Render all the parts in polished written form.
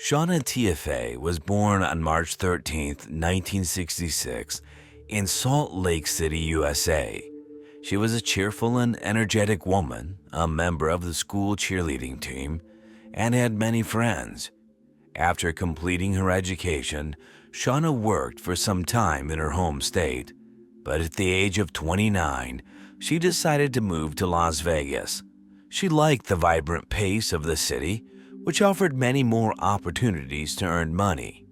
Shauna Tiaffay was born on March 13, 1966, in Salt Lake City, USA. She was a cheerful and energetic woman, a member of the school cheerleading team, and had many friends. After completing her education, Shauna worked for some time in her home state, but at the age of 29, she decided to move to Las Vegas. She liked the vibrant pace of the city, which offered many more opportunities to earn money.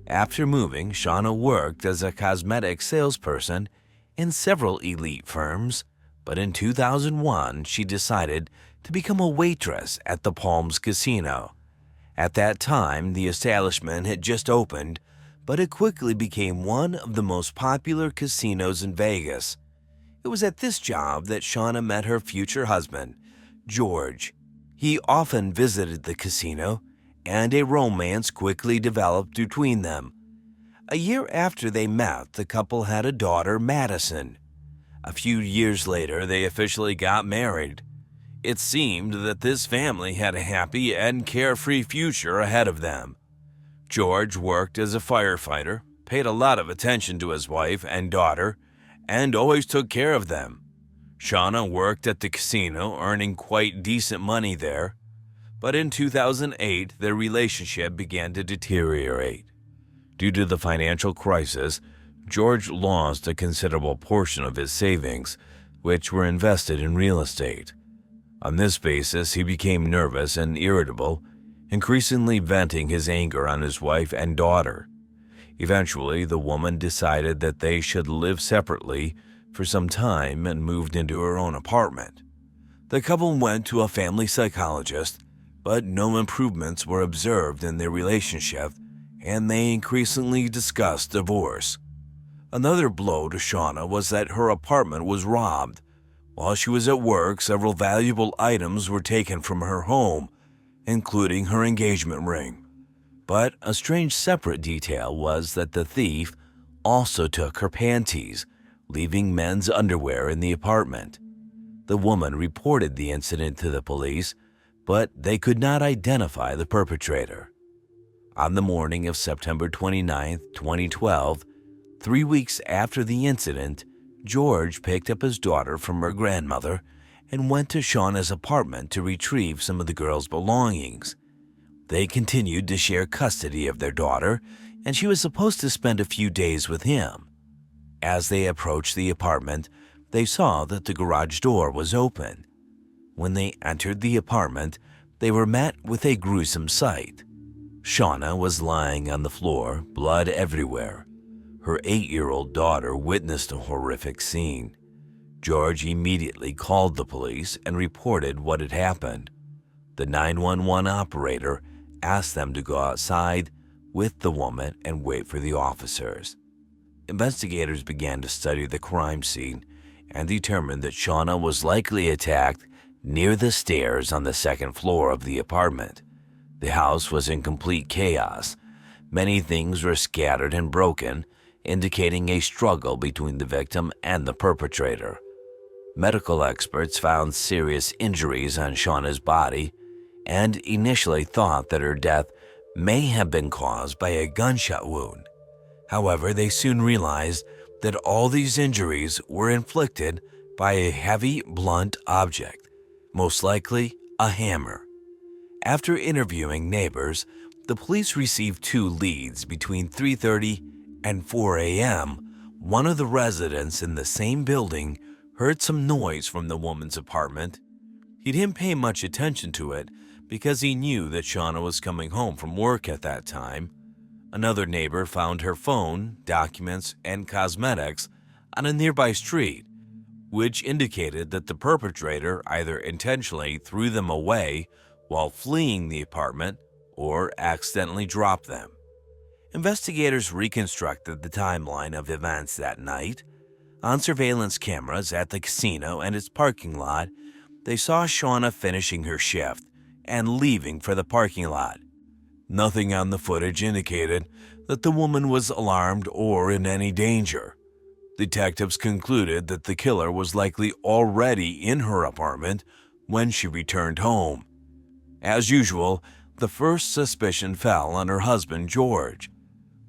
After moving, Shauna worked as a cosmetic salesperson in several elite firms, but in 2001 she decided to become a waitress at the Palms Casino. At that time, the establishment had just opened, but it quickly became one of the most popular casinos in Vegas. It was at this job that Shauna met her future husband, George. He often visited the casino, and a romance quickly developed between them. A year after they met, the couple had a daughter, Madison. A few years later, they officially got married. It seemed that this family had a happy and carefree future ahead of them. George worked as a firefighter, paid a lot of attention to his wife and daughter, and always took care of them. Shauna worked at the casino, earning quite decent money there, but in 2008, their relationship began to deteriorate. Due to the financial crisis, George lost a considerable portion of his savings, which were invested in real estate. On this basis, he became nervous and irritable, increasingly venting his anger on his wife and daughter. Eventually, the woman decided that they should live separately for some time and moved into her own apartment. The couple went to a family psychologist, but no improvements were observed in their relationship, and they increasingly discussed divorce. Another blow to Shauna was that her apartment was robbed. While she was at work, several valuable items were taken from her home, including her engagement ring. But a strange separate detail was that the thief also took her panties, leaving men's underwear in the apartment. The woman reported the incident to the police, but they could not identify the perpetrator. On the morning of September 29, 2012, 3 weeks after the incident, George picked up his daughter from her grandmother and went to Shauna's apartment to retrieve some of the girl's belongings. They continued to share custody of their daughter, and she was supposed to spend a few days with him. As they approached the apartment, they saw that the garage door was open. When they entered the apartment, they were met with a gruesome sight. Shauna was lying on the floor, blood everywhere. Her 8-year-old daughter witnessed a horrific scene. George immediately called the police and reported what had happened. The 911 operator asked them to go outside with the woman and wait for the officers. Investigators began to study the crime scene and determined that Shauna was likely attacked near the stairs on the second floor of the apartment. The house was in complete chaos. Many things were scattered and broken, indicating a struggle between the victim and the perpetrator. Medical experts found serious injuries on Shauna's body and initially thought that her death may have been caused by a gunshot wound. However, they soon realized that all these injuries were inflicted by a heavy, blunt object, most likely a hammer. After interviewing neighbors, the police received 2 leads between 3:30 and 4 a.m. One of the residents in the same building heard some noise from the woman's apartment. He didn't pay much attention to it because he knew that Shauna was coming home from work at that time. Another neighbor found her phone, documents, and cosmetics on a nearby street, which indicated that the perpetrator either intentionally threw them away while fleeing the apartment or accidentally dropped them. Investigators reconstructed the timeline of events that night. On surveillance cameras at the casino and its parking lot, they saw Shauna finishing her shift and leaving for the parking lot. Nothing on the footage indicated that the woman was alarmed or in any danger. Detectives concluded that the killer was likely already in her apartment when she returned home. As usual, the first suspicion fell on her husband, George.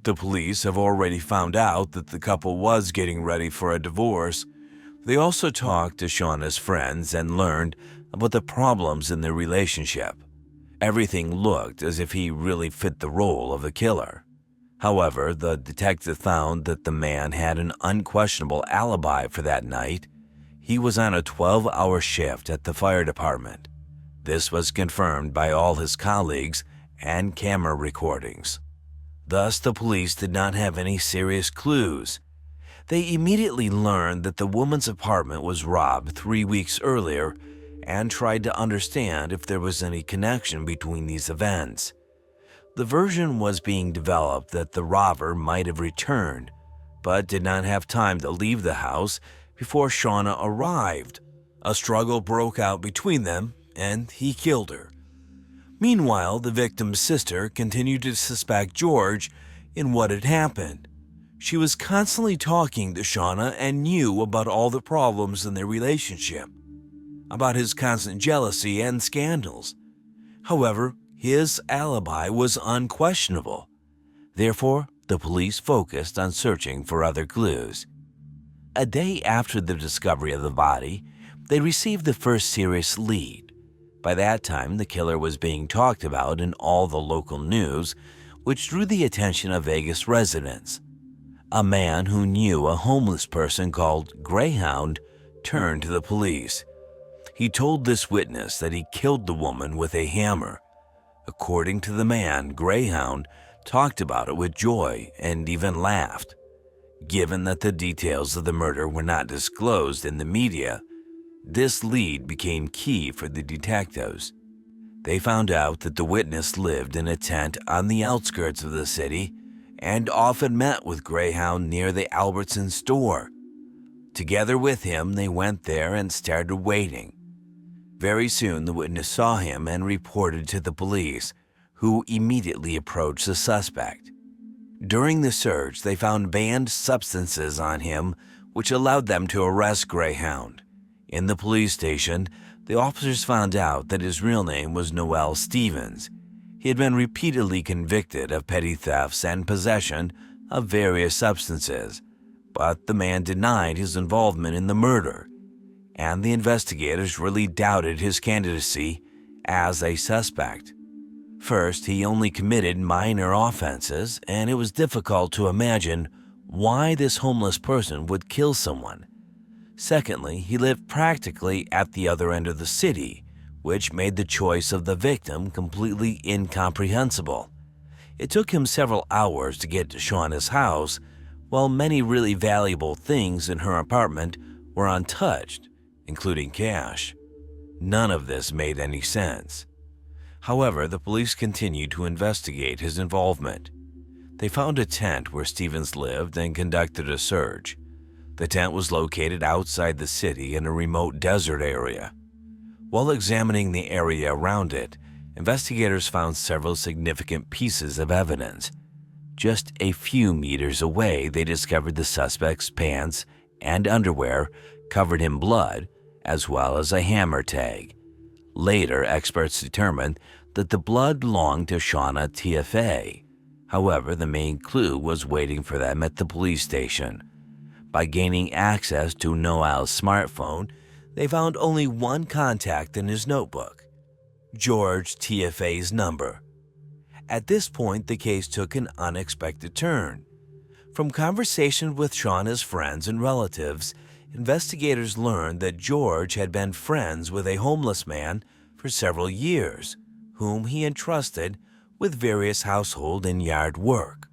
The police have already found out that the couple was getting ready for a divorce. They also talked to Shauna's friends and learned about the problems in their relationship. Everything looked as if he really fit the role of the killer. However, the detective found that the man had an unquestionable alibi for that night. He was on a 12-hour shift at the fire department. This was confirmed by all his colleagues and camera recordings. Thus, the police did not have any serious clues. They immediately learned that the woman's apartment was robbed 3 weeks earlier and tried to understand if there was any connection between these events. The version was being developed that the robber might have returned, but did not have time to leave the house before Shauna arrived. A struggle broke out between them, and he killed her. Meanwhile, the victim's sister continued to suspect George in what had happened. She was constantly talking to Shauna and knew about all the problems in their relationship, about his constant jealousy and scandals. However, his alibi was unquestionable. Therefore, the police focused on searching for other clues. A day after the discovery of the body, they received the first serious lead. By that time, the killer was being talked about in all the local news, which drew the attention of Vegas residents. A man who knew a homeless person called Greyhound turned to the police. He told this witness that he killed the woman with a hammer. According to the man, Greyhound talked about it with joy and even laughed. Given that the details of the murder were not disclosed in the media, this lead became key for the detectives. They found out that the witness lived in a tent on the outskirts of the city and often met with Greyhound near the Albertsons store. Together with him, they went there and started waiting. Very soon, the witness saw him and reported to the police, who immediately approached the suspect. During the search, they found banned substances on him, which allowed them to arrest Greyhound. In the police station, the officers found out that his real name was Noel Stevens. He had been repeatedly convicted of petty thefts and possession of various substances, but the man denied his involvement in the murder, and the investigators really doubted his candidacy as a suspect. First, he only committed minor offenses, and it was difficult to imagine why this homeless person would kill someone. Secondly, he lived practically at the other end of the city, which made the choice of the victim completely incomprehensible. It took him several hours to get to Shauna's house, while many really valuable things in her apartment were untouched, including cash. None of this made any sense. However, the police continued to investigate his involvement. They found a tent where Stevens lived and conducted a search. The tent was located outside the city in a remote desert area. While examining the area around it, investigators found several significant pieces of evidence. Just a few meters away, they discovered the suspect's pants and underwear covered in blood, as well as a hammer tag. Later, experts determined that the blood belonged to Shauna Tiaffay. However, the main clue was waiting for them at the police station. By gaining access to Noel's smartphone, they found only one contact in his notebook: George Tiaffay's number. At this point, the case took an unexpected turn. From conversation with Shauna's friends and relatives, investigators learned that George had been friends with a homeless man for several years, whom he entrusted with various household and yard work.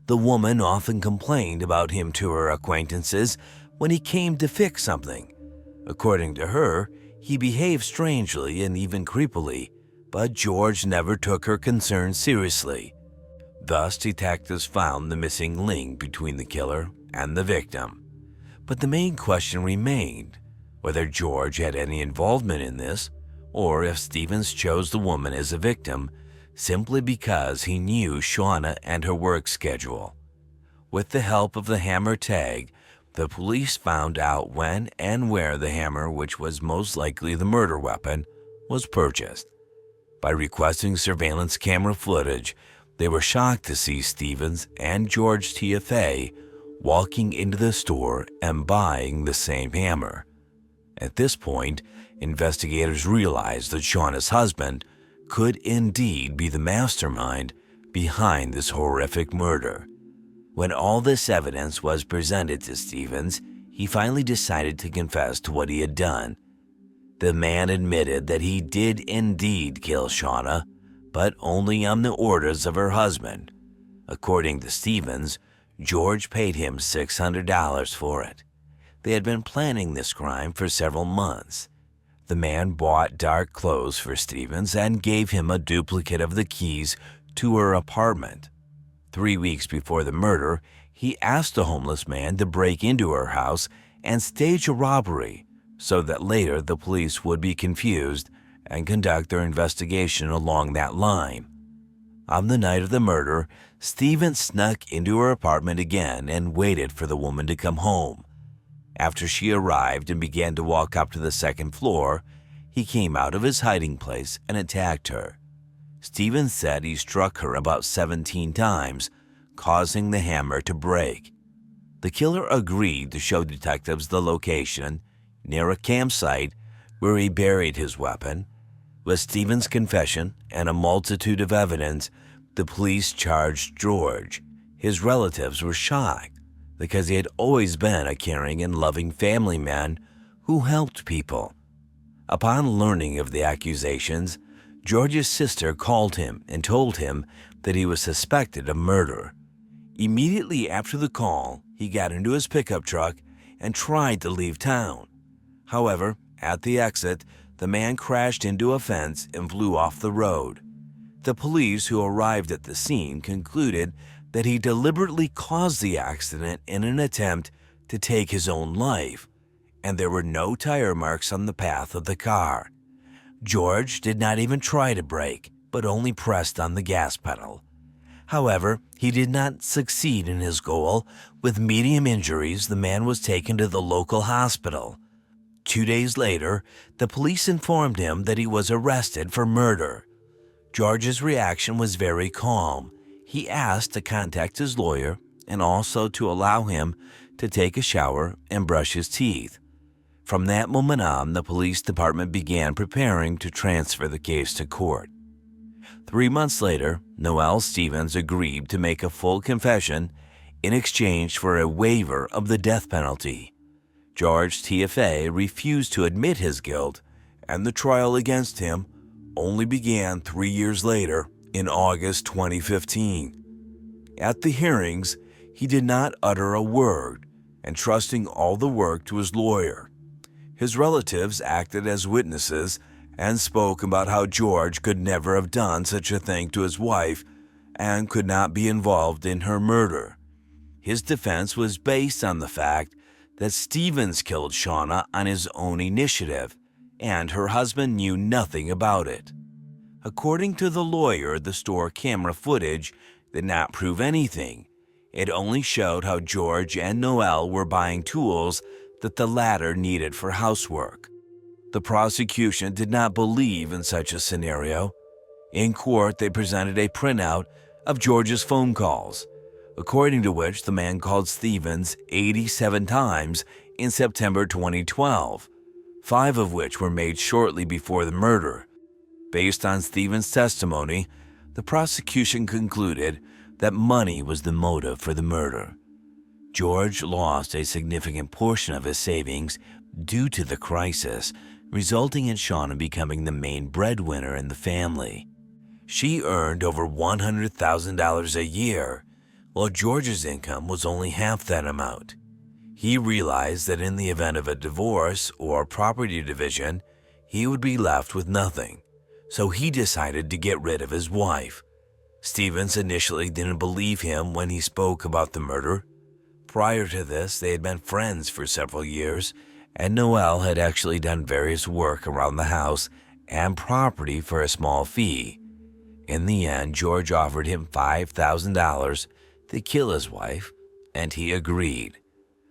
The woman often complained about him to her acquaintances when he came to fix something. According to her, he behaved strangely and even creepily, but George never took her concerns seriously. Thus, detectives found the missing link between the killer and the victim. But the main question remained whether George had any involvement in this, or if Stevens chose the woman as a victim simply because he knew Shauna and her work schedule. With the help of the hammer tag, the police found out when and where the hammer, which was most likely the murder weapon, was purchased. By requesting surveillance camera footage, they were shocked to see Stevens and George Tiaffay walking into the store and buying the same hammer. At this point, investigators realized that Shauna's husband could indeed be the mastermind behind this horrific murder. When all this evidence was presented to Stevens, he finally decided to confess to what he had done. The man admitted that he did indeed kill Shauna, but only on the orders of her husband. According to Stevens, George paid him $600 for it. They had been planning this crime for several months. The man bought dark clothes for Stevens and gave him a duplicate of the keys to her apartment. 3 weeks before the murder, he asked the homeless man to break into her house and stage a robbery so that later the police would be confused and conduct their investigation along that line. On the night of the murder, Stevens snuck into her apartment again and waited for the woman to come home. After she arrived and began to walk up to the second floor, he came out of his hiding place and attacked her. Stevens said he struck her about 17 times, causing the hammer to break. The killer agreed to show detectives the location, near a campsite, where he buried his weapon. With Stevens' confession and a multitude of evidence, the police charged George. His relatives were shocked because he had always been a caring and loving family man who helped people. Upon learning of the accusations, George's sister called him and told him that he was suspected of murder. Immediately after the call, he got into his pickup truck and tried to leave town. However, at the exit, the man crashed into a fence and flew off the road. The police who arrived at the scene concluded that he deliberately caused the accident in an attempt to take his own life, and there were no tire marks on the path of the car. George did not even try to brake, but only pressed on the gas pedal. However, he did not succeed in his goal. With medium injuries, the man was taken to the local hospital. 2 days later, the police informed him that he was arrested for murder. George's reaction was very calm. He asked to contact his lawyer and also to allow him to take a shower and brush his teeth. From that moment on, the police department began preparing to transfer the case to court. 3 months later, Noel Stevens agreed to make a full confession in exchange for a waiver of the death penalty. George Tiaffay refused to admit his guilt, and the trial against him only began 3 years later in August 2015. At the hearings, he did not utter a word, entrusting all the work to his lawyer. His relatives acted as witnesses and spoke about how George could never have done such a thing to his wife and could not be involved in her murder. His defense was based on the fact that Stevens killed Shauna on his own initiative, and her husband knew nothing about it. According to the lawyer, the store camera footage did not prove anything. It only showed how George and Noel were buying tools that the latter needed for housework. The prosecution did not believe in such a scenario. In court, they presented a printout of George's phone calls, according to which the man called Stevens 87 times in September 2012, 5 of which were made shortly before the murder. Based on Stevens' testimony, the prosecution concluded that money was the motive for the murder. George lost a significant portion of his savings due to the crisis, resulting in Shauna becoming the main breadwinner in the family. She earned over $100,000 a year, while George's income was only half that amount. He realized that in the event of a divorce or property division, he would be left with nothing, so he decided to get rid of his wife. Stevens initially didn't believe him when he spoke about the murder. Prior to this, they had been friends for several years, and Noel had actually done various work around the house and property for a small fee. In the end, George offered him $5,000 to kill his wife, and he agreed.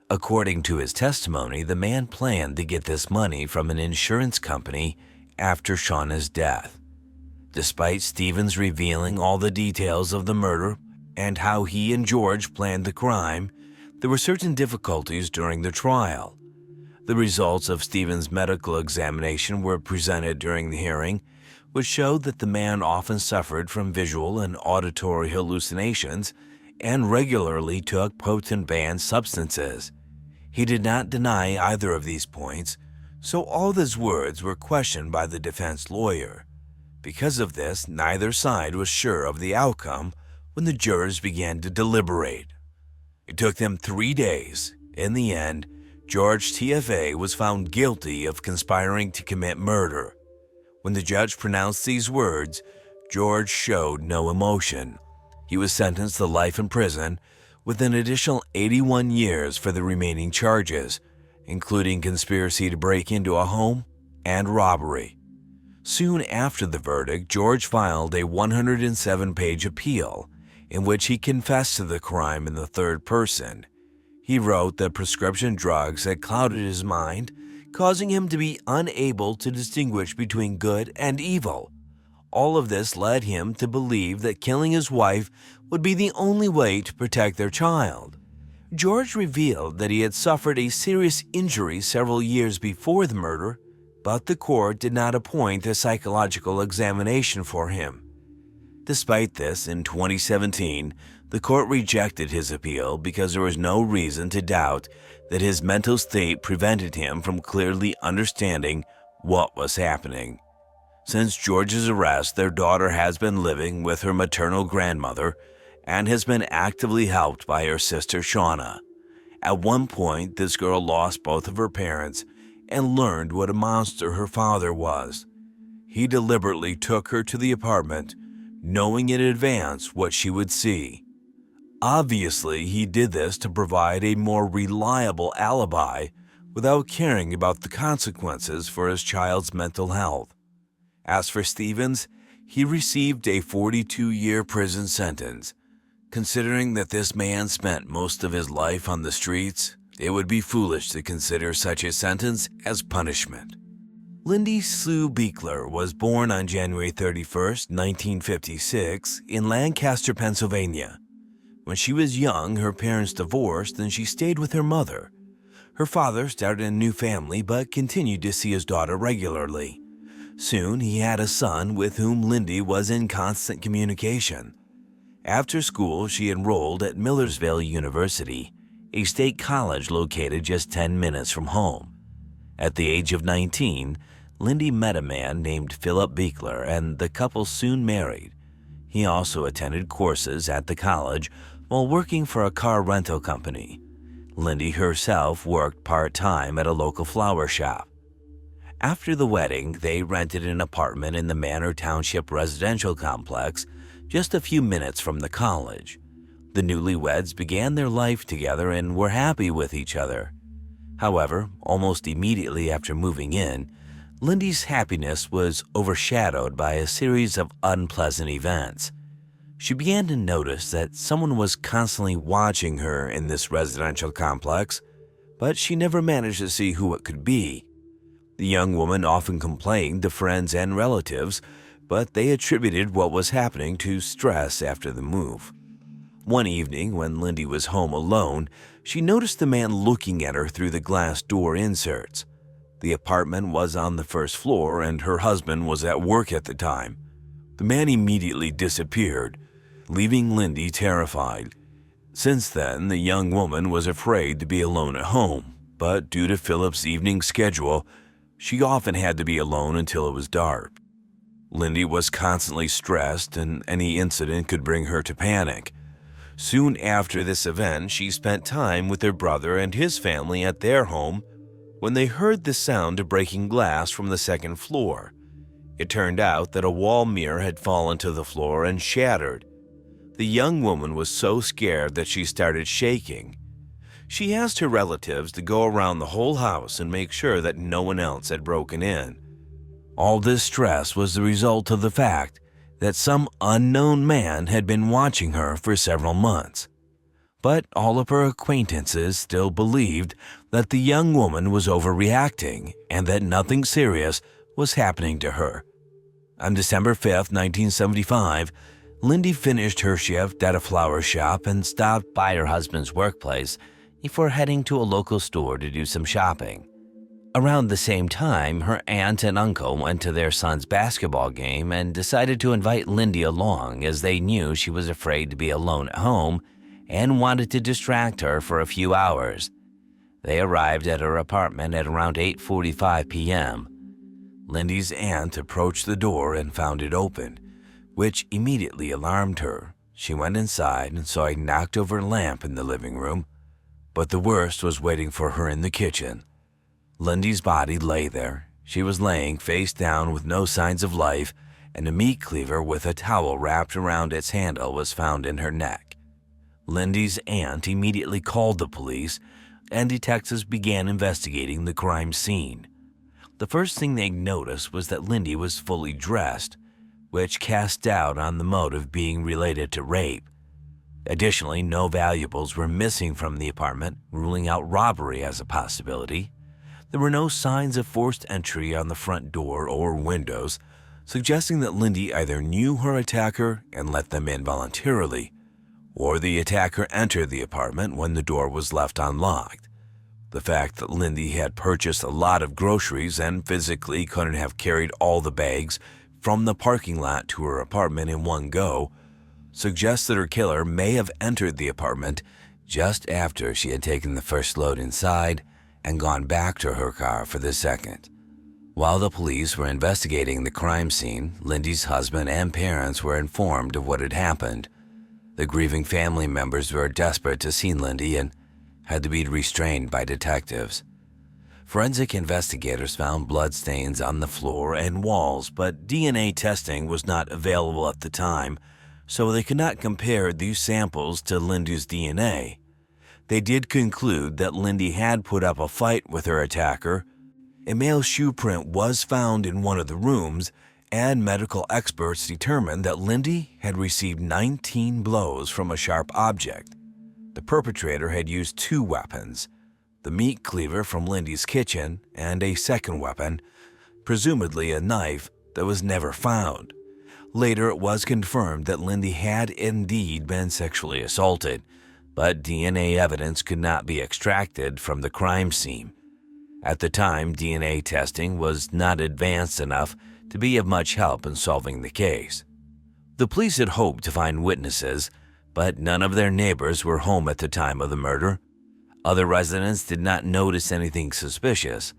According to his testimony, the man planned to get this money from an insurance company after Shauna's death. Despite Stevens revealing all the details of the murder and how he and George planned the crime, there were certain difficulties during the trial. The results of Stevens' medical examination were presented during the hearing, which showed that the man often suffered from visual and auditory hallucinations and regularly took potent banned substances. He did not deny either of these points, so all of his words were questioned by the defense lawyer. Because of this, neither side was sure of the outcome when the jurors began to deliberate. It took them 3 days. In the end, George Tiaffay was found guilty of conspiring to commit murder. When the judge pronounced these words, George showed no emotion. He was sentenced to life in prison with an additional 81 years for the remaining charges, including conspiracy to break into a home and robbery. Soon after the verdict, George filed a 107-page appeal in which he confessed to the crime in the third person. He wrote that prescription drugs had clouded his mind, causing him to be unable to distinguish between good and evil. All of this led him to believe that killing his wife would be the only way to protect their child. George revealed that he had suffered a serious injury several years before the murder, but the court did not appoint a psychological examination for him. Despite this, in 2017, the court rejected his appeal because there was no reason to doubt that his mental state prevented him from clearly understanding what was happening. Since George's arrest, their daughter has been living with her maternal grandmother and has been actively helped by her sister Shauna. At one point, this girl lost both of her parents and learned what a monster her father was. He deliberately took her to the apartment, knowing in advance what she would see. Obviously, he did this to provide a more reliable alibi without caring about the consequences for his child's mental health. As for Stevens, he received a 42-year prison sentence. Considering that this man spent most of his life on the streets, it would be foolish to consider such a sentence as punishment. Lindy Sue Beekler was born on January 31, 1956, in Lancaster, Pennsylvania. When she was young, her parents divorced and she stayed with her mother. Her father started a new family but continued to see his daughter regularly. Soon, he had a son with whom Lindy was in constant communication. After school, she enrolled at Millersville University, a state college located just 10 minutes from home. At the age of 19, Lindy met a man named Philip Beekler, and the couple soon married. He also attended courses at the college while working for a car rental company. Lindy herself worked part-time at a local flower shop. After the wedding, they rented an apartment in the Manor Township residential complex just a few minutes from the college. The newlyweds began their life together and were happy with each other. However, almost immediately after moving in, Lindy's happiness was overshadowed by a series of unpleasant events. She began to notice that someone was constantly watching her in this residential complex, but she never managed to see who it could be. The young woman often complained to friends and relatives, but they attributed what was happening to stress after the move. One evening, when Lindy was home alone, she noticed the man looking at her through the glass door inserts. The apartment was on the first floor and her husband was at work at the time. The man immediately disappeared, leaving Lindy terrified. Since then, the young woman was afraid to be alone at home, but due to Philip's evening schedule, she often had to be alone until it was dark. Lindy was constantly stressed and any incident could bring her to panic. Soon after this event, she spent time with her brother and his family at their home when they heard the sound of breaking glass from the second floor. It turned out that a wall mirror had fallen to the floor and shattered. The young woman was so scared that she started shaking. She asked her relatives to go around the whole house and make sure that no one else had broken in. All this stress was the result of the fact that some unknown man had been watching her for several months. But all of her acquaintances still believed that the young woman was overreacting and that nothing serious was happening to her. On December 5, 1975, Lindy finished her shift at a flower shop and stopped by her husband's workplace before heading to a local store to do some shopping. Around the same time, her aunt and uncle went to their son's basketball game and decided to invite Lindy along as they knew she was afraid to be alone at home and wanted to distract her for a few hours. They arrived at her apartment at around 8:45 p.m. Lindy's aunt approached the door and found it open, which immediately alarmed her. She went inside and saw a knocked-over lamp in the living room, but the worst was waiting for her in the kitchen. Lindy's body lay there. She was laying face down with no signs of life, and a meat cleaver with a towel wrapped around its handle was found in her neck. Lindy's aunt immediately called the police, and detectives began investigating the crime scene. The first thing they noticed was that Lindy was fully dressed, which cast doubt on the motive being related to rape. Additionally, no valuables were missing from the apartment, ruling out robbery as a possibility. There were no signs of forced entry on the front door or windows, suggesting that Lindy either knew her attacker and let them in voluntarily, or the attacker entered the apartment when the door was left unlocked. The fact that Lindy had purchased a lot of groceries and physically couldn't have carried all the bags from the parking lot to her apartment in one go suggests that her killer may have entered the apartment just after she had taken the first load inside and gone back to her car for the second. While the police were investigating the crime scene, Lindy's husband and parents were informed of what had happened. The grieving family members were desperate to see Lindy and had to be restrained by detectives. Forensic investigators found bloodstains on the floor and walls, but DNA testing was not available at the time, so they could not compare these samples to Lindy's DNA. They did conclude that Lindy had put up a fight with her attacker. A male shoe print was found in one of the rooms, and medical experts determined that Lindy had received 19 blows from a sharp object. The perpetrator had used two weapons, the meat cleaver from Lindy's kitchen and a second weapon, presumably a knife, that was never found. Later, it was confirmed that Lindy had indeed been sexually assaulted, but DNA evidence could not be extracted from the crime scene. At the time, DNA testing was not advanced enough to be of much help in solving the case. The police had hoped to find witnesses, but none of their neighbors were home at the time of the murder. Other residents did not notice anything suspicious.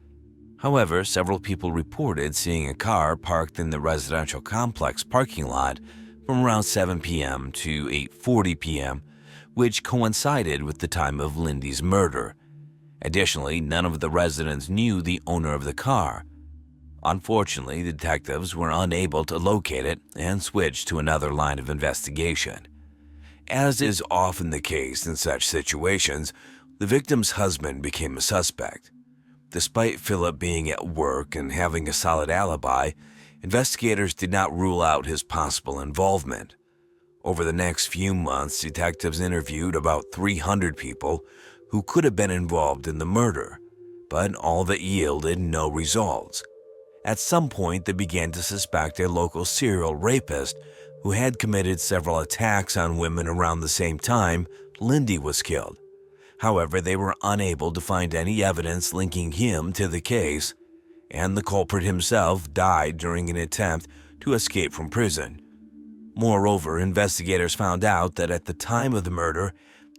However, several people reported seeing a car parked in the residential complex parking lot from around 7 p.m. to 8:40 p.m., which coincided with the time of Lindy's murder. Additionally, none of the residents knew the owner of the car. Unfortunately, detectives were unable to locate it and switched to another line of investigation. As is often the case in such situations, the victim's husband became a suspect. Despite Philip being at work and having a solid alibi, investigators did not rule out his possible involvement. Over the next few months, detectives interviewed about 300 people who could have been involved in the murder, but all that yielded no results. At some point, they began to suspect a local serial rapist who had committed several attacks on women around the same time Lindy was killed. However, they were unable to find any evidence linking him to the case, and the culprit himself died during an attempt to escape from prison. Moreover, investigators found out that at the time of the murder,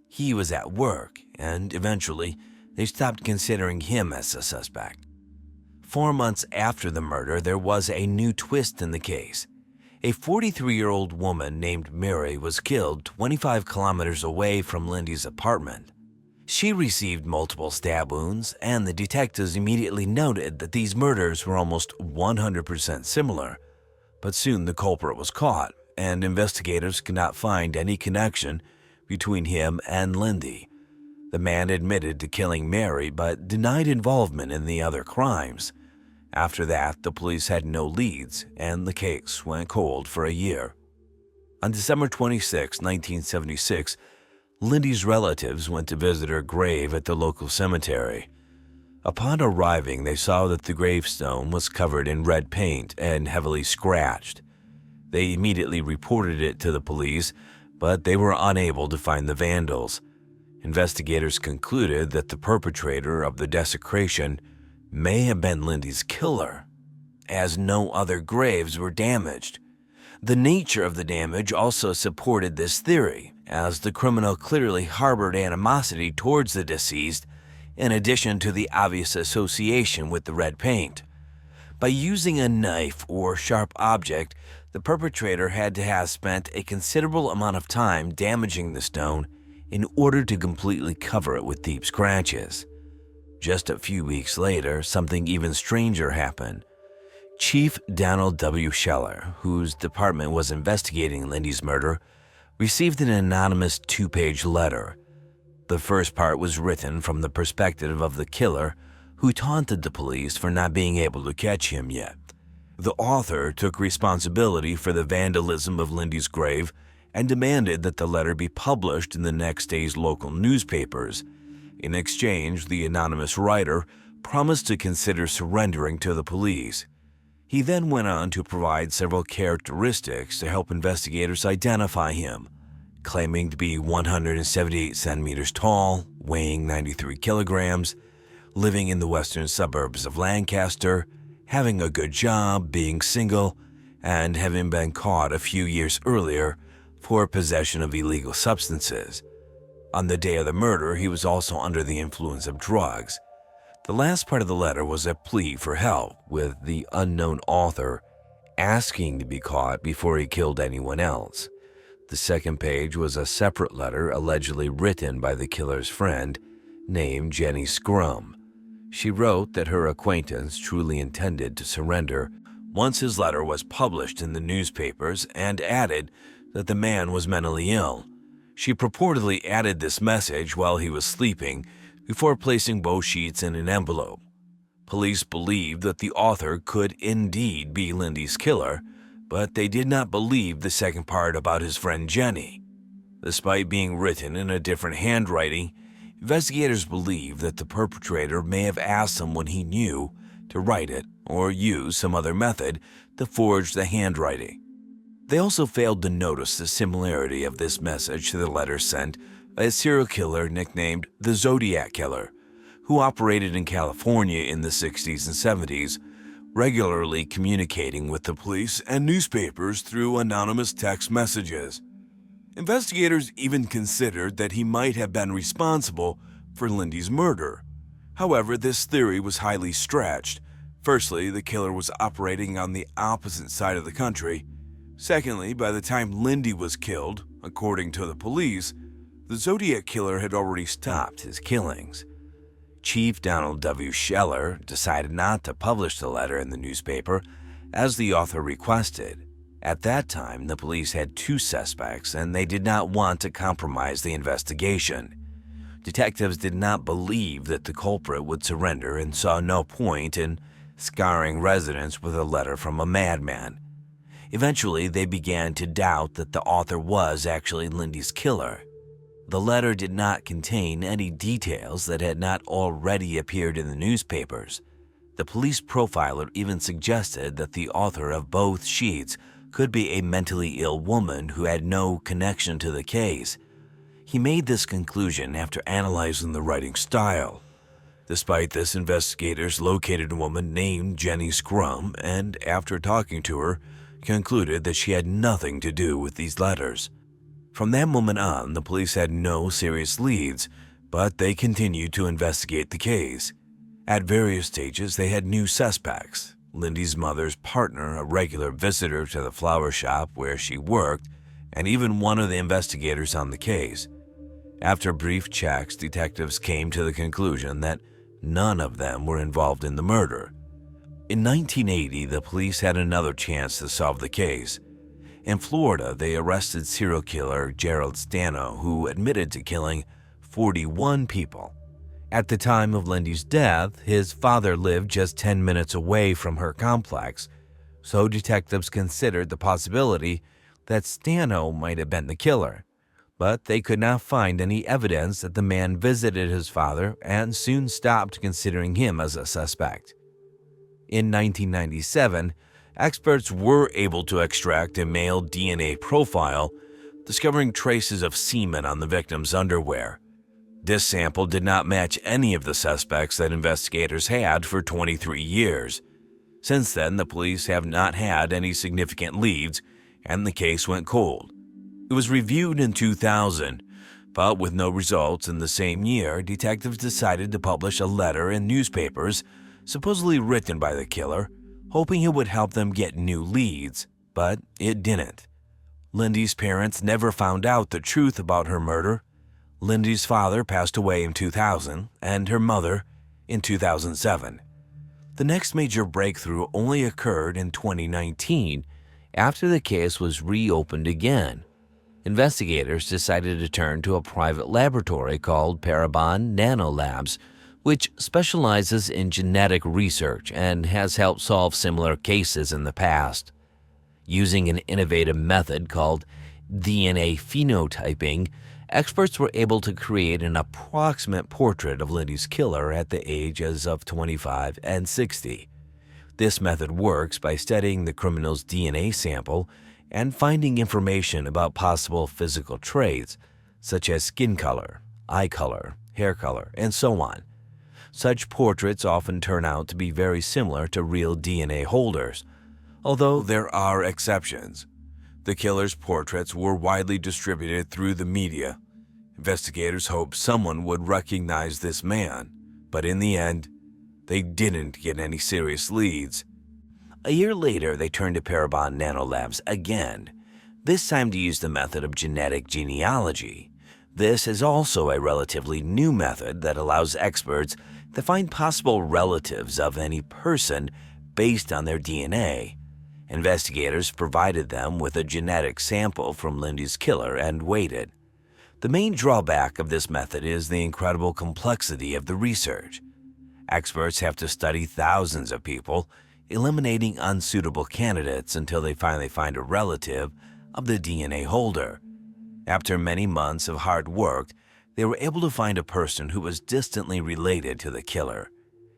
he was at work, and eventually, they stopped considering him as a suspect. 4 months after the murder, there was a new twist in the case. A 43-year-old woman named Mary was killed 25 kilometers away from Lindy's apartment. She received multiple stab wounds, and the detectives immediately noted that these murders were almost 100% similar. But soon the culprit was caught, and investigators could not find any connection between him and Lindy. The man admitted to killing Mary but denied involvement in the other crimes. After that, the police had no leads, and the case went cold for a year. On December 26, 1976, Lindy's relatives went to visit her grave at the local cemetery. Upon arriving, they saw that the gravestone was covered in red paint and heavily scratched. They immediately reported it to the police, but they were unable to find the vandals. Investigators concluded that the perpetrator of the desecration may have been Lindy's killer, as no other graves were damaged. The nature of the damage also supported this theory, as the criminal clearly harbored animosity towards the deceased, in addition to the obvious association with the red paint. By using a knife or sharp object, the perpetrator had to have spent a considerable amount of time damaging the stone in order to completely cover it with deep scratches. Just a few weeks later, something even stranger happened. Chief Donald W. Scheller, whose department was investigating Lindy's murder, received an anonymous 2-page letter. The first part was written from the perspective of the killer, who taunted the police for not being able to catch him yet. The author took responsibility for the vandalism of Lindy's grave and demanded that the letter be published in the next day's local newspapers. In exchange, the anonymous writer promised to consider surrendering to the police. He then went on to provide several characteristics to help investigators identify him, claiming to be 178 centimeters tall, weighing 93 kilograms, living in the western suburbs of Lancaster, having a good job, being single, and having been caught a few years earlier for possession of illegal substances. On the day of the murder, he was also under the influence of drugs. The last part of the letter was a plea for help, with the unknown author asking to be caught before he killed anyone else. The second page was a separate letter allegedly written by the killer's friend, named Jenny Scrum. She wrote that her acquaintance truly intended to surrender once his letter was published in the newspapers, and added that the man was mentally ill. She purportedly added this message while he was sleeping, before placing both sheets in an envelope. Police believed that the author could indeed be Lindy's killer, but they did not believe the second part about his friend Jenny. Despite being written in a different handwriting, investigators believe that the perpetrator may have asked someone he knew to write it or use some other method to forge the handwriting. They also failed to notice the similarity of this message to the letter sent by a serial killer nicknamed the Zodiac Killer, who operated in California in the 60s and 70s, regularly communicating with the police and newspapers through anonymous text messages. Investigators even considered that he might have been responsible for Lindy's murder. However, this theory was highly stretched. Firstly, the killer was operating on the opposite side of the country. Secondly, by the time Lindy was killed, according to the police, the Zodiac Killer had already stopped his killings. Chief Donald W. Scheller decided not to publish the letter in the newspaper as the author requested. At that time, the police had 2 suspects and they did not want to compromise the investigation. Detectives did not believe that the culprit would surrender and saw no point in scarring residents with a letter from a madman. Eventually, they began to doubt that the author was actually Lindy's killer. The letter did not contain any details that had not already appeared in the newspapers. The police profiler even suggested that the author of both sheets could be a mentally ill woman who had no connection to the case. He made this conclusion after analyzing the writing style. Despite this, investigators located a woman named Jenny Scrum and, after talking to her, concluded that she had nothing to do with these letters. From that moment on, the police had no serious leads, but they continued to investigate the case. At various stages, they had new suspects. Lindy's mother's partner, a regular visitor to the flower shop where she worked, and even one of the investigators on the case. After brief checks, detectives came to the conclusion that none of them were involved in the murder. In 1980, the police had another chance to solve the case. In Florida, they arrested serial killer Gerald Stano, who admitted to killing 41 people. At the time of Lindy's death, his father lived just 10 minutes away from her complex, so detectives considered the possibility that Stano might have been the killer. but they could not find any evidence that the man visited his father and soon stopped considering him as a suspect. In 1997, experts were able to extract a male DNA profile, discovering traces of semen on the victim's underwear. This sample did not match any of the suspects that investigators had for 23 years. Since then, the police have not had any significant leads, and the case went cold. It was reviewed in 2000, but with no results in the same year, detectives decided to publish a letter in newspapers, supposedly written by the killer, hoping it would help them get new leads, but it didn't. Lindy's parents never found out the truth about her murder. Lindy's father passed away in 2000 and her mother in 2007. The next major breakthrough only occurred in 2019 after the case was reopened again. Investigators decided to turn to a private laboratory called Parabon Nanolabs, which specializes in genetic research and has helped solve similar cases in the past. Using an innovative method called DNA phenotyping, experts were able to create an approximate portrait of Lindy's killer at the ages of 25 and 60. This method works by studying the criminal's DNA sample and finding information about possible physical traits, such as skin color, eye color, hair color, and so on. Such portraits often turn out to be very similar to real DNA holders, although there are exceptions. The killer's portraits were widely distributed through the media. Investigators hoped someone would recognize this man, but in the end, they didn't get any serious leads. A year later, they turned to Parabon Nanolabs again, this time to use the method of genetic genealogy. This is also a relatively new method that allows experts to find possible relatives of any person based on their DNA. Investigators provided them with a genetic sample from Lindy's killer and waited. The main drawback of this method is the incredible complexity of the research. Experts have to study thousands of people, eliminating unsuitable candidates until they finally find a relative of the DNA holder. After many months of hard work, they were able to find a person who was distantly related to the killer.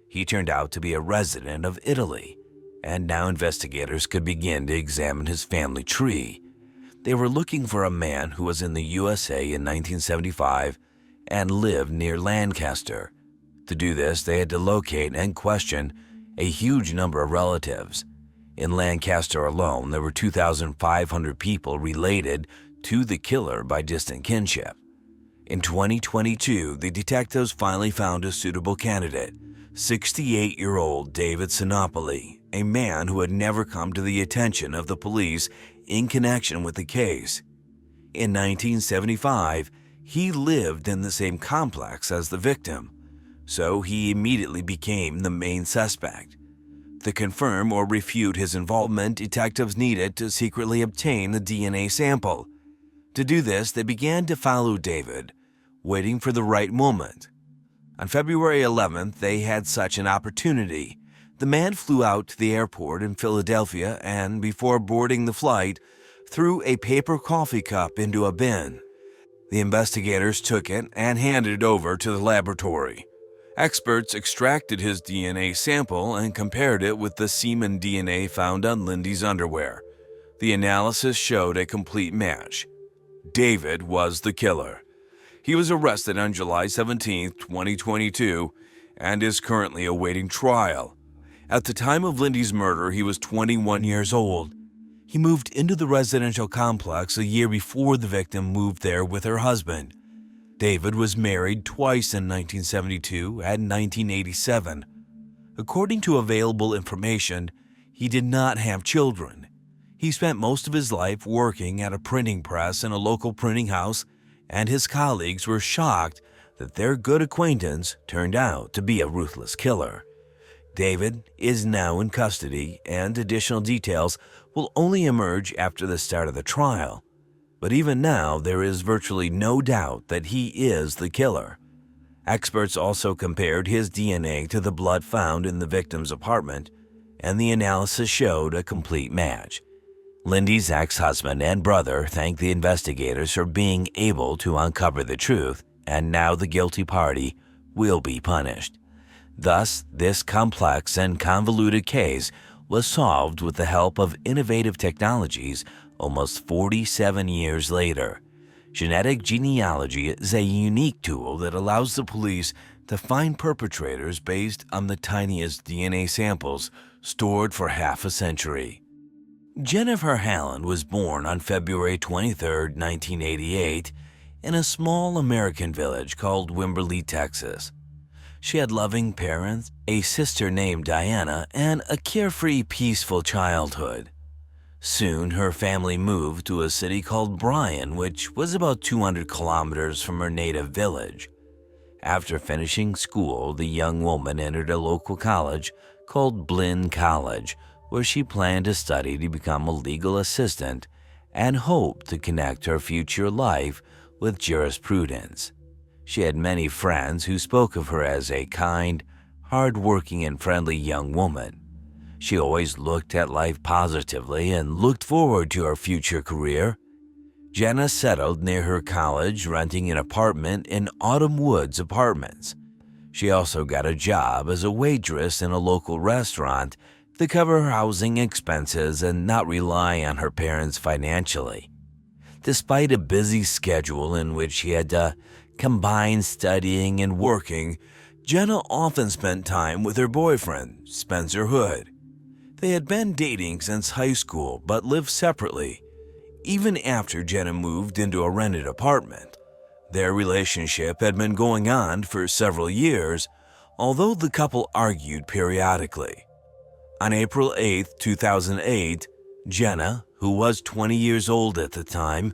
He turned out to be a resident of Italy, and now investigators could begin to examine his family tree. They were looking for a man who was in the USA in 1975 and lived near Lancaster. To do this, they had to locate and question a huge number of relatives. In Lancaster alone, there were 2,500 people related to the killer by distant kinship. In 2022, the detectives finally found a suitable candidate, 68-year-old David Sinopoli, a man who had never come to the attention of the police in connection with the case. In 1975, he lived in the same complex as the victim, so he immediately became the main suspect. To confirm or refute his involvement, detectives needed to secretly obtain the DNA sample. To do this, they began to follow David, waiting for the right moment. On February 11th, they had such an opportunity. The man flew out to the airport in Philadelphia and, before boarding the flight, threw a paper coffee cup into a bin. The investigators took it and handed it over to the laboratory. Experts extracted his DNA sample and compared it with the semen DNA found on Lindy's underwear. The analysis showed a complete match. David was the killer. He was arrested on July 17, 2022, and is currently awaiting trial. At the time of Lindy's murder, he was 21 years old. He moved into the residential complex a year before the victim moved there with her husband. David was married twice in 1972 and 1987. According to available information, he did not have children. He spent most of his life working at a printing press in a local printing house, and his colleagues were shocked that their good acquaintance turned out to be a ruthless killer. David is now in custody, and additional details will only emerge after the start of the trial. But even now, there is virtually no doubt that he is the killer. Experts also compared his DNA to the blood found in the victim's apartment, and the analysis showed a complete match. Lindy's ex-husband and brother thanked the investigators for being able to uncover the truth, and now the guilty party will be punished. Thus, this complex and convoluted case was solved with the help of innovative technologies almost 47 years later. Genetic genealogy is a unique tool that allows the police to find perpetrators based on the tiniest DNA samples stored for half a century. Jennifer Hallen was born on February 23, 1988, in a small American village called Wimberley, Texas. She had loving parents, a sister named Diana, and a carefree, peaceful childhood. Soon, her family moved to a city called Bryan, which was about 200 kilometers from her native village. After finishing school, the young woman entered a local college called Blinn College, where she planned to study to become a legal assistant and hoped to connect her future life with jurisprudence. She had many friends who spoke of her as a kind, hard-working, and friendly young woman. She always looked at life positively and looked forward to her future career. Jenna settled near her college, renting an apartment in Autumn Woods Apartments. She also got a job as a waitress in a local restaurant to cover her housing expenses and not rely on her parents financially. Despite a busy schedule in which she had to combine studying and working, Jenna often spent time with her boyfriend, Spencer Hood. They had been dating since high school but lived separately. Even after Jenna moved into a rented apartment, their relationship had been going on for several years, although the couple argued periodically. On April 8, 2008, Jenna, who was 20 years old at the time,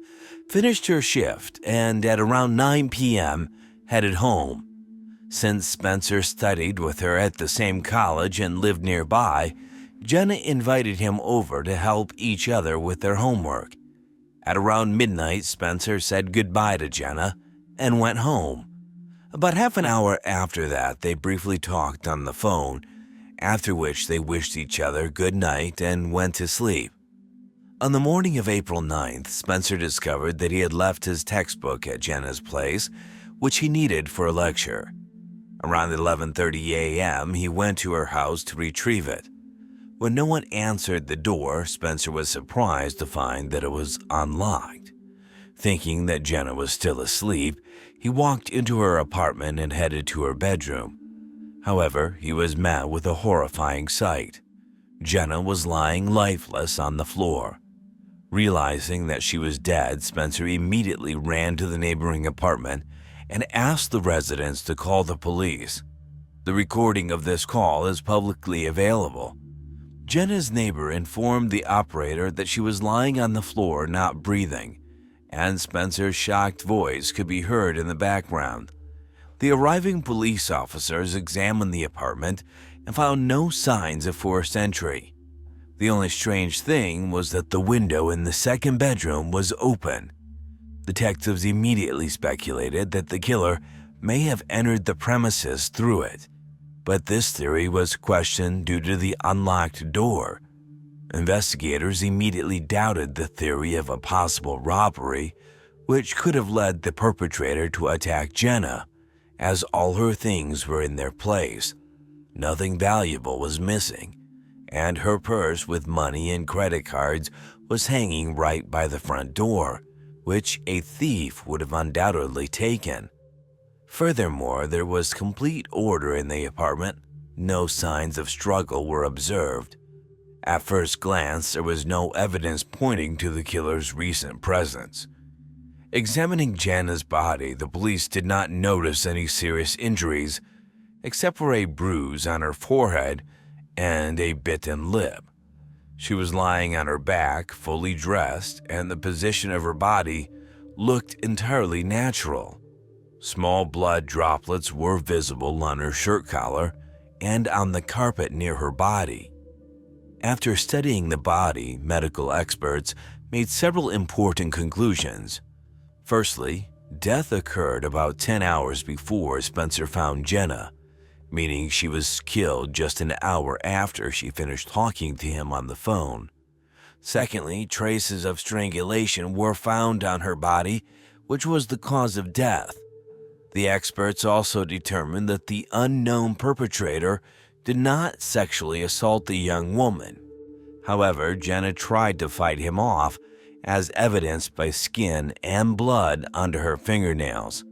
finished her shift and at around 9 p.m. headed home. Since Spencer studied with her at the same college and lived nearby, Jenna invited him over to help each other with their homework. At around midnight, Spencer said goodbye to Jenna and went home. About half an hour after that, they briefly talked on the phone, after which they wished each other good night and went to sleep. On the morning of April 9th, Spencer discovered that he had left his textbook at Jenna's place, which he needed for a lecture. Around 11:30 a.m., he went to her house to retrieve it. When no one answered the door, Spencer was surprised to find that it was unlocked. Thinking that Jenna was still asleep, he walked into her apartment and headed to her bedroom. However, he was met with a horrifying sight. Jenna was lying lifeless on the floor. Realizing that she was dead, Spencer immediately ran to the neighboring apartment and asked the residents to call the police. The recording of this call is publicly available. Jenna's neighbor informed the operator that she was lying on the floor not breathing, and Spencer's shocked voice could be heard in the background. The arriving police officers examined the apartment and found no signs of forced entry. The only strange thing was that the window in the second bedroom was open. Detectives immediately speculated that the killer may have entered the premises through it, but this theory was questioned due to the unlocked door. Investigators immediately doubted the theory of a possible robbery, which could have led the perpetrator to attack Jenna, as all her things were in their place. Nothing valuable was missing, and her purse with money and credit cards was hanging right by the front door, which a thief would have undoubtedly taken. Furthermore, there was complete order in the apartment. No signs of struggle were observed. At first glance, there was no evidence pointing to the killer's recent presence. Examining Jenna's body, the police did not notice any serious injuries, except for a bruise on her forehead and a bitten lip. She was lying on her back, fully dressed, and the position of her body looked entirely natural. Small blood droplets were visible on her shirt collar and on the carpet near her body. After studying the body, medical experts made several important conclusions. Firstly, death occurred about 10 hours before Spencer found Jenna, meaning she was killed just an hour after she finished talking to him on the phone. Secondly, traces of strangulation were found on her body, which was the cause of death. The experts also determined that the unknown perpetrator did not sexually assault the young woman. However, Jenna tried to fight him off, as evidenced by skin and blood under her fingernails.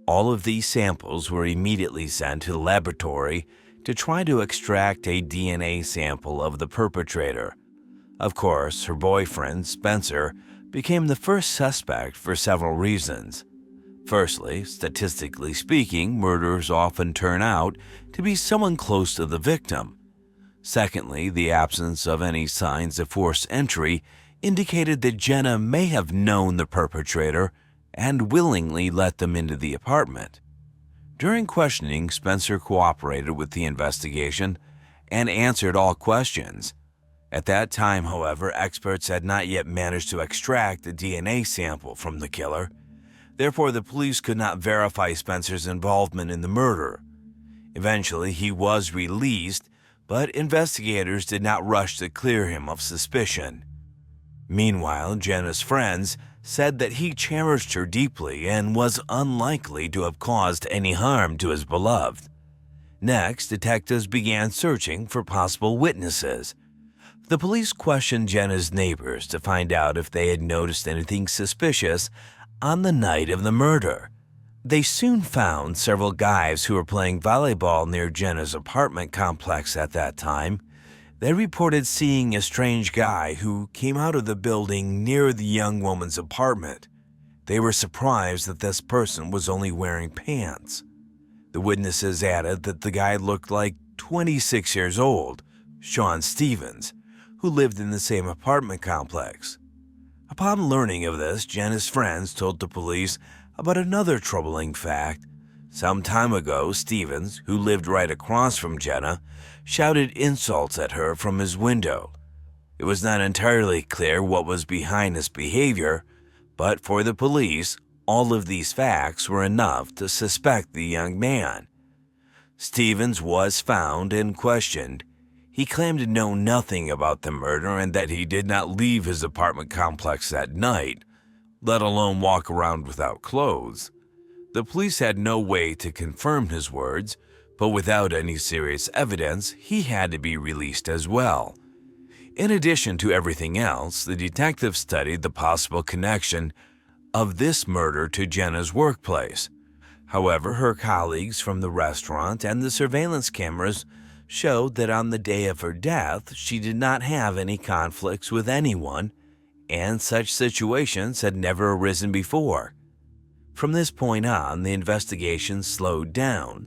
All of these samples were immediately sent to the laboratory to try to extract a DNA sample of the perpetrator. Of course, her boyfriend, Spencer, became the first suspect for several reasons. Firstly, statistically speaking, murderers often turn out to be someone close to the victim. Secondly, the absence of any signs of forced entry indicated that Jenna may have known the perpetrator and willingly let them into the apartment. During questioning, Spencer cooperated with the investigation and answered all questions. At that time, however, experts had not yet managed to extract a DNA sample from the killer. Therefore, the police could not verify Spencer's involvement in the murder. Eventually, he was released, but investigators did not rush to clear him of suspicion. Meanwhile, Jenna's friends said that he cherished her deeply and was unlikely to have caused any harm to his beloved. Next, detectives began searching for possible witnesses. The police questioned Jenna's neighbors to find out if they had noticed anything suspicious on the night of the murder. They soon found several guys who were playing volleyball near Jenna's apartment complex at that time. They reported seeing a strange guy who came out of the building near the young woman's apartment. They were surprised that this person was only wearing pants. The witnesses added that the guy looked like 26 years old, Shauna Tiaffay, who lived in the same apartment complex. Upon learning of this, Jenna's friends told the police about another troubling fact. Some time ago, Stevens, who lived right across from Jenna, shouted insults at her from his window. It was not entirely clear what was behind his behavior, but for the police, all of these facts were enough to suspect the young man. Stevens was found and questioned. He claimed to know nothing about the murder and that he did not leave his apartment complex that night, let alone walk around without clothes. The police had no way to confirm his words, but without any serious evidence, he had to be released as well. In addition to everything else, the detectives studied the possible connection of this murder to Jenna's workplace. However, her colleagues from the restaurant and the surveillance cameras showed that on the day of her death, she did not have any conflicts with anyone, and such situations had never arisen before. From this point on, the investigation slowed down.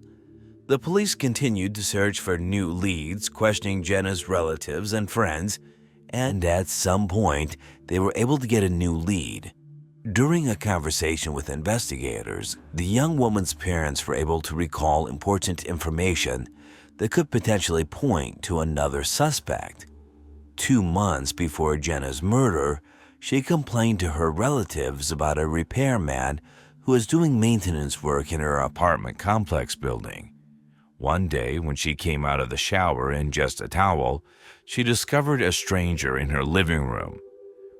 The police continued to search for new leads, questioning Jenna's relatives and friends, and at some point, they were able to get a new lead. During a conversation with investigators, the young woman's parents were able to recall important information that could potentially point to another suspect. 2 months before Jenna's murder, she complained to her relatives about a repairman who was doing maintenance work in her apartment complex building. One day, when she came out of the shower in just a towel, she discovered a stranger in her living room.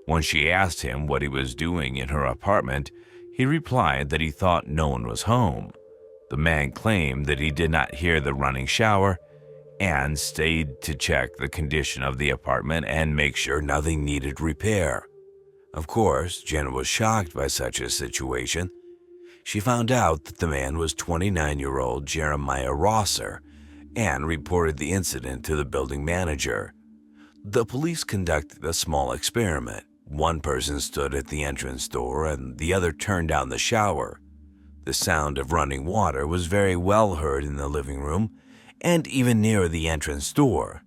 When she asked him what he was doing in her apartment, he replied that he thought no one was home. The man claimed that he did not hear the running shower and stayed to check the condition of the apartment and make sure nothing needed repair. Of course, Jenna was shocked by such a situation. She found out that the man was 29-year-old Jeremiah Rosser and reported the incident to the building manager. The police conducted a small experiment. One person stood at the entrance door and the other turned down the shower. The sound of running water was very well heard in the living room and even near the entrance door.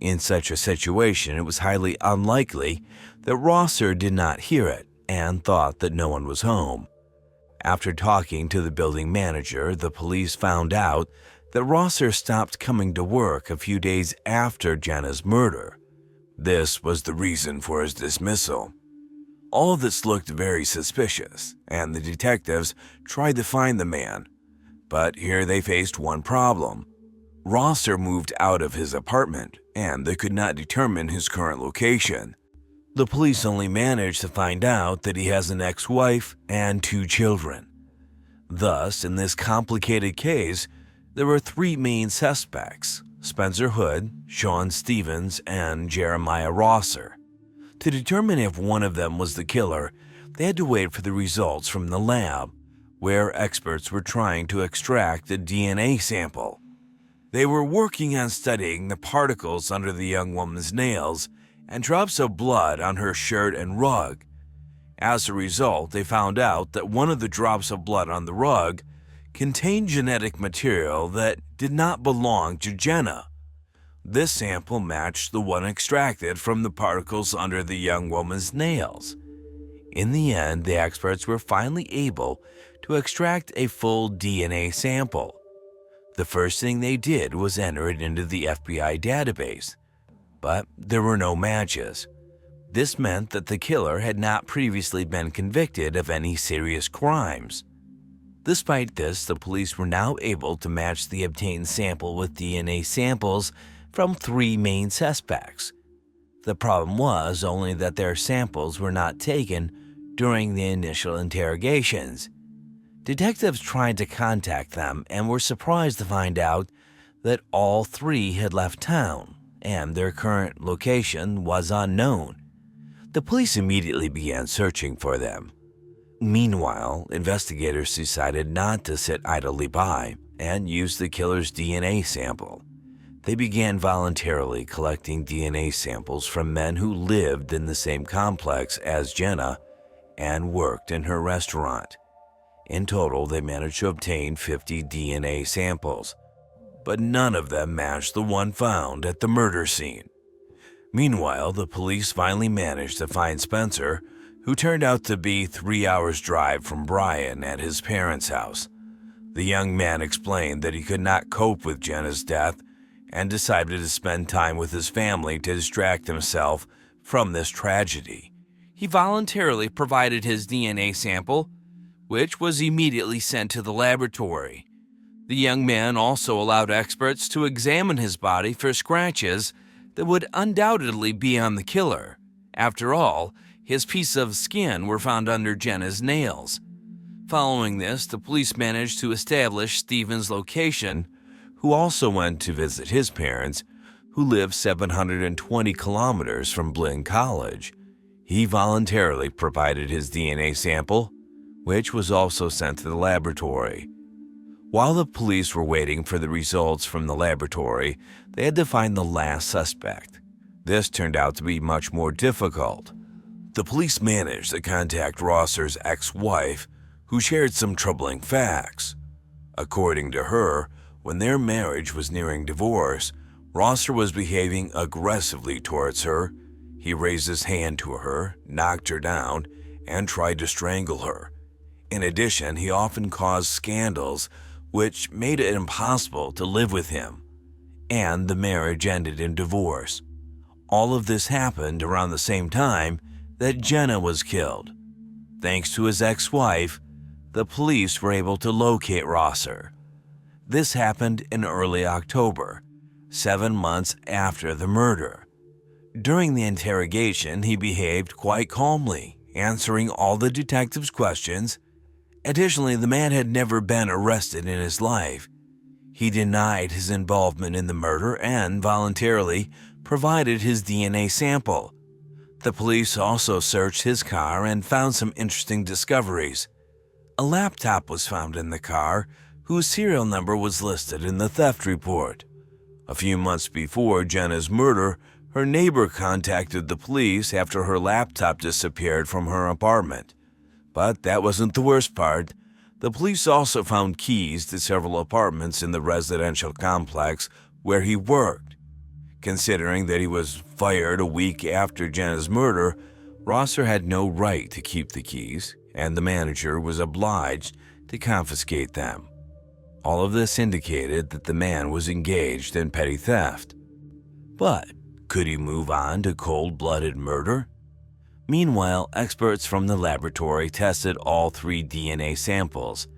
In such a situation, it was highly unlikely that Rosser did not hear it and thought that no one was home. After talking to the building manager, the police found out that Rosser stopped coming to work a few days after Jenna's murder. This was the reason for his dismissal. All of this looked very suspicious, and the detectives tried to find the man. But here they faced one problem. Rosser moved out of his apartment, and they could not determine his current location. The police only managed to find out that he has an ex-wife and 2 children. Thus, in this complicated case, there were 3 main suspects: Spencer Hood, Shauna Stevens, and Jeremiah Rosser. To determine if one of them was the killer, they had to wait for the results from the lab, where experts were trying to extract a DNA sample. They were working on studying the particles under the young woman's nails and drops of blood on her shirt and rug. As a result, they found out that one of the drops of blood on the rug contained genetic material that did not belong to Jenna. This sample matched the one extracted from the particles under the young woman's nails. In the end, the experts were finally able to extract a full DNA sample. The first thing they did was enter it into the FBI database, but there were no matches. This meant that the killer had not previously been convicted of any serious crimes. Despite this, the police were now able to match the obtained sample with DNA samples from 3 main suspects. The problem was only that their samples were not taken during the initial interrogations. Detectives tried to contact them and were surprised to find out that all 3 had left town and their current location was unknown. The police immediately began searching for them. Meanwhile, investigators decided not to sit idly by and use the killer's DNA sample. They began voluntarily collecting DNA samples from men who lived in the same complex as Jenna and worked in her restaurant. In total, they managed to obtain 50 DNA samples, but none of them matched the one found at the murder scene. Meanwhile, the police finally managed to find Spencer, who turned out to be 3 hours' drive from Brian at his parents' house. The young man explained that he could not cope with Jenna's death and decided to spend time with his family to distract himself from this tragedy. He voluntarily provided his DNA sample, which was immediately sent to the laboratory. The young man also allowed experts to examine his body for scratches that would undoubtedly be on the killer. After all, his pieces of skin were found under Jenna's nails. Following this, the police managed to establish Stevens' location, who also went to visit his parents, who lived 720 kilometers from Blinn College. He voluntarily provided his DNA sample, which was also sent to the laboratory. While the police were waiting for the results from the laboratory, they had to find the last suspect. This turned out to be much more difficult. The police managed to contact Rosser's ex-wife, who shared some troubling facts. According to her, when their marriage was nearing divorce, Rosser was behaving aggressively towards her. He raised his hand to her, knocked her down, and tried to strangle her. In addition, he often caused scandals, which made it impossible to live with him, and the marriage ended in divorce. All of this happened around the same time that Jenna was killed. Thanks to his ex-wife, the police were able to locate Rosser. This happened in early October, 7 months after the murder. During the interrogation, he behaved quite calmly, answering all the detectives' questions. Additionally, the man had never been arrested in his life. He denied his involvement in the murder and voluntarily provided his DNA sample. The police also searched his car and found some interesting discoveries. A laptop was found in the car, whose serial number was listed in the theft report. A few months before Jenna's murder, her neighbor contacted the police after her laptop disappeared from her apartment. But that wasn't the worst part. The police also found keys to several apartments in the residential complex where he worked. Considering that he was fired a week after Jenna's murder, Rosser had no right to keep the keys, and the manager was obliged to confiscate them. All of this indicated that the man was engaged in petty theft. But could he move on to cold-blooded murder? Meanwhile, experts from the laboratory tested all 3 DNA samples.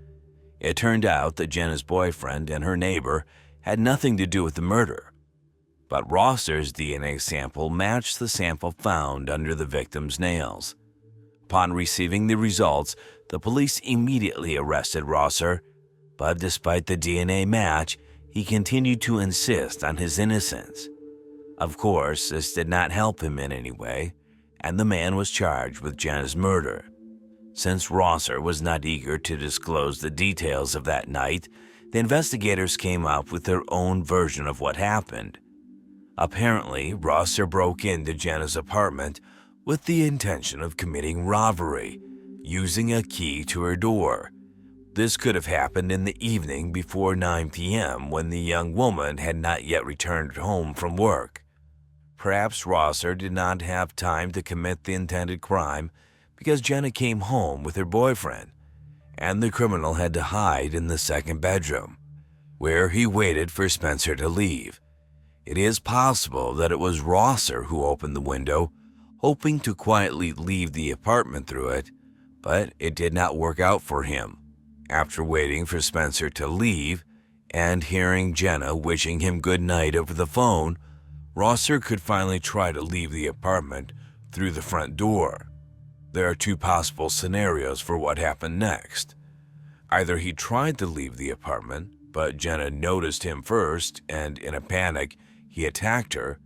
It turned out that Jenna's boyfriend and her neighbor had nothing to do with the murder. but Rosser's DNA sample matched the sample found under the victim's nails. Upon receiving the results, the police immediately arrested Rosser, but despite the DNA match, he continued to insist on his innocence. Of course, this did not help him in any way, and the man was charged with Jenna's murder. Since Rosser was not eager to disclose the details of that night, the investigators came up with their own version of what happened. Apparently, Rosser broke into Jenna's apartment with the intention of committing robbery, using a key to her door. This could have happened in the evening before 9 p.m. when the young woman had not yet returned home from work. Perhaps Rosser did not have time to commit the intended crime because Jenna came home with her boyfriend, and the criminal had to hide in the second bedroom, where he waited for Spencer to leave. It is possible that it was Rosser who opened the window, hoping to quietly leave the apartment through it, but it did not work out for him. After waiting for Spencer to leave and hearing Jenna wishing him good night over the phone, Rosser could finally try to leave the apartment through the front door. There are two possible scenarios for what happened next. Either he tried to leave the apartment, but Jenna noticed him first and in a panic he attacked her,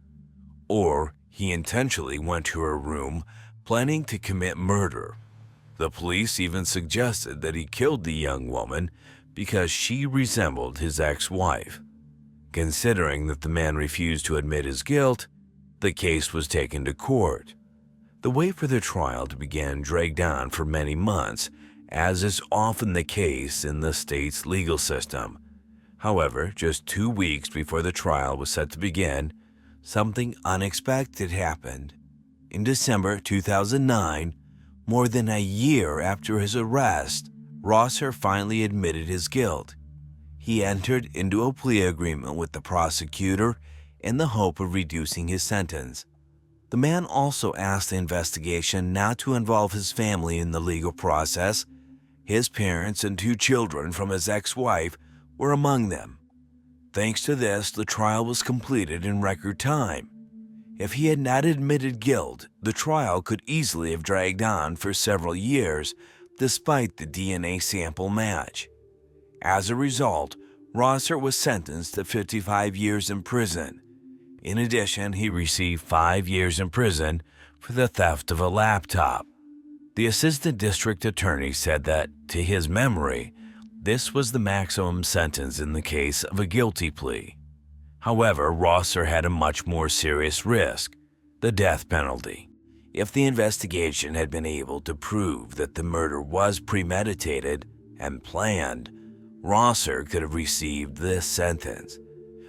or he intentionally went to her room planning to commit murder. The police even suggested that he killed the young woman because she resembled his ex-wife. Considering that the man refused to admit his guilt, the case was taken to court. The wait for the trial to begin dragged on for many months, as is often the case in the state's legal system. However, just 2 weeks before the trial was set to begin, something unexpected happened. In December 2009, more than a year after his arrest, Rosser finally admitted his guilt. He entered into a plea agreement with the prosecutor in the hope of reducing his sentence. The man also asked the investigation not to involve his family in the legal process. His parents and 2 children from his ex-wife were among them. Thanks to this, the trial was completed in record time. If he had not admitted guilt, the trial could easily have dragged on for several years, despite the DNA sample match. As a result, Rosser was sentenced to 55 years in prison. In addition, he received 5 years in prison for the theft of a laptop. The assistant district attorney said that, to his memory, this was the maximum sentence in the case of a guilty plea. However, Rosser had a much more serious risk, the death penalty. If the investigation had been able to prove that the murder was premeditated and planned, Rosser could have received this sentence.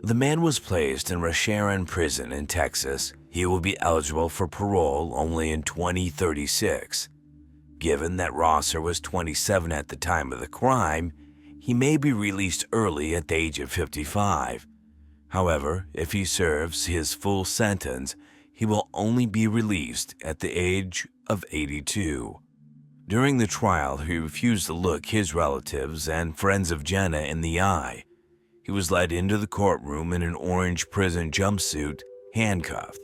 The man was placed in Rasharon Prison in Texas. He will be eligible for parole only in 2036. Given that Rosser was 27 at the time of the crime, he may be released early at the age of 55. However, if he serves his full sentence, he will only be released at the age of 82. During the trial, he refused to look his relatives and friends of Jenna in the eye. He was led into the courtroom in an orange prison jumpsuit, handcuffed.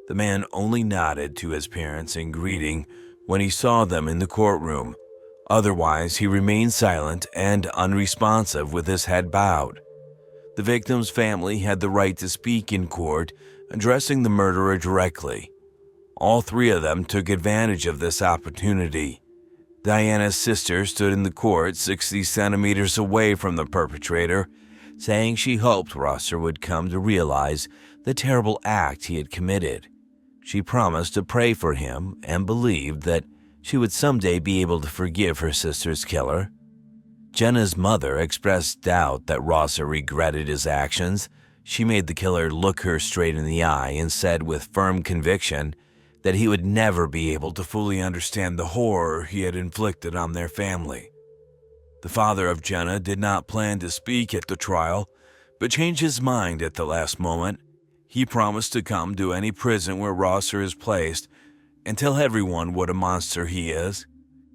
The man only nodded to his parents in greeting when he saw them in the courtroom. Otherwise, he remained silent and unresponsive with his head bowed. The victim's family had the right to speak in court, addressing the murderer directly. All 3 of them took advantage of this opportunity. Diana's sister stood in the court 60 centimeters away from the perpetrator, saying she hoped Rosser would come to realize the terrible act he had committed. She promised to pray for him and believed that she would someday be able to forgive her sister's killer. Jenna's mother expressed doubt that Rosser regretted his actions. She made the killer look her straight in the eye and said with firm conviction that he would never be able to fully understand the horror he had inflicted on their family. The father of Jenna did not plan to speak at the trial, but changed his mind at the last moment. He promised to come to any prison where Rosser is placed and tell everyone what a monster he is.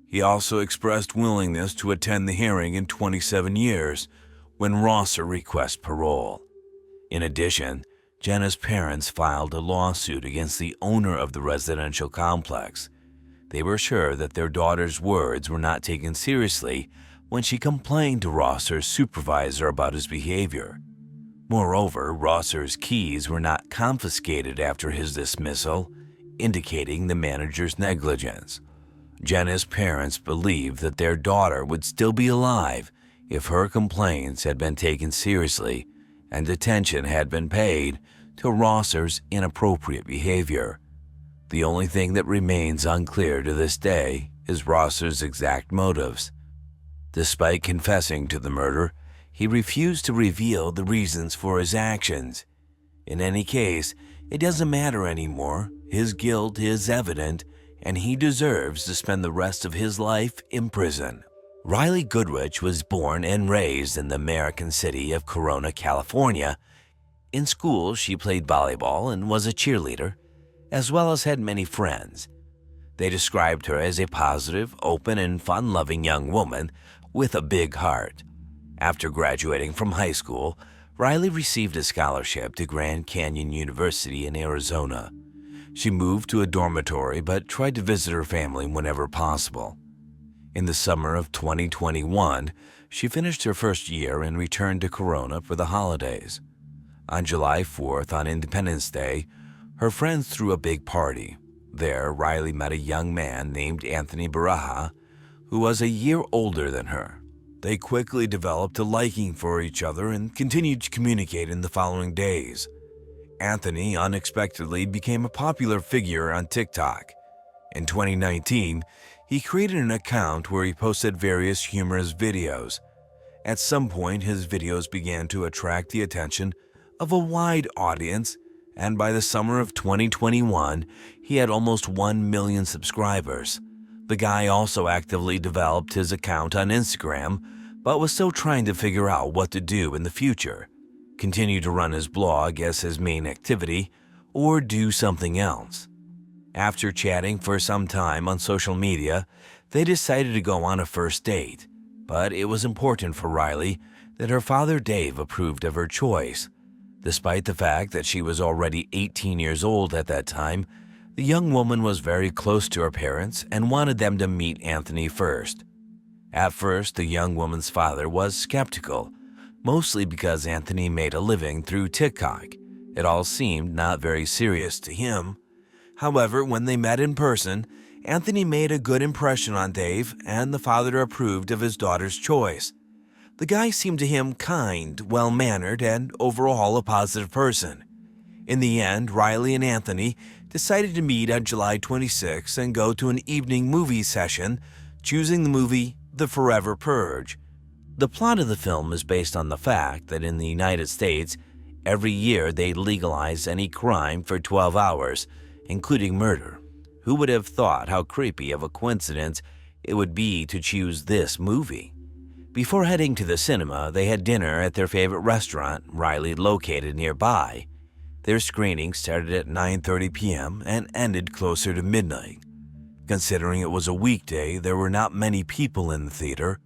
He also expressed willingness to attend the hearing in 27 years when Rosser requests parole. In addition, Jenna's parents filed a lawsuit against the owner of the residential complex. They were sure that their daughter's words were not taken seriously when she complained to Rosser's supervisor about his behavior. Moreover, Rosser's keys were not confiscated after his dismissal, indicating the manager's negligence. Jenna's parents believed that their daughter would still be alive if her complaints had been taken seriously and attention had been paid to Rosser's inappropriate behavior. The only thing that remains unclear to this day is Rosser's exact motives. Despite confessing to the murder, he refused to reveal the reasons for his actions. In any case, it doesn't matter anymore. His guilt is evident, and he deserves to spend the rest of his life in prison. Riley Goodrich was born and raised in the American city of Corona, California. In school, she played volleyball and was a cheerleader, as well as had many friends. They described her as a positive, open, and fun-loving young woman with a big heart. After graduating from high school, Riley received a scholarship to Grand Canyon University in Arizona. She moved to a dormitory but tried to visit her family whenever possible. In the summer of 2021, she finished her first year and returned to Corona for the holidays. On July 4th, on Independence Day, her friends threw a big party. There, Riley met a young man named Anthony Baraja, who was a year older than her. They quickly developed a liking for each other and continued to communicate in the following days. Anthony unexpectedly became a popular figure on TikTok. In 2019, he created an account where he posted various humorous videos. At some point, his videos began to attract the attention of a wide audience, and by the summer of 2021, he had almost 1 million subscribers. The guy also actively developed his account on Instagram, but was still trying to figure out what to do in the future. Continue to run his blog as his main activity, or do something else. After chatting for some time on social media, they decided to go on a first date, but it was important for Riley that her father Dave approved of her choice. Despite the fact that she was already 18 years old at that time, the young woman was very close to her parents and wanted them to meet Anthony first. At first, the young woman's father was skeptical, mostly because Anthony made a living through TikTok. It all seemed not very serious to him. However, when they met in person, Anthony made a good impression on Dave, and the father approved of his daughter's choice. The guy seemed to him kind, well-mannered, and overall a positive person. In the end, Riley and Anthony decided to meet on July 26 and go to an evening movie session, choosing the movie The Forever Purge. The plot of the film is based on the fact that in the United States, every year they legalize any crime for 12 hours, including murder. Who would have thought how creepy of a coincidence it would be to choose this movie? Before heading to the cinema, they had dinner at their favorite restaurant, Riley located nearby. Their screening started at 9:30 p.m. and ended closer to midnight. Considering it was a weekday, there were not many people in the theater.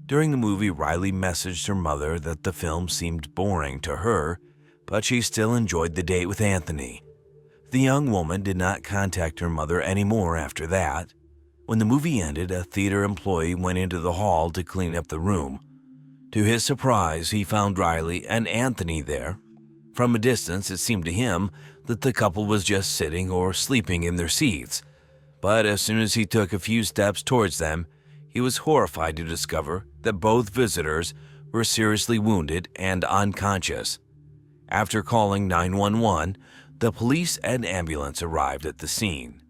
During the movie, Riley messaged her mother that the film seemed boring to her, but she still enjoyed the date with Anthony. The young woman did not contact her mother anymore after that. When the movie ended, a theater employee went into the hall to clean up the room. To his surprise, he found Riley and Anthony there. From a distance, it seemed to him that the couple was just sitting or sleeping in their seats. But as soon as he took a few steps towards them, he was horrified to discover that both visitors were seriously wounded and unconscious. After calling 911, the police and ambulance arrived at the scene.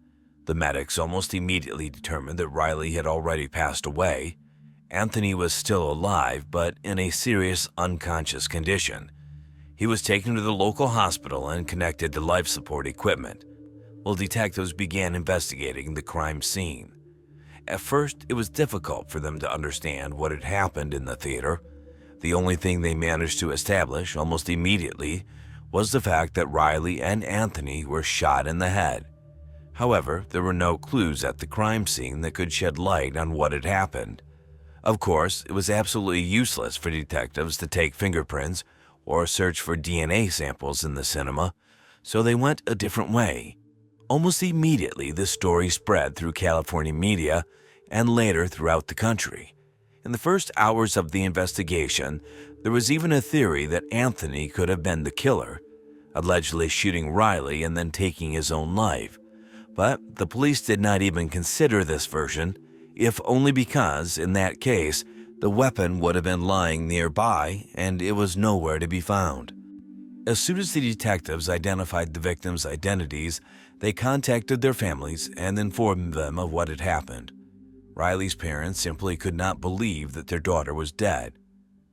The medics almost immediately determined that Riley had already passed away. Anthony was still alive, but in a serious unconscious condition. He was taken to the local hospital and connected to life support equipment, while detectives began investigating the crime scene. At first, it was difficult for them to understand what had happened in the theater. The only thing they managed to establish almost immediately was the fact that Riley and Anthony were shot in the head. However, there were no clues at the crime scene that could shed light on what had happened. Of course, it was absolutely useless for detectives to take fingerprints or search for DNA samples in the cinema, so they went a different way. Almost immediately, the story spread through California media and later throughout the country. In the first hours of the investigation, there was even a theory that Anthony could have been the killer, allegedly shooting Riley and then taking his own life. But the police did not even consider this version, if only because, in that case, the weapon would have been lying nearby and it was nowhere to be found. As soon as the detectives identified the victims' identities, they contacted their families and informed them of what had happened. Riley's parents simply could not believe that their daughter was dead.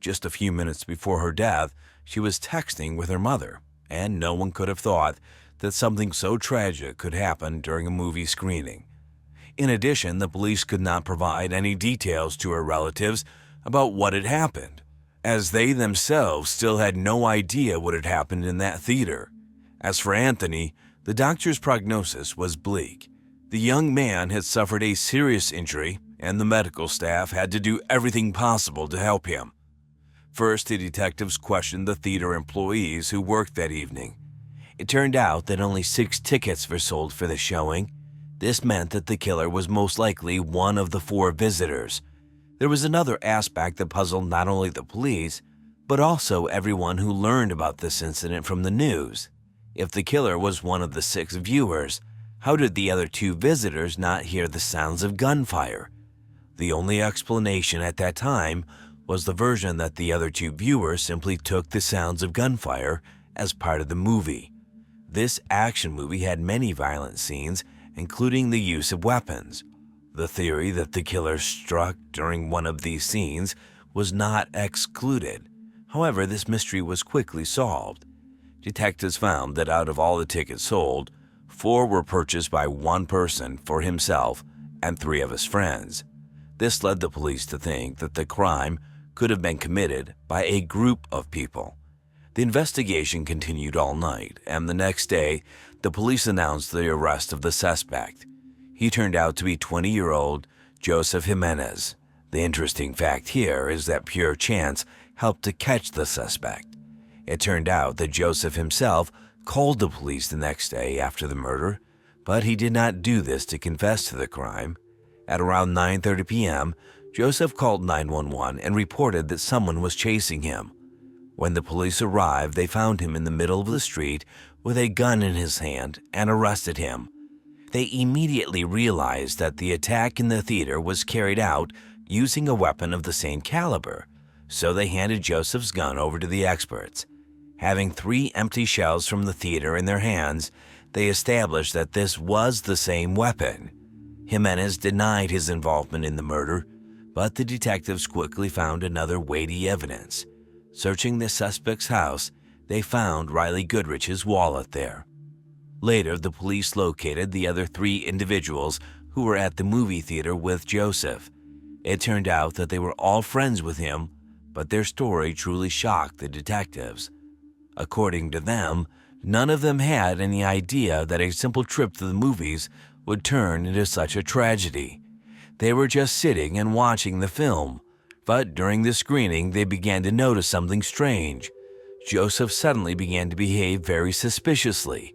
Just a few minutes before her death, she was texting with her mother, and no one could have thought that something so tragic could happen during a movie screening. In addition, the police could not provide any details to her relatives about what had happened, as they themselves still had no idea what had happened in that theater. As for Anthony, the doctor's prognosis was bleak. The young man had suffered a serious injury, and the medical staff had to do everything possible to help him. First, the detectives questioned the theater employees who worked that evening. It turned out that only 6 tickets were sold for the showing. This meant that the killer was most likely one of the 4 visitors. There was another aspect that puzzled not only the police, but also everyone who learned about this incident from the news. If the killer was one of the 6 viewers, how did the other 2 visitors not hear the sounds of gunfire? The only explanation at that time was the version that the other 2 viewers simply took the sounds of gunfire as part of the movie. This action movie had many violent scenes, including the use of weapons. The theory that the killer struck during one of these scenes was not excluded. However, this mystery was quickly solved. Detectives found that out of all the tickets sold, 4 were purchased by one person for himself and 3 of his friends. This led the police to think that the crime could have been committed by a group of people. The investigation continued all night, and the next day, the police announced the arrest of the suspect. He turned out to be 20-year-old Joseph Jimenez. The interesting fact here is that pure chance helped to catch the suspect. It turned out that Joseph himself called the police the next day after the murder, but he did not do this to confess to the crime. At around 9:30 p.m., Joseph called 911 and reported that someone was chasing him. When the police arrived, they found him in the middle of the street with a gun in his hand and arrested him. They immediately realized that the attack in the theater was carried out using a weapon of the same caliber, so they handed Joseph's gun over to the experts. Having 3 empty shells from the theater in their hands, they established that this was the same weapon. Jimenez denied his involvement in the murder, but the detectives quickly found another weighty evidence. Searching the suspect's house, they found Riley Goodrich's wallet there. Later, the police located the other 3 individuals who were at the movie theater with Joseph. It turned out that they were all friends with him, but their story truly shocked the detectives. According to them, none of them had any idea that a simple trip to the movies would turn into such a tragedy. They were just sitting and watching the film, but during the screening they began to notice something strange. Joseph suddenly began to behave very suspiciously.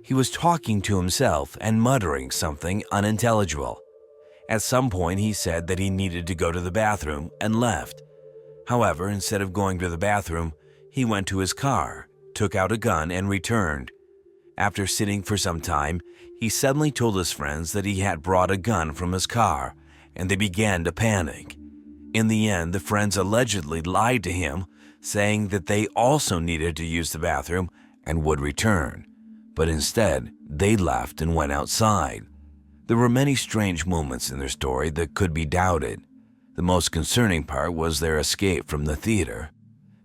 He was talking to himself and muttering something unintelligible. At some point he said that he needed to go to the bathroom and left. However, instead of going to the bathroom, he went to his car, took out a gun, and returned. After sitting for some time, he suddenly told his friends that he had brought a gun from his car, and they began to panic. In the end, the friends allegedly lied to him, saying that they also needed to use the bathroom and would return. But instead, they left and went outside. There were many strange moments in their story that could be doubted. The most concerning part was their escape from the theater.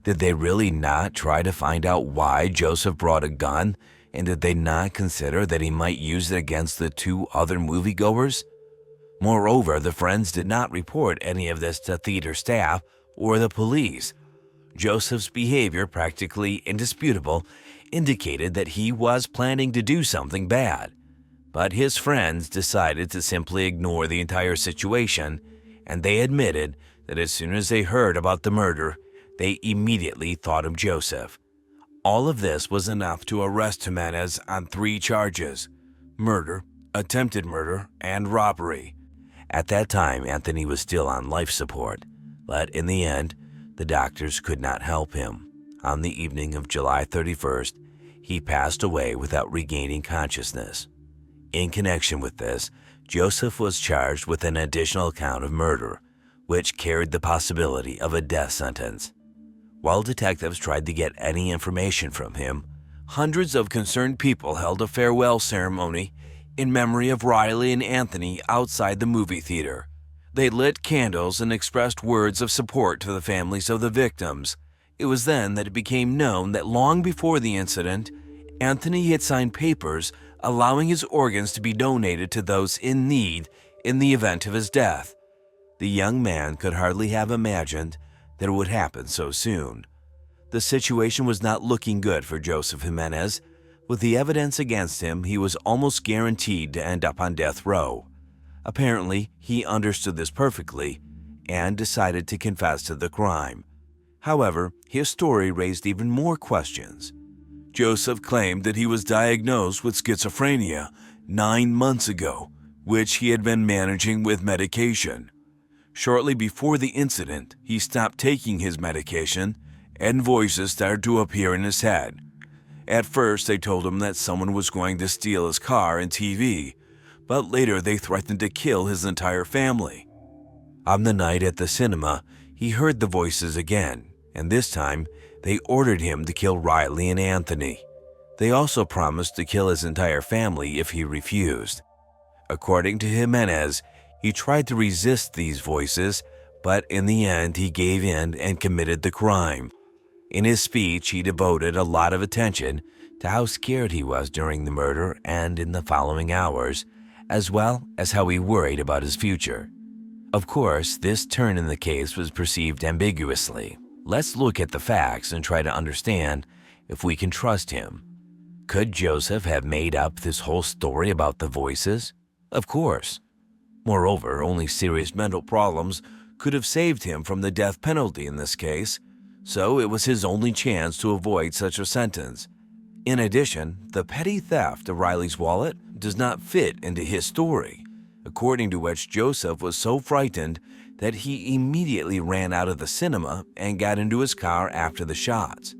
Did they really not try to find out why Joseph brought a gun, and did they not consider that he might use it against the 2 other moviegoers? Moreover, the friends did not report any of this to theater staff or the police. Joseph's behavior, practically indisputable, indicated that he was planning to do something bad. But his friends decided to simply ignore the entire situation, and they admitted that as soon as they heard about the murder, they immediately thought of Joseph. All of this was enough to arrest Jimenez on 3 charges: murder, attempted murder, and robbery. At that time, Anthony was still on life support, but in the end, the doctors could not help him. On the evening of July 31st, he passed away without regaining consciousness. In connection with this, Joseph was charged with an additional count of murder, which carried the possibility of a death sentence. While detectives tried to get any information from him, hundreds of concerned people held a farewell ceremony in memory of Riley and Anthony outside the movie theater. They lit candles and expressed words of support to the families of the victims. It was then that it became known that long before the incident, Anthony had signed papers allowing his organs to be donated to those in need in the event of his death. The young man could hardly have imagined that it would happen so soon. The situation was not looking good for Joseph Jimenez. With the evidence against him, he was almost guaranteed to end up on death row. Apparently, he understood this perfectly and decided to confess to the crime. However, his story raised even more questions. Joseph claimed that he was diagnosed with schizophrenia 9 months ago, which he had been managing with medication. Shortly before the incident, he stopped taking his medication, and voices started to appear in his head. At first, they told him that someone was going to steal his car and TV, but later they threatened to kill his entire family. On the night at the cinema, he heard the voices again, and this time, they ordered him to kill Riley and Anthony. They also promised to kill his entire family if he refused. According to Jimenez, he tried to resist these voices, but in the end he gave in and committed the crime. In his speech, he devoted a lot of attention to how scared he was during the murder and in the following hours, as well as how he worried about his future. Of course, this turn in the case was perceived ambiguously. Let's look at the facts and try to understand if we can trust him. Could Joseph have made up this whole story about the voices? Of course. Moreover, only serious mental problems could have saved him from the death penalty in this case, so it was his only chance to avoid such a sentence. In addition, the petty theft of Riley's wallet does not fit into his story, according to which Joseph was so frightened that he immediately ran out of the cinema and got into his car after the shots.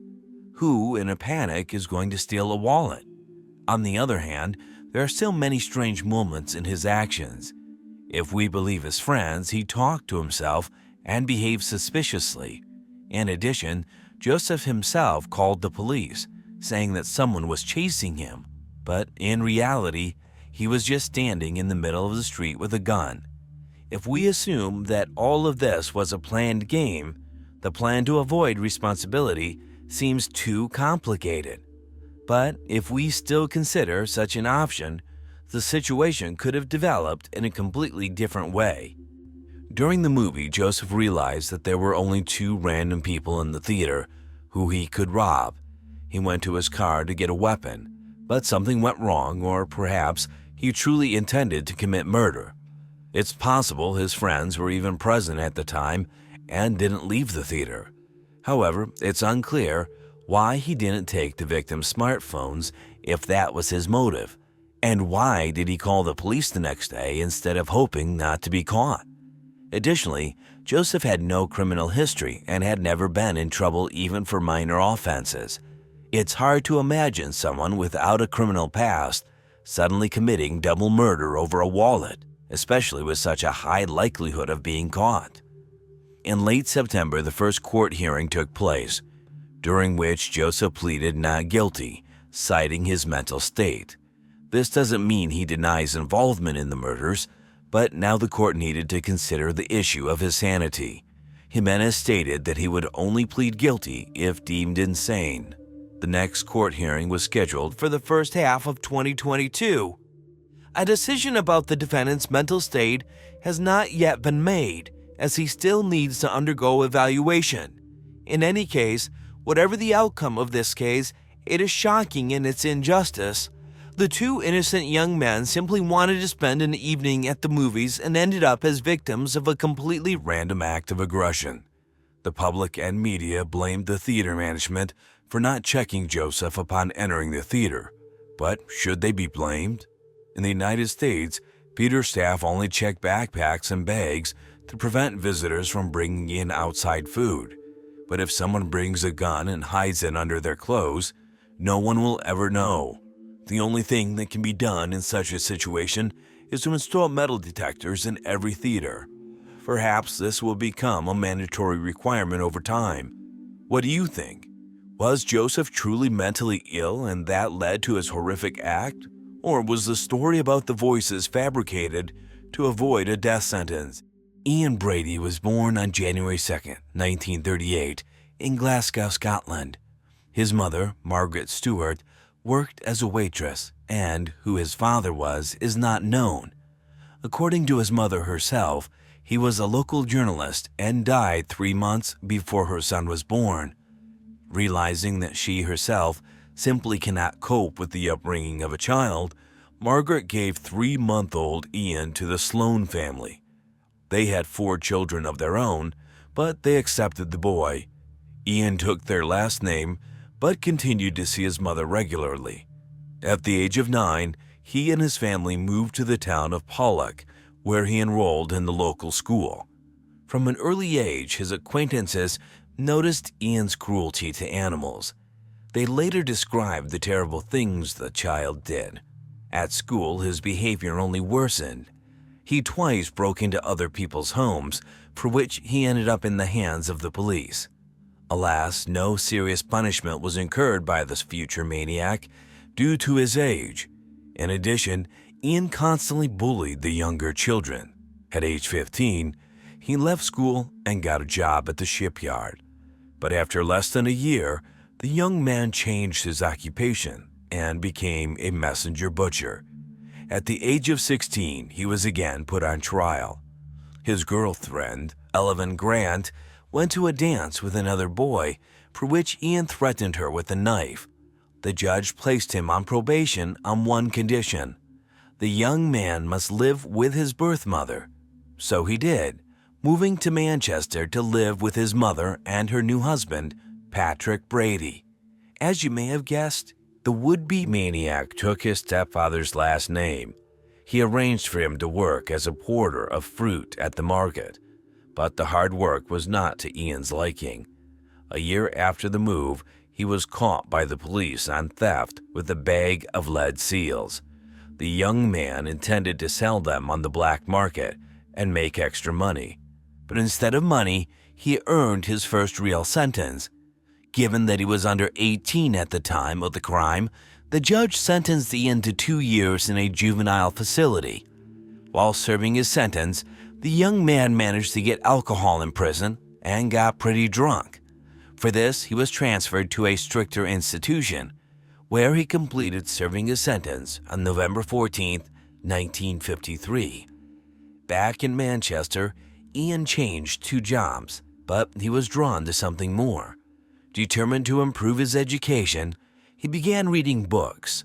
Who, in a panic, is going to steal a wallet? On the other hand, there are still many strange moments in his actions. If we believe his friends, he talked to himself and behaved suspiciously. In addition, Joseph himself called the police, saying that someone was chasing him, but in reality, he was just standing in the middle of the street with a gun. If we assume that all of this was a planned game, the plan to avoid responsibility seems too complicated. But if we still consider such an option, the situation could have developed in a completely different way. During the movie, Joseph realized that there were only 2 random people in the theater who he could rob. He went to his car to get a weapon, but something went wrong, or perhaps he truly intended to commit murder. It's possible his friends were even present at the time and didn't leave the theater. However, it's unclear why he didn't take the victim's smartphones if that was his motive, and why did he call the police the next day instead of hoping not to be caught. Additionally, Joseph had no criminal history and had never been in trouble even for minor offenses. It's hard to imagine someone without a criminal past suddenly committing double murder over a wallet, especially with such a high likelihood of being caught. In late September, the first court hearing took place, during which Joseph pleaded not guilty, citing his mental state. This doesn't mean he denies involvement in the murders, but now the court needed to consider the issue of his sanity. Jimenez stated that he would only plead guilty if deemed insane. The next court hearing was scheduled for the first half of 2022. A decision about the defendant's mental state has not yet been made, as he still needs to undergo evaluation. In any case, whatever the outcome of this case, it is shocking in its injustice. The 2 innocent young men simply wanted to spend an evening at the movies and ended up as victims of a completely random act of aggression. The public and media blamed the theater management for not checking Joseph upon entering the theater. But should they be blamed? In the United States, theater staff only check backpacks and bags to prevent visitors from bringing in outside food. But if someone brings a gun and hides it under their clothes, no one will ever know. The only thing that can be done in such a situation is to install metal detectors in every theater. Perhaps this will become a mandatory requirement over time. What do you think? Was Joseph truly mentally ill and that led to his horrific act? Or was the story about the voices fabricated to avoid a death sentence? Ian Brady was born on January 2, 1938, in Glasgow, Scotland. His mother, Margaret Stewart, worked as a waitress, and who his father was is not known. According to his mother herself, he was a local journalist and died 3 months before her son was born. Realizing that she herself simply cannot cope with the upbringing of a child, Margaret gave 3-month-old Ian to the Sloan family. They had 4 children of their own, but they accepted the boy. Ian took their last name, but continued to see his mother regularly. At the age of 9, he and his family moved to the town of Pollock, where he enrolled in the local school. From an early age, his acquaintances noticed Ian's cruelty to animals. They later described the terrible things the child did. At school, his behavior only worsened. He twice broke into other people's homes, for which he ended up in the hands of the police. Alas, no serious punishment was incurred by this future maniac due to his age. In addition, Ian constantly bullied the younger children. At age 15, he left school and got a job at the shipyard. But after less than a year, the young man changed his occupation and became a messenger butcher. At the age of 16, he was again put on trial. His girlfriend, Eleven Grant, went to a dance with another boy, for which Ian threatened her with a knife. The judge placed him on probation on one condition: the young man must live with his birth mother. So he did, moving to Manchester to live with his mother and her new husband, Patrick Brady. As you may have guessed, the would-be maniac took his stepfather's last name. He arranged for him to work as a porter of fruit at the market, but the hard work was not to Ian's liking. A year after the move, he was caught by the police on theft with a bag of lead seals. The young man intended to sell them on the black market and make extra money. But instead of money, he earned his first real sentence. Given that he was under 18 at the time of the crime, the judge sentenced Ian to 2 years in a juvenile facility. While serving his sentence, the young man managed to get alcohol in prison and got pretty drunk. For this, he was transferred to a stricter institution, where he completed serving his sentence on November 14, 1953. Back in Manchester, Ian changed 2 jobs, but he was drawn to something more. Determined to improve his education, he began reading books.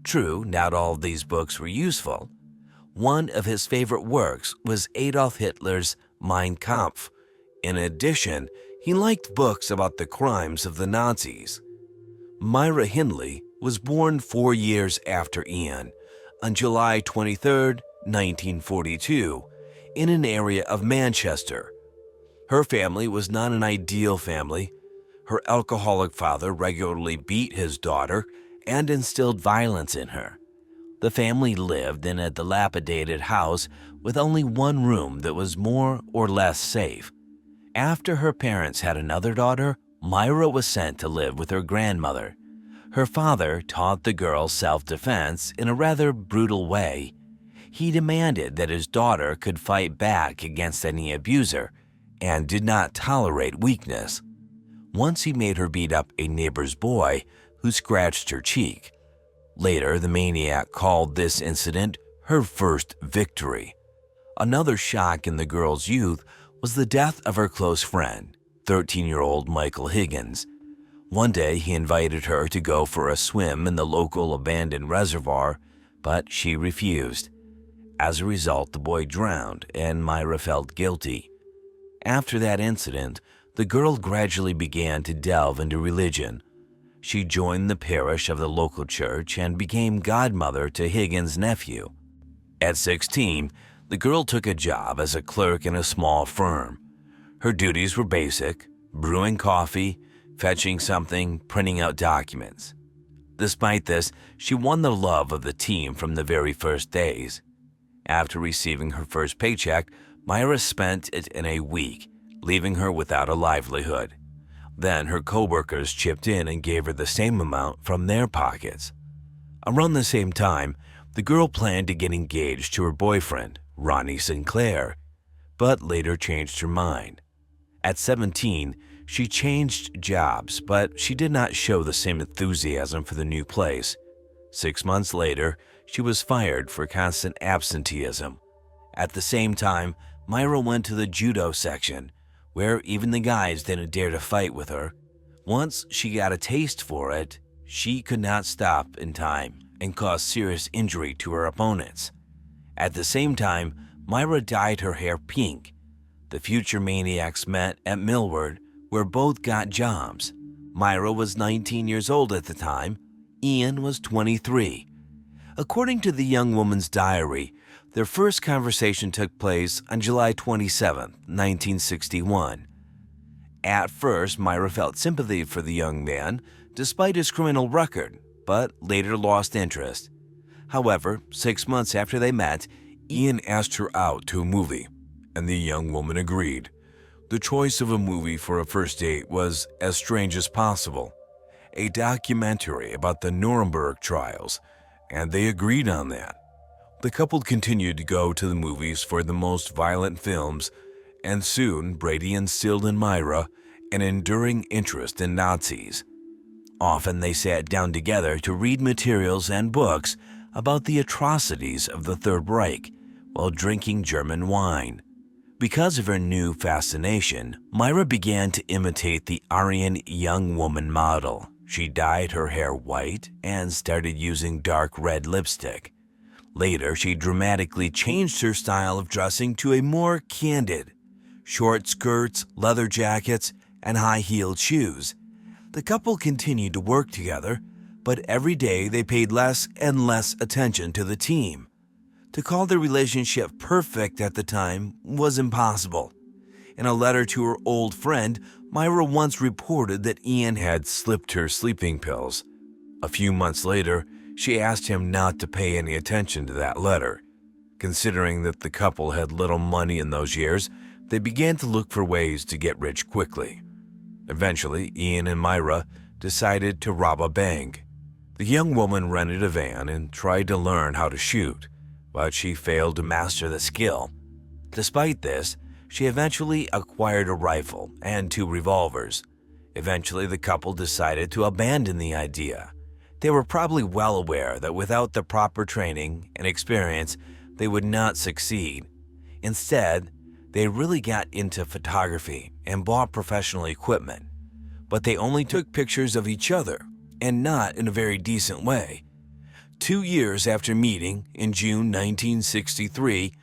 True, not all of these books were useful. One of his favorite works was Adolf Hitler's Mein Kampf. In addition, he liked books about the crimes of the Nazis. Myra Hindley was born 4 years after Ian, on July 23, 1942, in an area of Manchester. Her family was not an ideal family. Her alcoholic father regularly beat his daughter and instilled violence in her. The family lived in a dilapidated house with only one room that was more or less safe. After her parents had another daughter, Myra was sent to live with her grandmother. Her father taught the girl self-defense in a rather brutal way. He demanded that his daughter could fight back against any abuser and did not tolerate weakness. Once he made her beat up a neighbor's boy who scratched her cheek. Later, the maniac called this incident her first victory. Another shock in the girl's youth was the death of her close friend, 13-year-old Michael Higgins. One day, he invited her to go for a swim in the local abandoned reservoir, but she refused. As a result, the boy drowned and Myra felt guilty. After that incident, the girl gradually began to delve into religion. She joined the parish of the local church and became godmother to Higgins' nephew. At 16, the girl took a job as a clerk in a small firm. Her duties were basic: brewing coffee, fetching something, printing out documents. Despite this, she won the love of the team from the very first days. After receiving her first paycheck, Myra spent it in a week, leaving her without a livelihood. Then her co-workers chipped in and gave her the same amount from their pockets. Around the same time, the girl planned to get engaged to her boyfriend, Ronnie Sinclair, but later changed her mind. At 17, she changed jobs, but she did not show the same enthusiasm for the new place. 6 months later, she was fired for constant absenteeism. At the same time, Myra went to the judo section, where even the guys didn't dare to fight with her. Once she got a taste for it, she could not stop in time and caused serious injury to her opponents. At the same time, Myra dyed her hair pink. The future maniacs met at Millward, where both got jobs. Myra was 19 years old at the time. Ian was 23. According to the young woman's diary, their first conversation took place on July 27, 1961. At first, Myra felt sympathy for the young man, despite his criminal record, but later lost interest. However, 6 months after they met, Ian asked her out to a movie, and the young woman agreed. The choice of a movie for a first date was As Strange as Possible, a documentary about the Nuremberg trials, and they agreed on that. The couple continued to go to the movies for the most violent films, and soon Brady instilled in Myra an enduring interest in Nazis. Often they sat down together to read materials and books about the atrocities of the Third Reich while drinking German wine. Because of her new fascination, Myra began to imitate the Aryan young woman model. She dyed her hair white and started using dark red lipstick. Later, she dramatically changed her style of dressing to a more candid: short skirts, leather jackets, and high-heeled shoes. The couple continued to work together, but every day they paid less and less attention to the team. To call their relationship perfect at the time was impossible. In a letter to her old friend, Myra once reported that Ian had slipped her sleeping pills. A few months later, she asked him not to pay any attention to that letter. Considering that the couple had little money in those years, they began to look for ways to get rich quickly. Eventually, Ian and Myra decided to rob a bank. The young woman rented a van and tried to learn how to shoot, but she failed to master the skill. Despite this, she eventually acquired a rifle and 2 revolvers. Eventually, the couple decided to abandon the idea. They were probably well aware that without the proper training and experience, they would not succeed. Instead, they really got into photography and bought professional equipment. But they only took pictures of each other, and not in a very decent way. 2 years after meeting, in June 1963,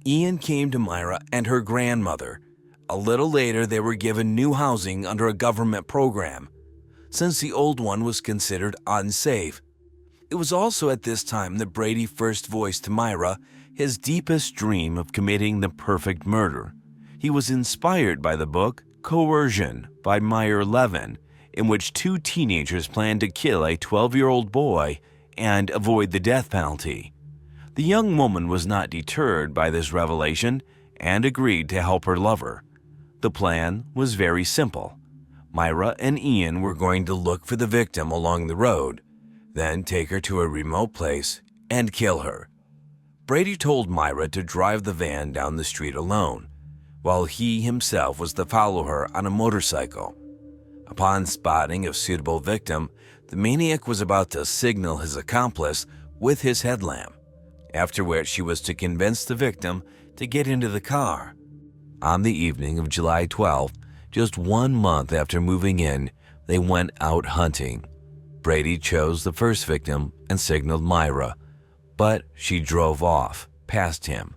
Ian came to Myra and her grandmother. A little later, they were given new housing under a government program, since the old one was considered unsafe. It was also at this time that Brady first voiced to Myra his deepest dream of committing the perfect murder. He was inspired by the book Coercion by Meyer Levin, in which 2 teenagers planned to kill a 12-year-old boy and avoid the death penalty. The young woman was not deterred by this revelation and agreed to help her lover. The plan was very simple. Myra and Ian were going to look for the victim along the road, then take her to a remote place and kill her. Brady told Myra to drive the van down the street alone, while he himself was to follow her on a motorcycle. Upon spotting a suitable victim, the maniac was about to signal his accomplice with his headlamp, after which she was to convince the victim to get into the car. On the evening of July 12th, just 1 month after moving in, they went out hunting. Brady chose the first victim and signaled Myra, but she drove off, past him.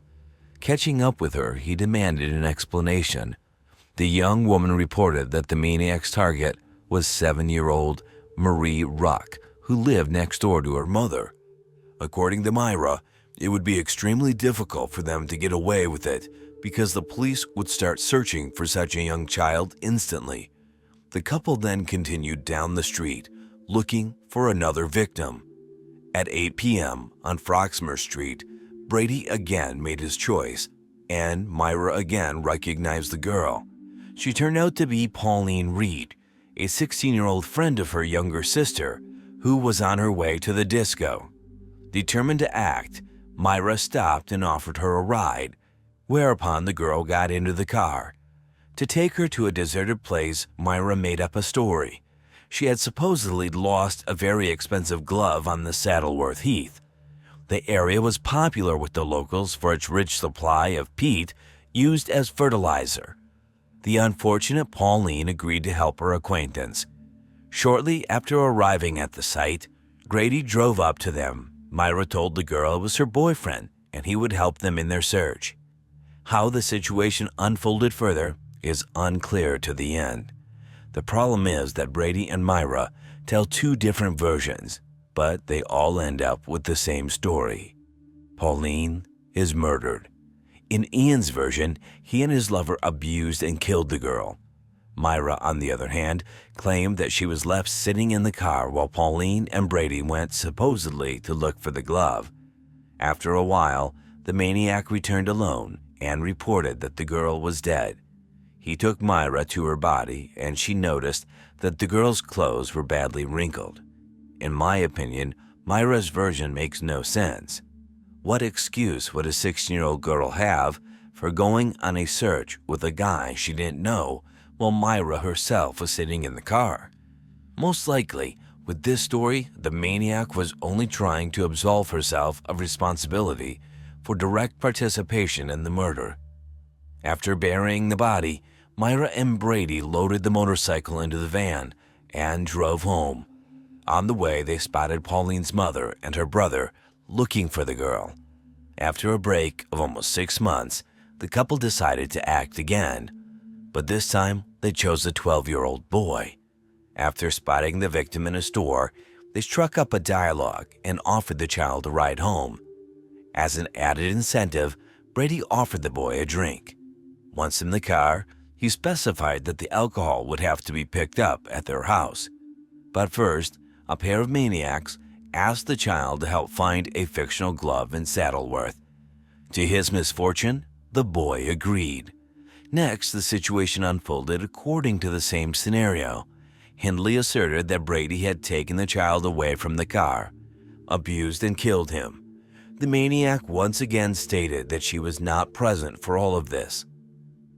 Catching up with her, he demanded an explanation. The young woman reported that the maniac's target was 7-year-old Marie Ruck, who lived next door to her mother. According to Myra, it would be extremely difficult for them to get away with it because the police would start searching for such a young child instantly. The couple then continued down the street, looking for another victim. At 8 p.m. on Froxmer Street, Brady again made his choice, and Myra again recognized the girl. She turned out to be Pauline Reed, a 16-year-old friend of her younger sister, who was on her way to the disco. Determined to act, Myra stopped and offered her a ride, whereupon the girl got into the car. To take her to a deserted place, Myra made up a story. She had supposedly lost a very expensive glove on the Saddleworth Heath. The area was popular with the locals for its rich supply of peat used as fertilizer. The unfortunate Pauline agreed to help her acquaintance. Shortly after arriving at the site, Grady drove up to them. Myra told the girl it was her boyfriend and he would help them in their search. How the situation unfolded further is unclear to the end. The problem is that Brady and Myra tell two different versions, but they all end up with the same story. Pauline is murdered. In Ian's version, he and his lover abused and killed the girl. Myra, on the other hand, claimed that she was left sitting in the car while Pauline and Brady went supposedly to look for the glove. After a while, the maniac returned alone and reported that the girl was dead. He took Myra to her body and she noticed that the girl's clothes were badly wrinkled. In my opinion, Myra's version makes no sense. What excuse would a 16-year-old girl have for going on a search with a guy she didn't know while Myra herself was sitting in the car? Most likely, with this story, the maniac was only trying to absolve herself of responsibility for direct participation in the murder. After burying the body, Myra and Brady loaded the motorcycle into the van and drove home. On the way, they spotted Pauline's mother and her brother looking for the girl. After a break of almost 6 months, the couple decided to act again, but this time they chose a 12-year-old boy. After spotting the victim in a store, they struck up a dialogue and offered the child a ride home. As an added incentive, Brady offered the boy a drink. Once in the car, he specified that the alcohol would have to be picked up at their house. But first, a pair of maniacs asked the child to help find a fictional glove in Saddleworth. To his misfortune, the boy agreed. Next, the situation unfolded according to the same scenario. Hindley asserted that Brady had taken the child away from the car, abused and killed him. The maniac once again stated that she was not present for all of this.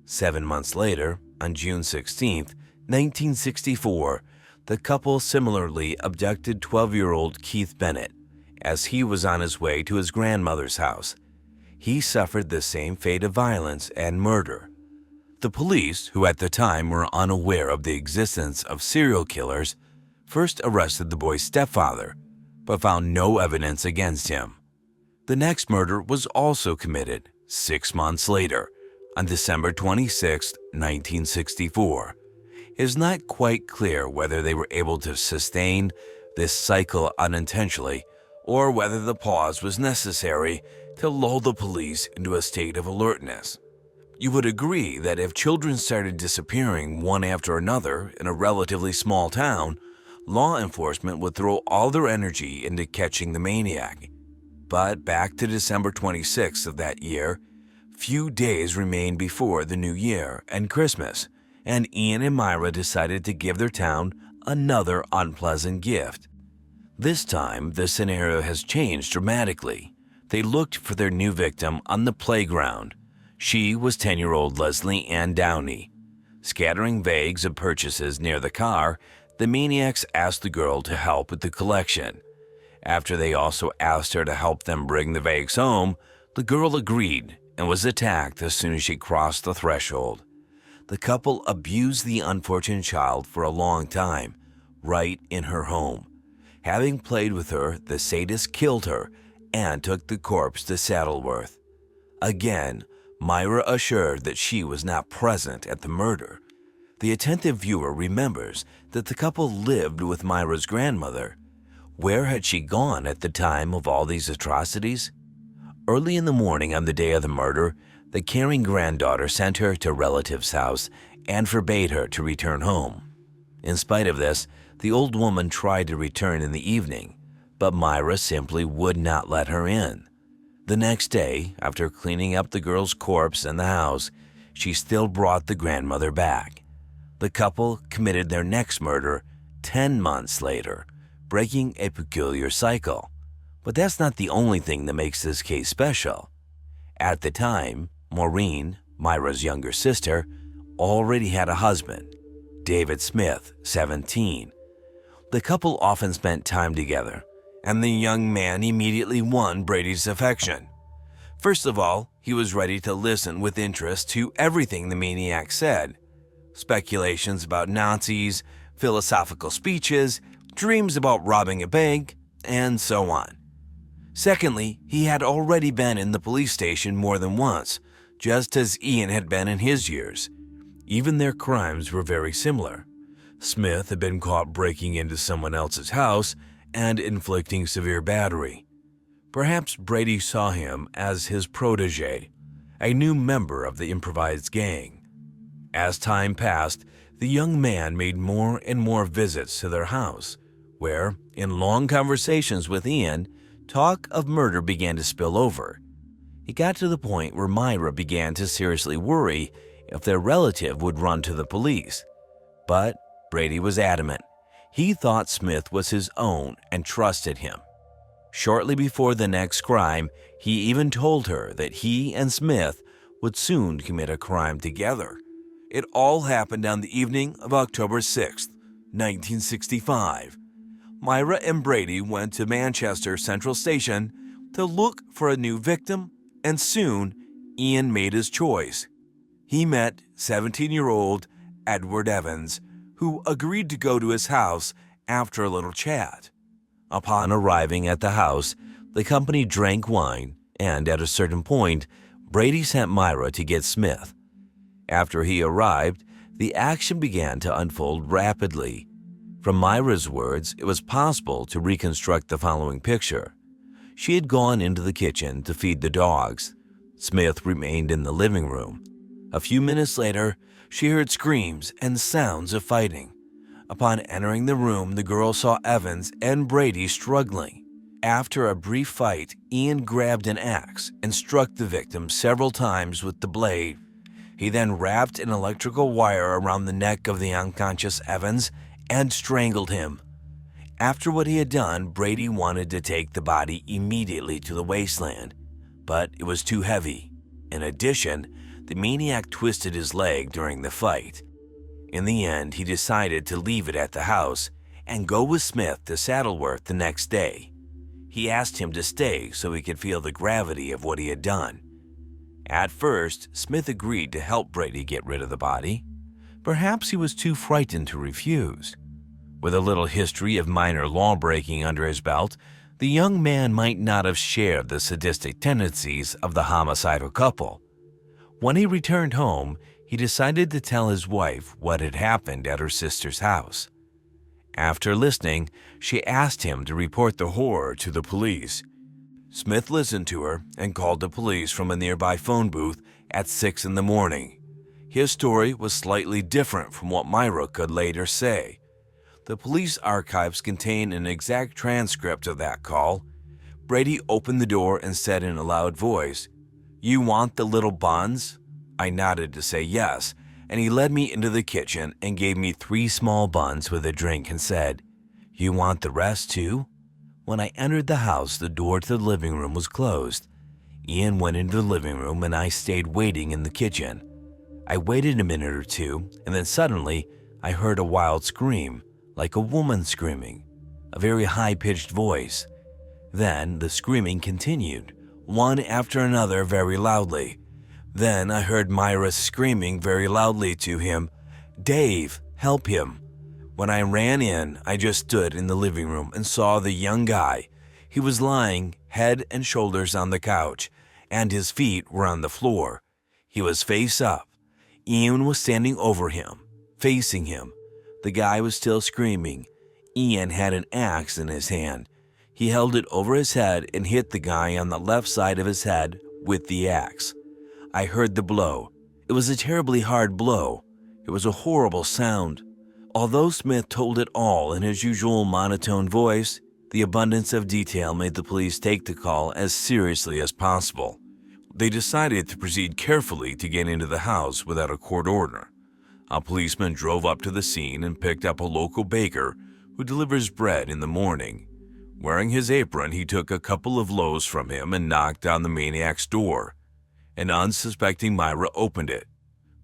7 months later, on June 16, 1964, the couple similarly abducted 12-year-old Keith Bennett as he was on his way to his grandmother's house. He suffered the same fate of violence and murder. The police, who at the time were unaware of the existence of serial killers, first arrested the boy's stepfather, but found no evidence against him. The next murder was also committed 6 months later, on December 26, 1964. It is not quite clear whether they were able to sustain this cycle unintentionally or whether the pause was necessary to lull the police into a state of alertness. You would agree that if children started disappearing one after another in a relatively small town, law enforcement would throw all their energy into catching the maniac. But back to December 26th of that year, few days remained before the New Year and Christmas, and Ian and Myra decided to give their town another unpleasant gift. This time, the scenario has changed dramatically. They looked for their new victim on the playground. She was 10-year-old Leslie Ann Downey. Scattering bags of purchases near the car, the maniacs asked the girl to help with the collection. After they also asked her to help them bring the bags home, the girl agreed and was attacked as soon as she crossed the threshold. The couple abused the unfortunate child for a long time, right in her home. Having played with her, the sadist killed her and took the corpse to Saddleworth. Again, Myra assured that she was not present at the murder. The attentive viewer remembers that the couple lived with Myra's grandmother. Where had she gone at the time of all these atrocities? Early in the morning on the day of the murder, the caring granddaughter sent her to a relative's house and forbade her to return home. In spite of this, the old woman tried to return in the evening, but Myra simply would not let her in. The next day, after cleaning up the girl's corpse in the house, she still brought the grandmother back. The couple committed their next murder 10 months later, breaking a peculiar cycle. But that's not the only thing that makes this case special. At the time, Maureen, Myra's younger sister, already had a husband, David Smith, 17. The couple often spent time together, and the young man immediately won Brady's affection. First of all, he was ready to listen with interest to everything the maniac said. Speculations about Nazis, philosophical speeches, dreams about robbing a bank, and so on. Secondly, he had already been in the police station more than once, just as Ian had been in his years. Even their crimes were very similar. Smith had been caught breaking into someone else's house and inflicting severe battery. Perhaps Brady saw him as his protege, a new member of the improvised gang. As time passed, the young man made more and more visits to their house, where, in long conversations with Ian, talk of murder began to spill over. It got to the point where Myra began to seriously worry if their relative would run to the police. But Brady was adamant. He thought Smith was his own and trusted him. Shortly before the next crime, he even told her that he and Smith would soon commit a crime together. It all happened on the evening of October 6, 1965. Myra and Brady went to Manchester Central Station to look for a new victim, and soon Ian made his choice. He met 17-year-old Edward Evans, who agreed to go to his house after a little chat. Upon arriving at the house, the company drank wine, and at a certain point, Brady sent Myra to get Smith. After he arrived, the action began to unfold rapidly. From Myra's words, it was possible to reconstruct the following picture. She had gone into the kitchen to feed the dogs. Smith remained in the living room. A few minutes later, she heard screams and sounds of fighting. Upon entering the room, the girl saw Evans and Brady struggling. After a brief fight, Ian grabbed an axe and struck the victim several times with the blade. He then wrapped an electrical wire around the neck of the unconscious Evans and strangled him. After what he had done, Brady wanted to take the body immediately to the wasteland, but it was too heavy. In addition, the maniac twisted his leg during the fight. In the end, he decided to leave it at the house and go with Smith to Saddleworth the next day. He asked him to stay so he could feel the gravity of what he had done. At first, Smith agreed to help Brady get rid of the body. Perhaps he was too frightened to refuse. With a little history of minor law-breaking under his belt, the young man might not have shared the sadistic tendencies of the homicidal couple. When he returned home, he decided to tell his wife what had happened at her sister's house. After listening, she asked him to report the horror to the police. Smith listened to her and called the police from a nearby phone booth at 6 in the morning. His story was slightly different from what Myra could later say. The police archives contain an exact transcript of that call. Brady opened the door and said in a loud voice, "You want the little buns?" I nodded to say yes, and he led me into the kitchen and gave me 3 small buns with a drink and said, "You want the rest too?" When I entered the house, the door to the living room was closed. Ian went into the living room and I stayed waiting in the kitchen. I waited a minute or two, and then suddenly I heard a wild scream, like a woman screaming, a very high-pitched voice. Then the screaming continued, one after another very loudly. Then I heard Myra screaming very loudly to him, "Dave, help him." When I ran in, I just stood in the living room and saw the young guy. He was lying head and shoulders on the couch, and his feet were on the floor. He was face up. Ian was standing over him, facing him. The guy was still screaming. Ian had an axe in his hand. He held it over his head and hit the guy on the left side of his head with the axe. I heard the blow. It was a terribly hard blow. It was a horrible sound. Although Smith told it all in his usual monotone voice, the abundance of detail made the police take the call as seriously as possible. They decided to proceed carefully to get into the house without a court order. A policeman drove up to the scene and picked up a local baker who delivers bread in the morning. Wearing his apron, he took a couple of loaves from him and knocked on the maniac's door. An unsuspecting Myra opened it.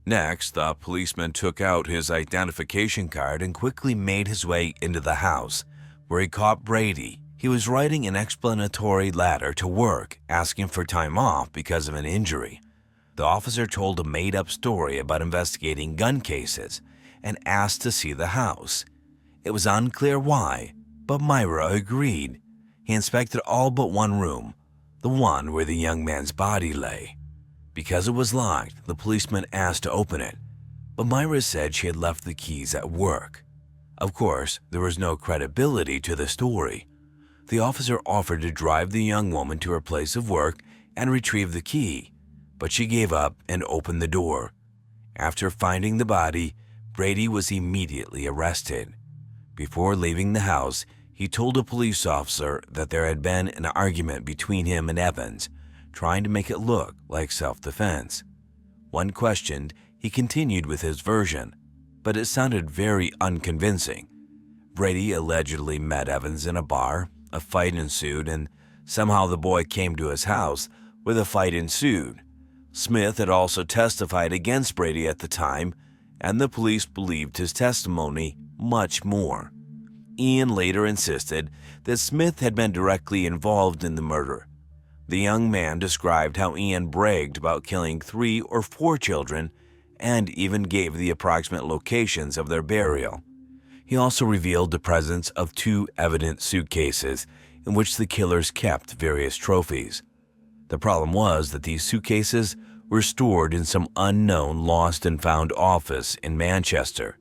Next, the policeman took out his identification card and quickly made his way into the house, where he caught Brady. He was writing an explanatory letter to work, asking for time off because of an injury. The officer told a made-up story about investigating gun cases and asked to see the house. It was unclear why, but Myra agreed. He inspected all but one room, the one where the young man's body lay. Because it was locked, the policeman asked to open it, but Myra said she had left the keys at work. Of course, there was no credibility to the story. The officer offered to drive the young woman to her place of work and retrieve the key, but she gave up and opened the door. After finding the body, Brady was immediately arrested. Before leaving the house, he told a police officer that there had been an argument between him and Evans, trying to make it look like self-defense. When questioned, he continued with his version, but it sounded very unconvincing. Brady allegedly met Evans in a bar, a fight ensued, and somehow the boy came to his house where the fight ensued. Smith had also testified against Brady at the time, and the police believed his testimony much more. Ian later insisted that Smith had been directly involved in the murder. The young man described how Ian bragged about killing 3 or 4 children and even gave the approximate locations of their burial. He also revealed the presence of 2 evidence suitcases in which the killers kept various trophies. The problem was that these suitcases were stored in some unknown lost and found office in Manchester.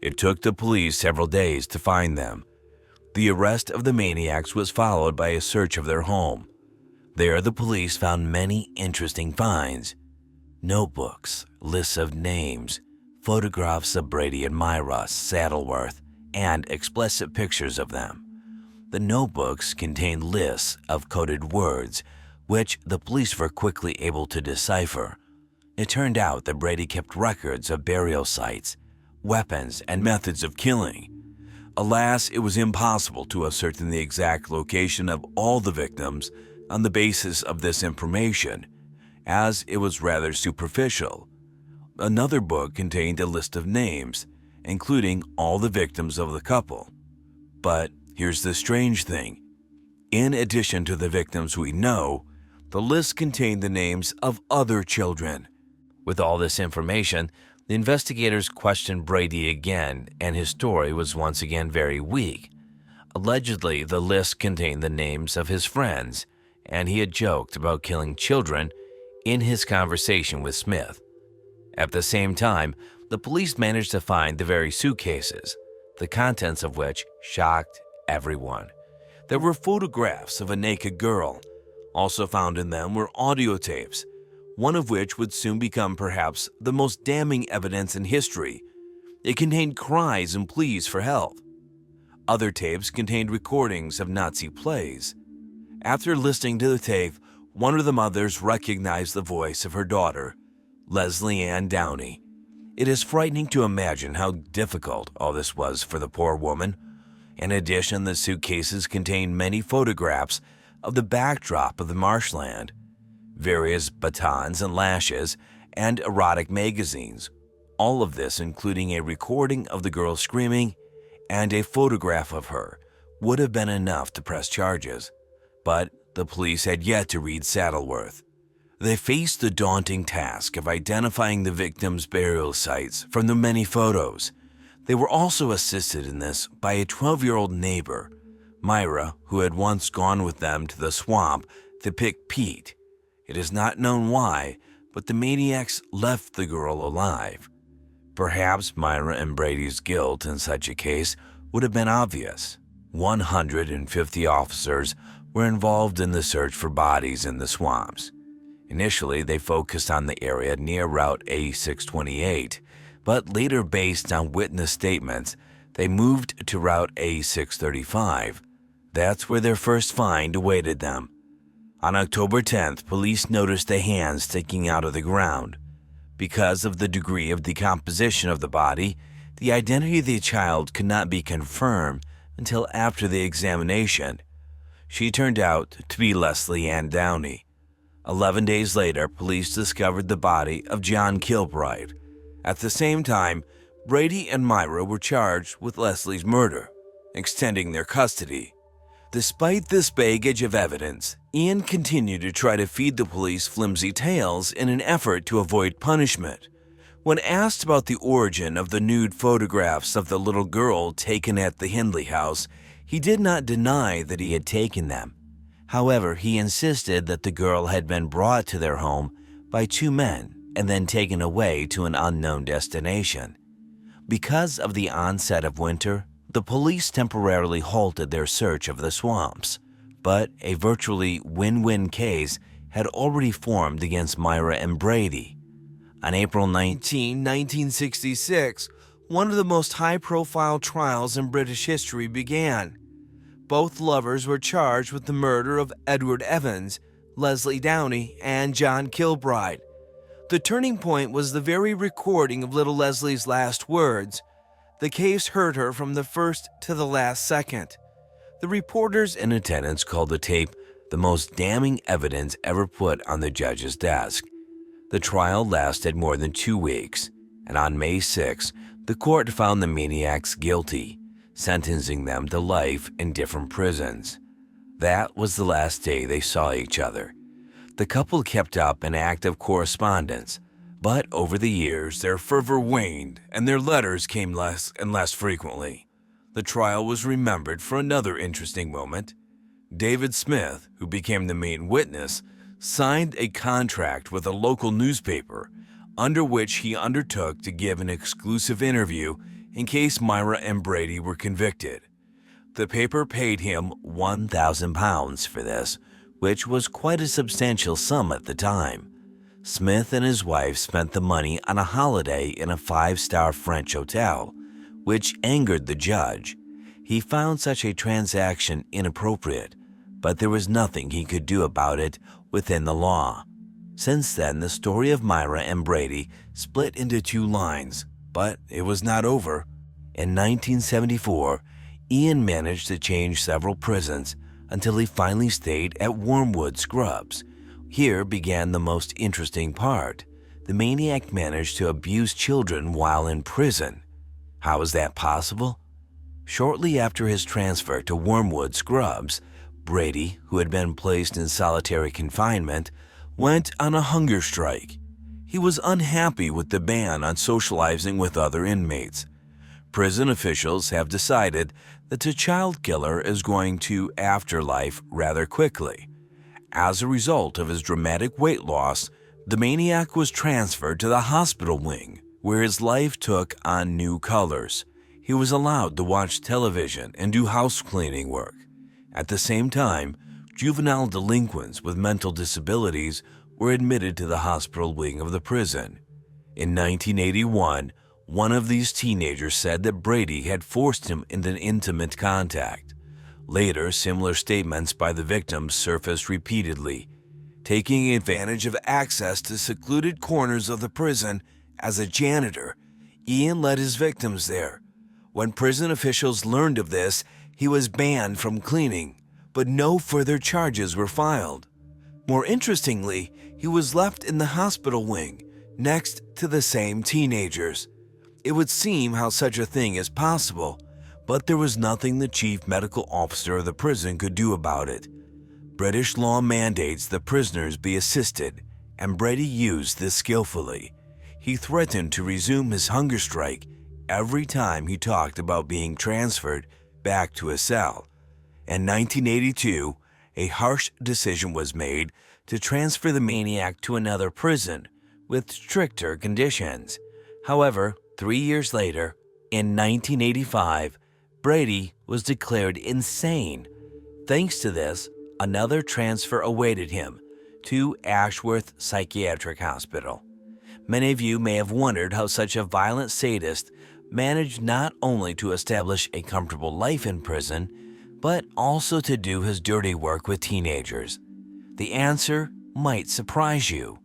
It took the police several days to find them. The arrest of the maniacs was followed by a search of their home. There, the police found many interesting finds: notebooks, lists of names, photographs of Brady and Myra Saddleworth, and explicit pictures of them. The notebooks contained lists of coded words, which the police were quickly able to decipher. It turned out that Brady kept records of burial sites, weapons, and methods of killing. Alas, it was impossible to ascertain the exact location of all the victims on the basis of this information, as it was rather superficial. Another book contained a list of names, including all the victims of the couple. But here's the strange thing. In addition to the victims we know, the list contained the names of other children. With all this information, the investigators questioned Brady again, and his story was once again very weak. Allegedly, the list contained the names of his friends, and he had joked about killing children in his conversation with Smith. At the same time, the police managed to find the very suitcases, the contents of which shocked everyone. There were photographs of a naked girl. Also found in them were audio tapes, one of which would soon become perhaps the most damning evidence in history. It contained cries and pleas for help. Other tapes contained recordings of Nazi plays. After listening to the tape, one of the mothers recognized the voice of her daughter, Leslie Ann Downey. It is frightening to imagine how difficult all this was for the poor woman. In addition, the suitcases contained many photographs of the backdrop of the marshland, various batons and lashes, and erotic magazines. All of this, including a recording of the girl screaming and a photograph of her, would have been enough to press charges. But the police had yet to read Saddleworth. They faced the daunting task of identifying the victims' burial sites from the many photos. They were also assisted in this by a 12-year-old neighbor, Myra, who had once gone with them to the swamp to pick peat. It is not known why, but the maniacs left the girl alive. Perhaps Myra and Brady's guilt in such a case would have been obvious. 150 officers were involved in the search for bodies in the swamps. Initially, they focused on the area near Route A628, but later, based on witness statements, they moved to Route A635. That's where their first find awaited them. On October 10th, police noticed a hand sticking out of the ground. Because of the degree of decomposition of the body, the identity of the child could not be confirmed until after the examination. She turned out to be Leslie Ann Downey. 11 days later, police discovered the body of John Kilbride. At the same time, Brady and Myra were charged with Leslie's murder, extending their custody. Despite this baggage of evidence, Ian continued to try to feed the police flimsy tales in an effort to avoid punishment. When asked about the origin of the nude photographs of the little girl taken at the Hindley house, he did not deny that he had taken them. However, he insisted that the girl had been brought to their home by two men and then taken away to an unknown destination. Because of the onset of winter, the police temporarily halted their search of the swamps, but a virtually win-win case had already formed against Myra and Brady. On April 19, 1966, one of the most high-profile trials in British history began. Both lovers were charged with the murder of Edward Evans, Leslie Downey, and John Kilbride. The turning point was the very recording of little Leslie's last words. The case hurt her from the first to the last second. The reporters in attendance called the tape the most damning evidence ever put on the judge's desk. The trial lasted more than 2 weeks, and on May 6, the court found the maniacs guilty, sentencing them to life in different prisons. That was the last day they saw each other. The couple kept up an active correspondence, but over the years their fervor waned and their letters came less and less frequently. The trial was remembered for another interesting moment. David Smith, who became the main witness, signed a contract with a local newspaper under which he undertook to give an exclusive interview in case Myra and Brady were convicted. The paper paid him £1,000 for this, which was quite a substantial sum at the time. Smith and his wife spent the money on a holiday in a 5-star French hotel, which angered the judge. He found such a transaction inappropriate, but there was nothing he could do about it within the law. Since then, the story of Myra and Brady split into 2 lines, but it was not over. In 1974, Ian managed to change several prisons until he finally stayed at Wormwood Scrubs. Here began the most interesting part. The maniac managed to abuse children while in prison. How is that possible? Shortly after his transfer to Wormwood Scrubs, Brady, who had been placed in solitary confinement, went on a hunger strike. He was unhappy with the ban on socializing with other inmates. Prison officials have decided that the child killer is going to afterlife rather quickly. As a result of his dramatic weight loss, the maniac was transferred to the hospital wing, where his life took on new colors. He was allowed to watch television and do house cleaning work. At the same time, juvenile delinquents with mental disabilities were admitted to the hospital wing of the prison. In 1981, one of these teenagers said that Brady had forced him into intimate contact. Later, similar statements by the victims surfaced repeatedly. Taking advantage of access to secluded corners of the prison as a janitor, Ian led his victims there. When prison officials learned of this, he was banned from cleaning, but no further charges were filed. More interestingly, he was left in the hospital wing, next to the same teenagers. It would seem how such a thing is possible, but there was nothing the chief medical officer of the prison could do about it. British law mandates the prisoners be assisted, and Brady used this skillfully. He threatened to resume his hunger strike every time he talked about being transferred back to a cell. In 1982, a harsh decision was made to transfer the maniac to another prison, with stricter conditions. However, 3 years later, in 1985, Brady was declared insane. Thanks to this, another transfer awaited him to Ashworth Psychiatric Hospital. Many of you may have wondered how such a violent sadist managed not only to establish a comfortable life in prison, but also to do his dirty work with teenagers. The answer might surprise you.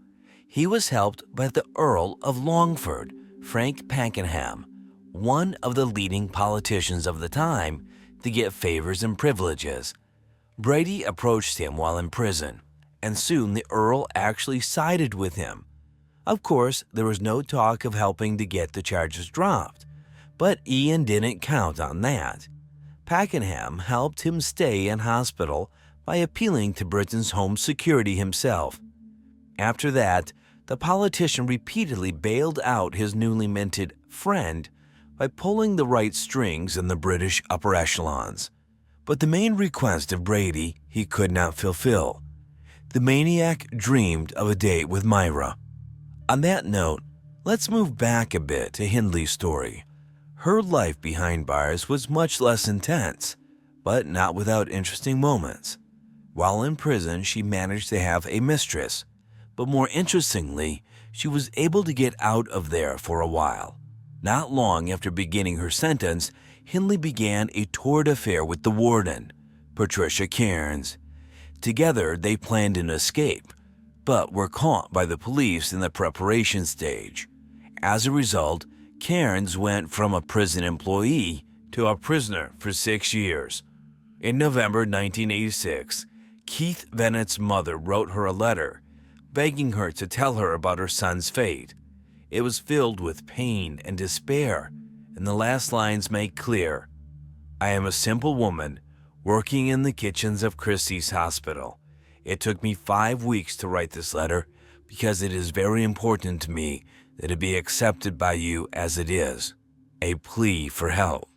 He was helped by the Earl of Longford, Frank Pakenham, one of the leading politicians of the time, to get favors and privileges. Brady approached him while in prison, and soon the Earl actually sided with him. Of course, there was no talk of helping to get the charges dropped, but Ian didn't count on that. Pakenham helped him stay in hospital by appealing to Britain's Home Security himself. After that, the politician repeatedly bailed out his newly minted friend by pulling the right strings in the British upper echelons. But the main request of Brady he could not fulfill. The maniac dreamed of a date with Myra. On that note, let's move back a bit to Hindley's story. Her life behind bars was much less intense, but not without interesting moments. While in prison, she managed to have a mistress, but more interestingly, she was able to get out of there for a while. Not long after beginning her sentence, Hindley began a torrid affair with the warden, Patricia Cairns. Together, they planned an escape, but were caught by the police in the preparation stage. As a result, Cairns went from a prison employee to a prisoner for 6 years. In November 1986, Keith Bennett's mother wrote her a letter, begging her to tell her about her son's fate. It was filled with pain and despair, and the last lines make clear, "I am a simple woman working in the kitchens of Christie's Hospital. It took me 5 weeks to write this letter because it is very important to me that it be accepted by you as it is. A plea for help.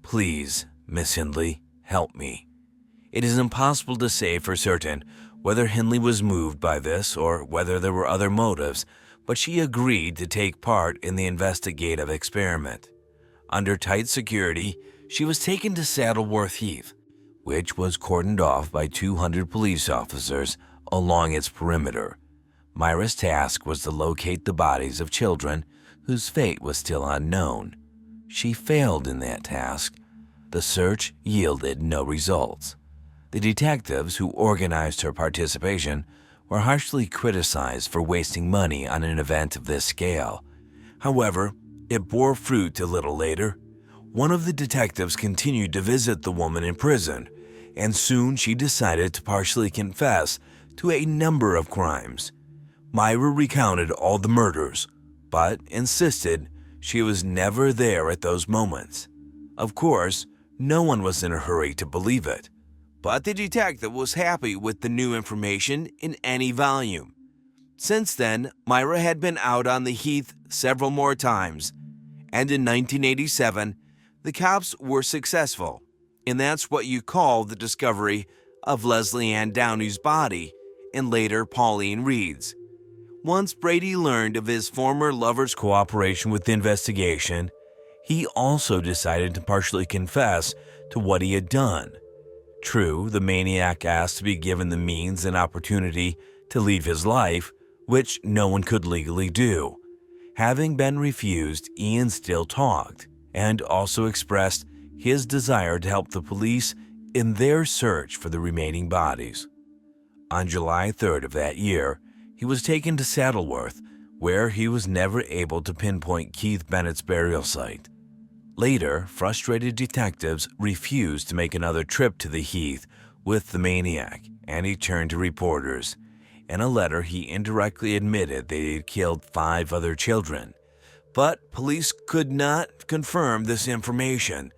Please, Miss Hindley, help me." It is impossible to say for certain whether Hindley was moved by this or whether there were other motives, but she agreed to take part in the investigative experiment. Under tight security, she was taken to Saddleworth Heath, which was cordoned off by 200 police officers along its perimeter. Myra's task was to locate the bodies of children whose fate was still unknown. She failed in that task. The search yielded no results. The detectives who organized her participation were harshly criticized for wasting money on an event of this scale. However, it bore fruit a little later. One of the detectives continued to visit the woman in prison, and soon she decided to partially confess to a number of crimes. Myra recounted all the murders, but insisted she was never there at those moments. Of course, no one was in a hurry to believe it, but the detective was happy with the new information in any volume. Since then, Myra had been out on the heath several more times, and in 1987, the cops were successful, and that's what you call the discovery of Leslie Ann Downey's body and later Pauline Reed's. Once Brady learned of his former lover's cooperation with the investigation, he also decided to partially confess to what he had done. True, the maniac asked to be given the means and opportunity to leave his life, which no one could legally do. Having been refused, Ian still talked, and also expressed his desire to help the police in their search for the remaining bodies. On July 3rd of that year, he was taken to Saddleworth, where he was never able to pinpoint Keith Bennett's burial site. Later, frustrated detectives refused to make another trip to the heath with the maniac, and he turned to reporters. In a letter, he indirectly admitted they had killed 5 other children, but police could not confirm this information.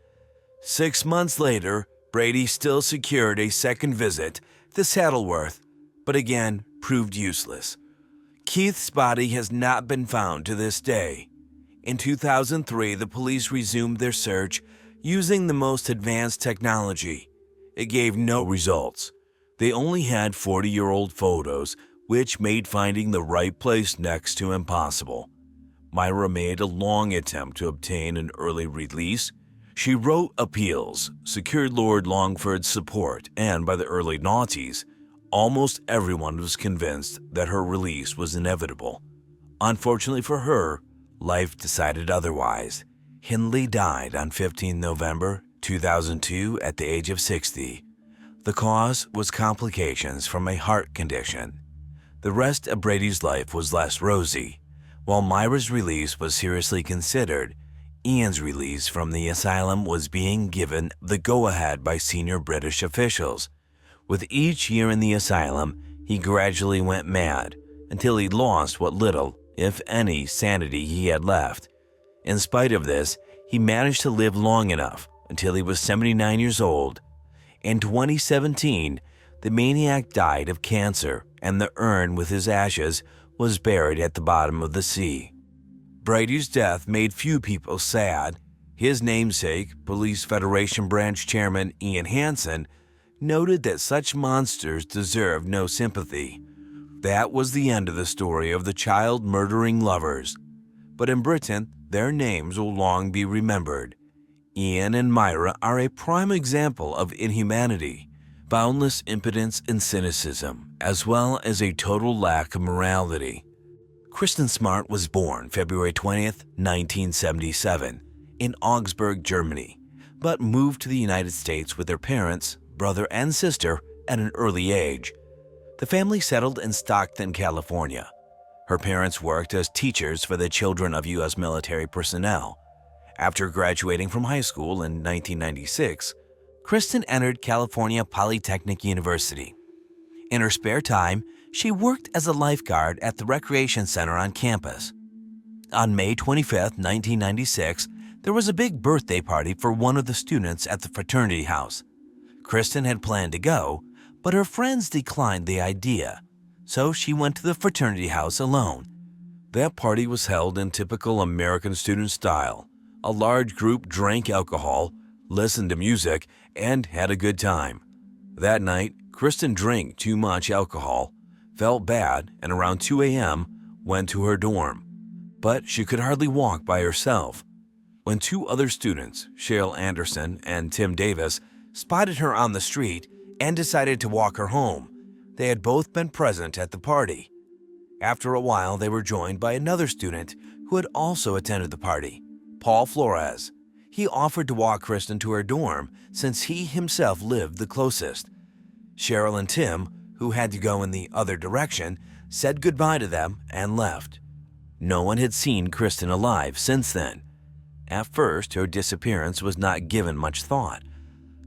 6 months later, Brady still secured a second visit to Saddleworth, but again proved useless. Keith's body has not been found to this day. In 2003, the police resumed their search using the most advanced technology. It gave no results. They only had 40-year-old photos which made finding the right place next to impossible. Myra made a long attempt to obtain an early release. She wrote appeals, secured Lord Longford's support, and by the early noughties, almost everyone was convinced that her release was inevitable. Unfortunately for her, life decided otherwise. Hindley died on 15 November 2002 at the age of 60. The cause was complications from a heart condition. The rest of Brady's life was less rosy. While Myra's release was seriously considered, Ian's release from the asylum was being given the go-ahead by senior British officials. With each year in the asylum, he gradually went mad until he lost what little, if any, sanity he had left. In spite of this, he managed to live long enough until he was 79 years old. In 2017, the maniac died of cancer, and the urn with his ashes was buried at the bottom of the sea. Brady's death made few people sad. His namesake, Police Federation Branch Chairman Ian Hansen, noted that such monsters deserved no sympathy. That was the end of the story of the child-murdering lovers. But in Britain, their names will long be remembered. Ian and Myra are a prime example of inhumanity, boundless impotence and cynicism, as well as a total lack of morality. Kristen Smart was born February 20, 1977, in Augsburg, Germany, but moved to the United States with her parents, brother, and sister at an early age. The family settled in Stockton, California. Her parents worked as teachers for the children of U.S. military personnel. After graduating from high school in 1996, Kristen entered California Polytechnic University. In her spare time, she worked as a lifeguard at the recreation center on campus. On May 25, 1996, there was a big birthday party for one of the students at the fraternity house. Kristen had planned to go, but her friends declined the idea, so she went to the fraternity house alone. That party was held in typical American student style. A large group drank alcohol, listened to music, and had a good time. That night, Kristen drank too much alcohol, felt bad, and around 2 a.m. went to her dorm. But she could hardly walk by herself. When two other students, Cheryl Anderson and Tim Davis, spotted her on the street and decided to walk her home, they had both been present at the party. After a while, they were joined by another student who had also attended the party, Paul Flores. He offered to walk Kristen to her dorm since he himself lived the closest. Cheryl and Tim, who had to go in the other direction, said goodbye to them and left. No one had seen Kristen alive since then. At first, her disappearance was not given much thought.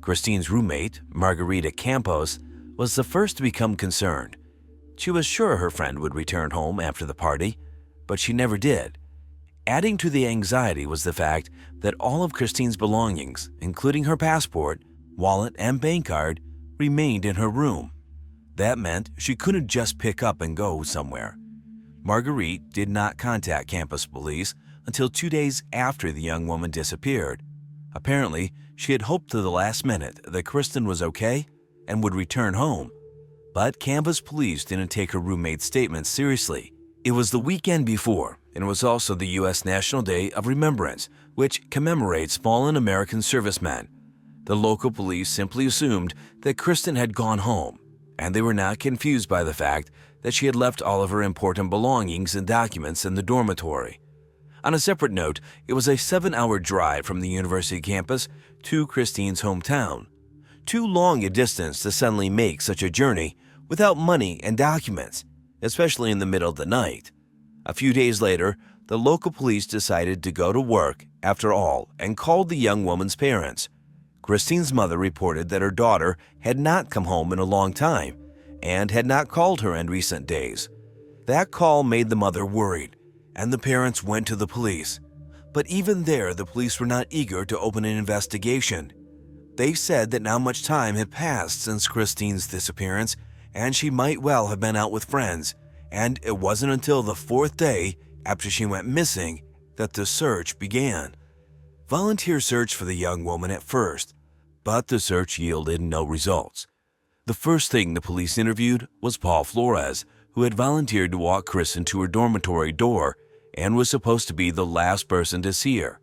Christine's roommate, Margarita Campos, was the first to become concerned. She was sure her friend would return home after the party, but she never did. Adding to the anxiety was the fact that all of Christine's belongings, including her passport, wallet, and bank card, remained in her room. That meant she couldn't just pick up and go somewhere. Marguerite did not contact campus police until 2 days after the young woman disappeared. Apparently, she had hoped to the last minute that Kristen was okay and would return home. But campus police didn't take her roommate's statements seriously. It was the weekend before, and it was also the U.S. National Day of Remembrance, which commemorates fallen American servicemen. The local police simply assumed that Kristen had gone home, and they were not confused by the fact that she had left all of her important belongings and documents in the dormitory. On a separate note, it was a 7-hour drive from the university campus to Christine's hometown. Too long a distance to suddenly make such a journey without money and documents, especially in the middle of the night. A few days later, the local police decided to go to work after all and called the young woman's parents. Christine's mother reported that her daughter had not come home in a long time and had not called her in recent days. That call made the mother worried, and the parents went to the police. But even there, the police were not eager to open an investigation. They said that not much time had passed since Christine's disappearance, and she might well have been out with friends, and it wasn't until the 4th day after she went missing that the search began. Volunteers searched for the young woman at first, but the search yielded no results. The first thing the police interviewed was Paul Flores, who had volunteered to walk Kristen to her dormitory door and was supposed to be the last person to see her.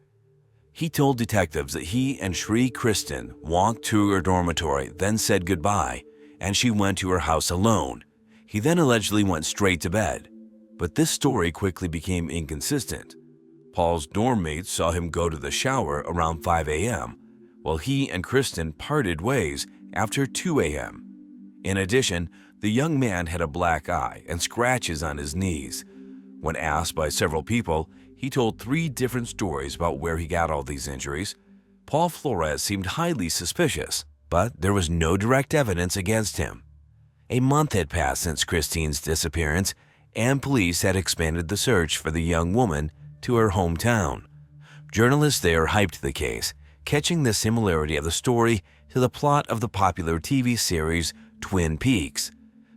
He told detectives that he and Sri Kristen walked to her dormitory, then said goodbye, and she went to her house alone. He then allegedly went straight to bed. But this story quickly became inconsistent. Paul's dorm mates saw him go to the shower around 5 a.m., while he and Kristen parted ways after 2 a.m. In addition, the young man had a black eye and scratches on his knees. When asked by several people, he told 3 different stories about where he got all these injuries. Paul Flores seemed highly suspicious, but there was no direct evidence against him. A month had passed since Christine's disappearance, and police had expanded the search for the young woman to her hometown. Journalists there hyped the case, catching the similarity of the story to the plot of the popular TV series Twin Peaks.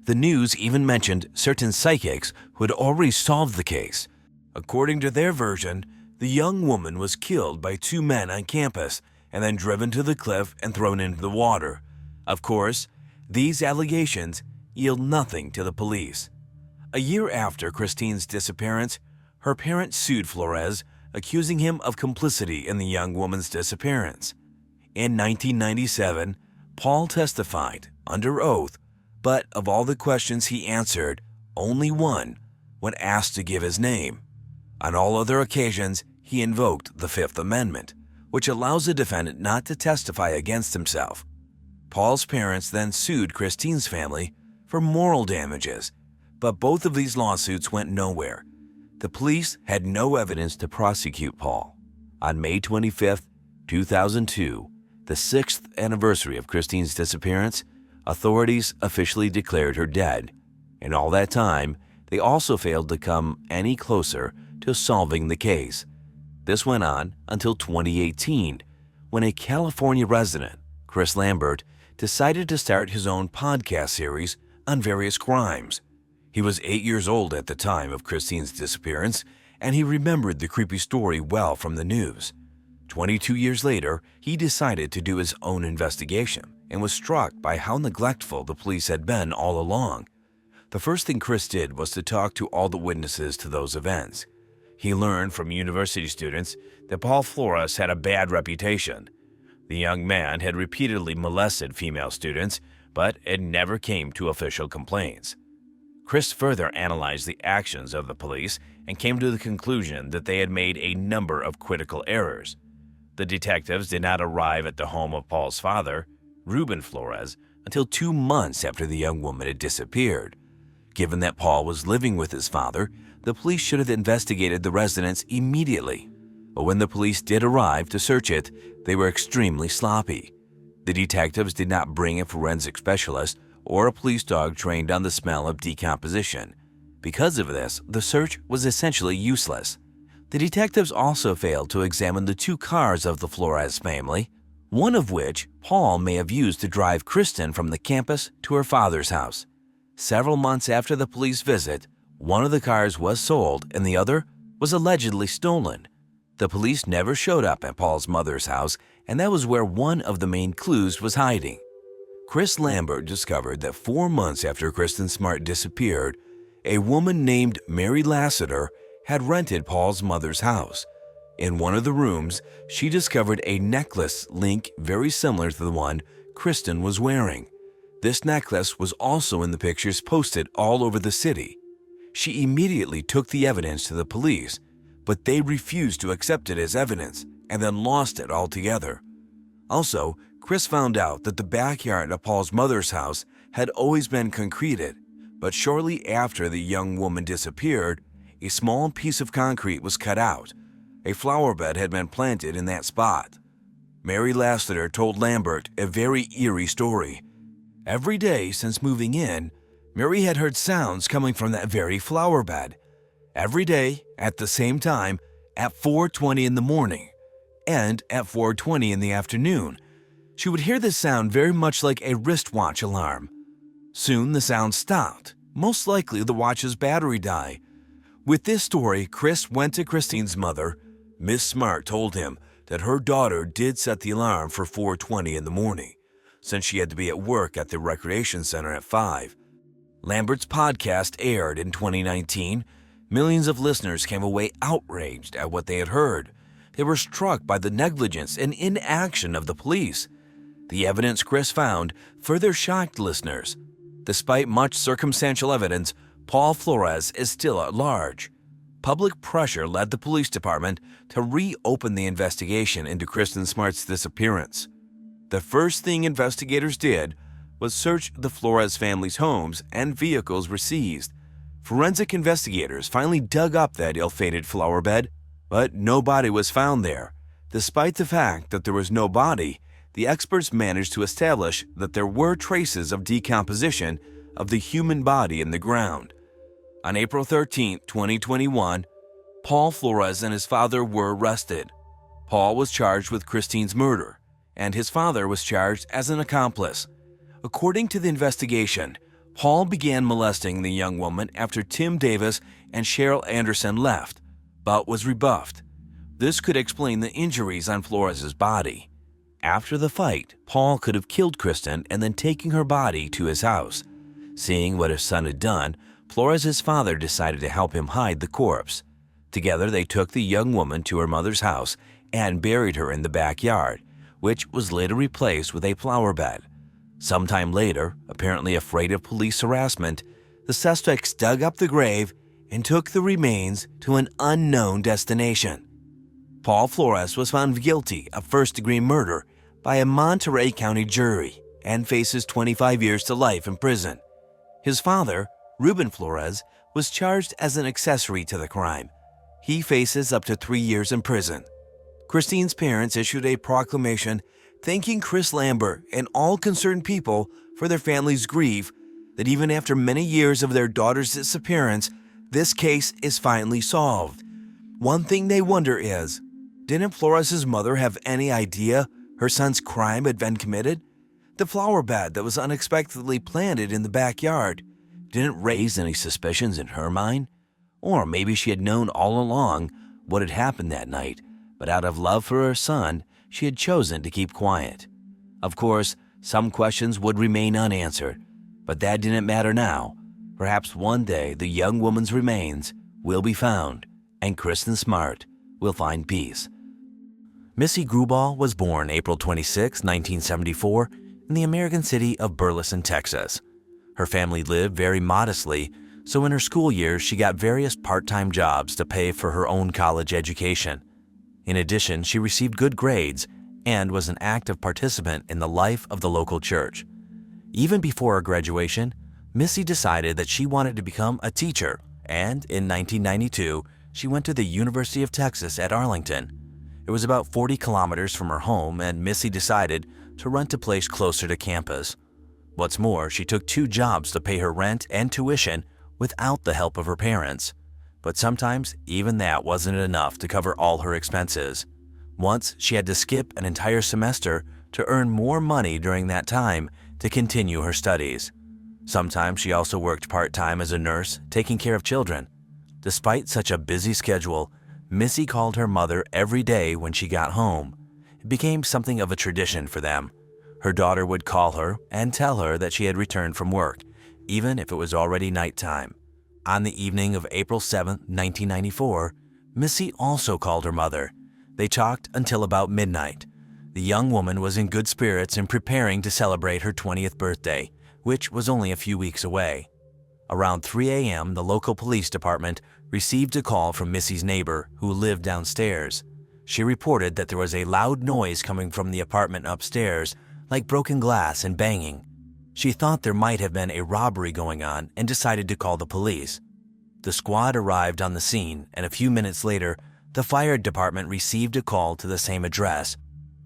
The news even mentioned certain psychics who had already solved the case. According to their version, the young woman was killed by 2 men on campus and then driven to the cliff and thrown into the water. Of course, these allegations yield nothing to the police. A year after Christine's disappearance, her parents sued Flores, accusing him of complicity in the young woman's disappearance. In 1997, Paul testified under oath, but of all the questions he answered, only one, when asked to give his name. On all other occasions, he invoked the Fifth Amendment, which allows a defendant not to testify against himself. Paul's parents then sued Christine's family for moral damages, but both of these lawsuits went nowhere. The police had no evidence to prosecute Paul. On May 25, 2002, the 6th anniversary of Christine's disappearance, authorities officially declared her dead. In all that time, they also failed to come any closer to solving the case. This went on until 2018, when a California resident, Chris Lambert, decided to start his own podcast series on various crimes. He was 8 years old at the time of Christine's disappearance, and he remembered the creepy story well from the news. 22 years later, he decided to do his own investigation and was struck by how neglectful the police had been all along. The first thing Chris did was to talk to all the witnesses to those events. He learned from university students that Paul Flores had a bad reputation. The young man had repeatedly molested female students, but it never came to official complaints. Chris further analyzed the actions of the police and came to the conclusion that they had made a number of critical errors. The detectives did not arrive at the home of Paul's father, Ruben Flores, until 2 months after the young woman had disappeared. Given that Paul was living with his father, the police should have investigated the residence immediately. But when the police did arrive to search it, they were extremely sloppy. The detectives did not bring a forensic specialist or a police dog trained on the smell of decomposition. Because of this, the search was essentially useless. The detectives also failed to examine the 2 cars of the Flores family, one of which Paul may have used to drive Kristen from the campus to her father's house. Several months after the police visit, one of the cars was sold and the other was allegedly stolen. The police never showed up at Paul's mother's house, and that was where one of the main clues was hiding. Chris Lambert discovered that 4 months after Kristen Smart disappeared, a woman named Mary Lassiter had rented Paul's mother's house. In one of the rooms, she discovered a necklace link very similar to the one Kristen was wearing. This necklace was also in the pictures posted all over the city. She immediately took the evidence to the police, but they refused to accept it as evidence and then lost it altogether. Also, Chris found out that the backyard of Paul's mother's house had always been concreted, but shortly after the young woman disappeared, a small piece of concrete was cut out. A flower bed had been planted in that spot. Mary Lassiter told Lambert a very eerie story. Every day since moving in, Mary had heard sounds coming from that very flower bed. Every day, at the same time, at 4:20 in the morning, and at 4:20 in the afternoon. She would hear the sound very much like a wristwatch alarm. Soon the sound stopped. Most likely the watch's battery died. With this story, Chris went to Christine's mother. Miss Smart told him that her daughter did set the alarm for 4:20 in the morning, since she had to be at work at the recreation center at 5. Lambert's podcast aired in 2019. Millions of listeners came away outraged at what they had heard. They were struck by the negligence and inaction of the police. The evidence Chris found further shocked listeners. Despite much circumstantial evidence, Paul Flores is still at large. Public pressure led the police department to reopen the investigation into Kristen Smart's disappearance. The first thing investigators did was search the Flores family's homes, and vehicles were seized. Forensic investigators finally dug up that ill-fated flower bed, but no body was found there. Despite the fact that there was no body, the experts managed to establish that there were traces of decomposition of the human body in the ground. On April 13, 2021, Paul Flores and his father were arrested. Paul was charged with Christine's murder, and his father was charged as an accomplice. According to the investigation, Paul began molesting the young woman after Tim Davis and Cheryl Anderson left, but was rebuffed. This could explain the injuries on Flores' body. After the fight, Paul could have killed Kristen and then taken her body to his house. Seeing what his son had done, Flores' father decided to help him hide the corpse. Together, they took the young woman to her mother's house and buried her in the backyard, which was later replaced with a flower bed. Sometime later, apparently afraid of police harassment, the suspects dug up the grave and took the remains to an unknown destination. Paul Flores was found guilty of first-degree murder by a Monterey County jury and faces 25 years to life in prison. His father, Ruben Flores, was charged as an accessory to the crime. He faces up to 3 years in prison. Christine's parents issued a proclamation thanking Chris Lambert and all concerned people for their family's grief that even after many years of their daughter's disappearance, this case is finally solved. One thing they wonder is, didn't Flores' mother have any idea her son's crime had been committed? The flower bed that was unexpectedly planted in the backyard didn't raise any suspicions in her mind? Or maybe she had known all along what had happened that night, but out of love for her son, she had chosen to keep quiet. Of course, some questions would remain unanswered, but that didn't matter now. Perhaps one day the young woman's remains will be found, and Kristen Smart will find peace. Missy Grubal was born April 26, 1974, in the American city of Burleson, Texas. Her family lived very modestly, so in her school years she got various part-time jobs to pay for her own college education. In addition, she received good grades and was an active participant in the life of the local church. Even before her graduation, Missy decided that she wanted to become a teacher, and in 1992, she went to the University of Texas at Arlington. It was about 40 kilometers from her home, and Missy decided to rent a place closer to campus. What's more, she took 2 jobs to pay her rent and tuition without the help of her parents. But sometimes, even that wasn't enough to cover all her expenses. Once, she had to skip an entire semester to earn more money during that time to continue her studies. Sometimes she also worked part-time as a nurse, taking care of children. Despite such a busy schedule, Missy called her mother every day when she got home. It became something of a tradition for them. Her daughter would call her and tell her that she had returned from work, even if it was already nighttime. On the evening of April 7, 1994, Missy also called her mother. They talked until about midnight. The young woman was in good spirits and preparing to celebrate her 20th birthday, which was only a few weeks away. Around 3 a.m., the local police department received a call from Missy's neighbor who lived downstairs. She reported that there was a loud noise coming from the apartment upstairs, like broken glass and banging. She thought there might have been a robbery going on and decided to call the police. The squad arrived on the scene, and a few minutes later, the fire department received a call to the same address.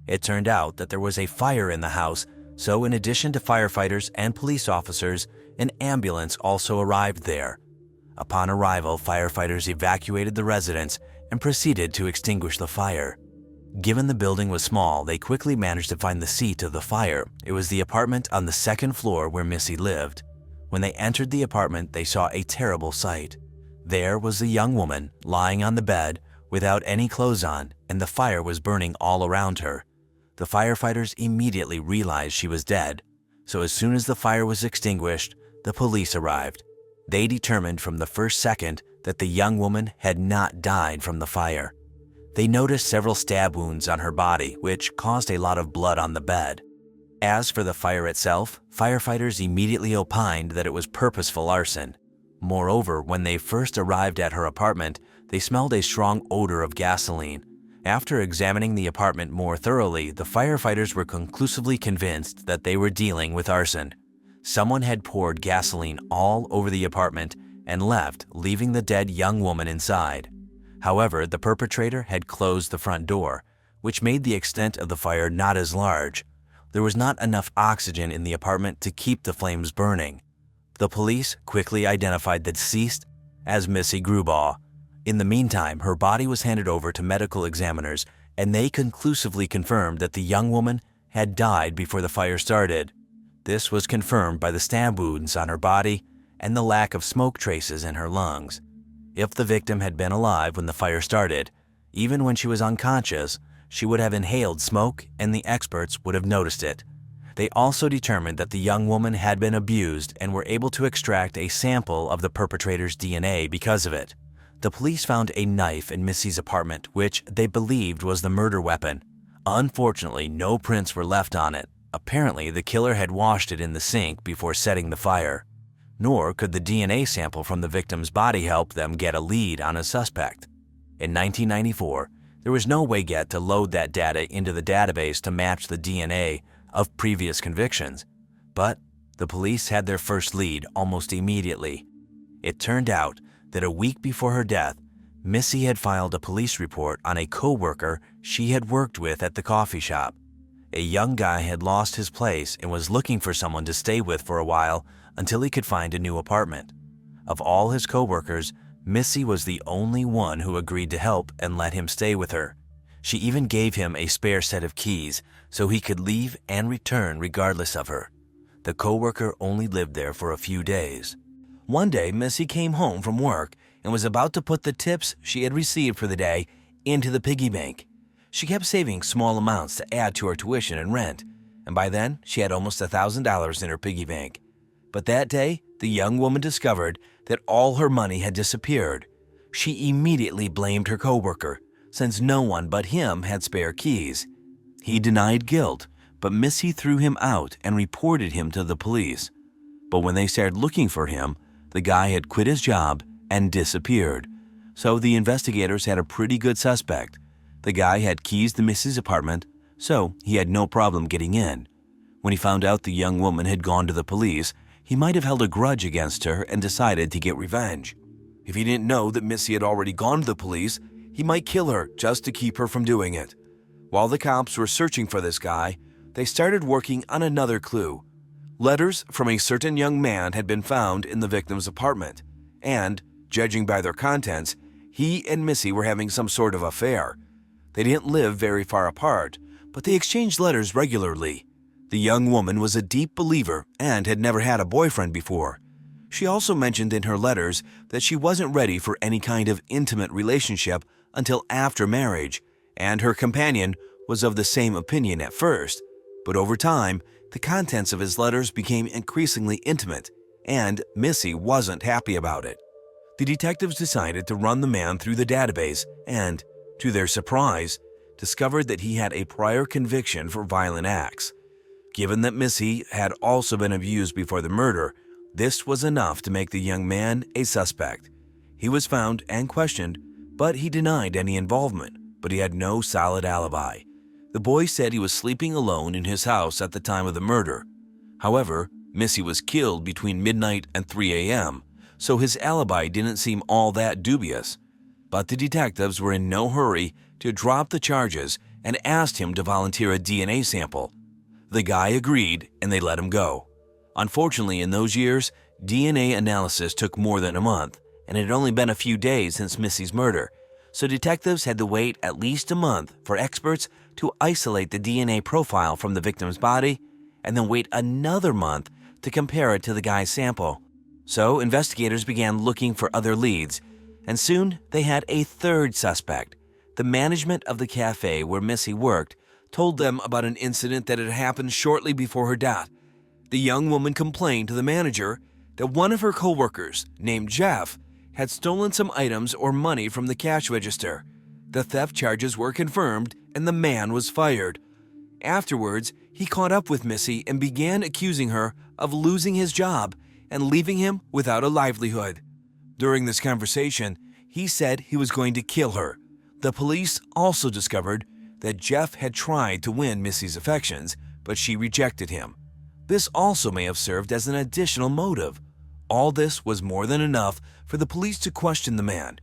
It turned out that there was a fire in the house, so in addition to firefighters and police officers, an ambulance also arrived there. Upon arrival, firefighters evacuated the residence and proceeded to extinguish the fire. Given the building was small, they quickly managed to find the seat of the fire. It was the apartment on the second floor where Missy lived. When they entered the apartment, they saw a terrible sight. There was the young woman lying on the bed without any clothes on, and the fire was burning all around her. The firefighters immediately realized she was dead, so as soon as the fire was extinguished, The police arrived. They determined from the first second that the young woman had not died from the fire. They noticed several stab wounds on her body, which caused a lot of blood on the bed. As for the fire itself, firefighters immediately opined that it was purposeful arson. Moreover, when they first arrived at her apartment, they smelled a strong odor of gasoline. After examining the apartment more thoroughly, the firefighters were conclusively convinced that they were dealing with arson. Someone had poured gasoline all over the apartment and left, leaving the dead young woman inside. However, the perpetrator had closed the front door, which made the extent of the fire not as large. There was not enough oxygen in the apartment to keep the flames burning. The police quickly identified the deceased as Missy Grubaugh. In the meantime, her body was handed over to medical examiners, and they conclusively confirmed that the young woman had died before the fire started. This was confirmed by the stab wounds on her body and the lack of smoke traces in her lungs. If the victim had been alive when the fire started, even when she was unconscious, she would have inhaled smoke and the experts would have noticed it. They also determined that the young woman had been abused and were able to extract a sample of the perpetrator's DNA because of it. The police found a knife in Missy's apartment, which they believed was the murder weapon. Unfortunately, no prints were left on it. Apparently, the killer had washed it in the sink before setting the fire. Nor could the DNA sample from the victim's body help them get a lead on a suspect. In 1994, there was no way yet to load that data into the database to match the DNA of previous convictions. But the police had their first lead almost immediately. It turned out that a week before her death, Missy had filed a police report on a co-worker she had worked with at the coffee shop. A young guy had lost his place and was looking for someone to stay with for a while until he could find a new apartment. Of all his co-workers, Missy was the only one who agreed to help and let him stay with her. She even gave him a spare set of keys so he could leave and return regardless of her. The co-worker only lived there for a few days. One day, Missy came home from work and was about to put the tips she had received for the day into the piggy bank. She kept saving small amounts to add to her tuition and rent, and by then she had almost $1,000 in her piggy bank. But that day, the young woman discovered that all her money had disappeared. She immediately blamed her coworker, since no one but him had spare keys. He denied guilt, but Missy threw him out and reported him to the police. But when they started looking for him, the guy had quit his job and disappeared. So the investigators had a pretty good suspect. The guy had keys to Missy's apartment, so he had no problem getting in. When he found out the young woman had gone to the police, he might have held a grudge against her and decided to get revenge. If he didn't know that Missy had already gone to the police, he might kill her just to keep her from doing it. While the cops were searching for this guy, they started working on another clue. Letters from a certain young man had been found in the victim's apartment, and, judging by their contents, he and Missy were having some sort of affair. They didn't live very far apart, but they exchanged letters regularly. The young woman was a deep believer and had never had a boyfriend before. She also mentioned in her letters that she wasn't ready for any kind of intimate relationship until after marriage, and her companion was of the same opinion at first. But over time, the contents of his letters became increasingly intimate, and Missy wasn't happy about it. The detectives decided to run the man through the database and, to their surprise, discovered that he had a prior conviction for violent acts. Given that Missy had also been abused before the murder, this was enough to make the young man a suspect. He was found and questioned, but he denied any involvement, but he had no solid alibi. The boy said he was sleeping alone in his house at the time of the murder. However, Missy was killed between midnight and 3 a.m., so his alibi didn't seem all that dubious. But the detectives were in no hurry to drop the charges and asked him to volunteer a DNA sample. The guy agreed and they let him go. Unfortunately, in those years, DNA analysis took more than a month, and it had only been a few days since Missy's murder, so detectives had to wait at least a month for experts to isolate the DNA profile from the victim's body, and then wait another month to compare it to the guy's sample. So investigators began looking for other leads, and soon they had a third suspect. The management of the cafe where Missy worked told them about an incident that had happened shortly before her death. The young woman complained to the manager that one of her co-workers, named Jeff, had stolen some items or money from the cash register. The theft charges were confirmed and the man was fired. Afterwards, he caught up with Missy and began accusing her of losing his job and leaving him without a livelihood. During this conversation, he said he was going to kill her. The police also discovered that Jeff had tried to win Missy's affections, but she rejected him. This also may have served as an additional motive. All this was more than enough for the police to question the man.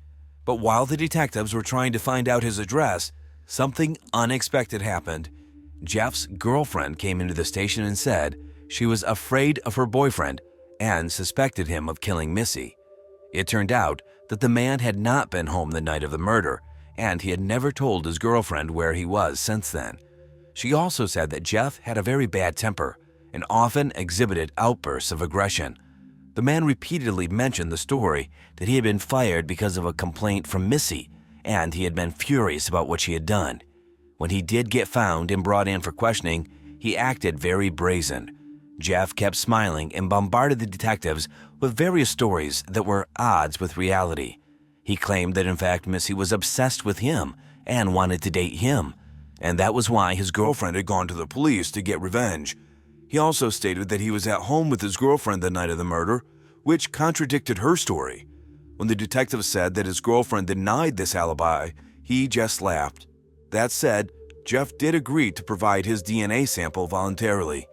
But while the detectives were trying to find out his address, something unexpected happened. Jeff's girlfriend came into the station and said she was afraid of her boyfriend and suspected him of killing Missy. It turned out that the man had not been home the night of the murder, and he had never told his girlfriend where he was since then. She also said that Jeff had a very bad temper and often exhibited outbursts of aggression. The man repeatedly mentioned the story that he had been fired because of a complaint from Missy, and he had been furious about what she had done. When he did get found and brought in for questioning, he acted very brazen. Jeff kept smiling and bombarded the detectives with various stories that were odds with reality. He claimed that in fact Missy was obsessed with him and wanted to date him, and that was why his girlfriend had gone to the police to get revenge. He also stated that he was at home with his girlfriend the night of the murder, which contradicted her story. When the detective said that his girlfriend denied this alibi, he just laughed. That said, Jeff did agree to provide his DNA sample voluntarily.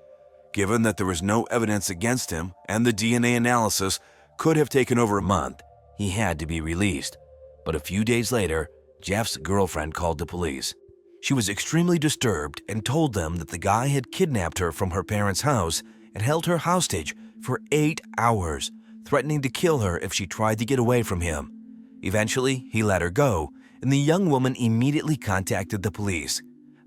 Given that there was no evidence against him and the DNA analysis could have taken over a month, he had to be released. But a few days later, Jeff's girlfriend called the police. She was extremely disturbed and told them that the guy had kidnapped her from her parents' house and held her hostage for 8 hours, threatening to kill her if she tried to get away from him. Eventually, he let her go, and the young woman immediately contacted the police.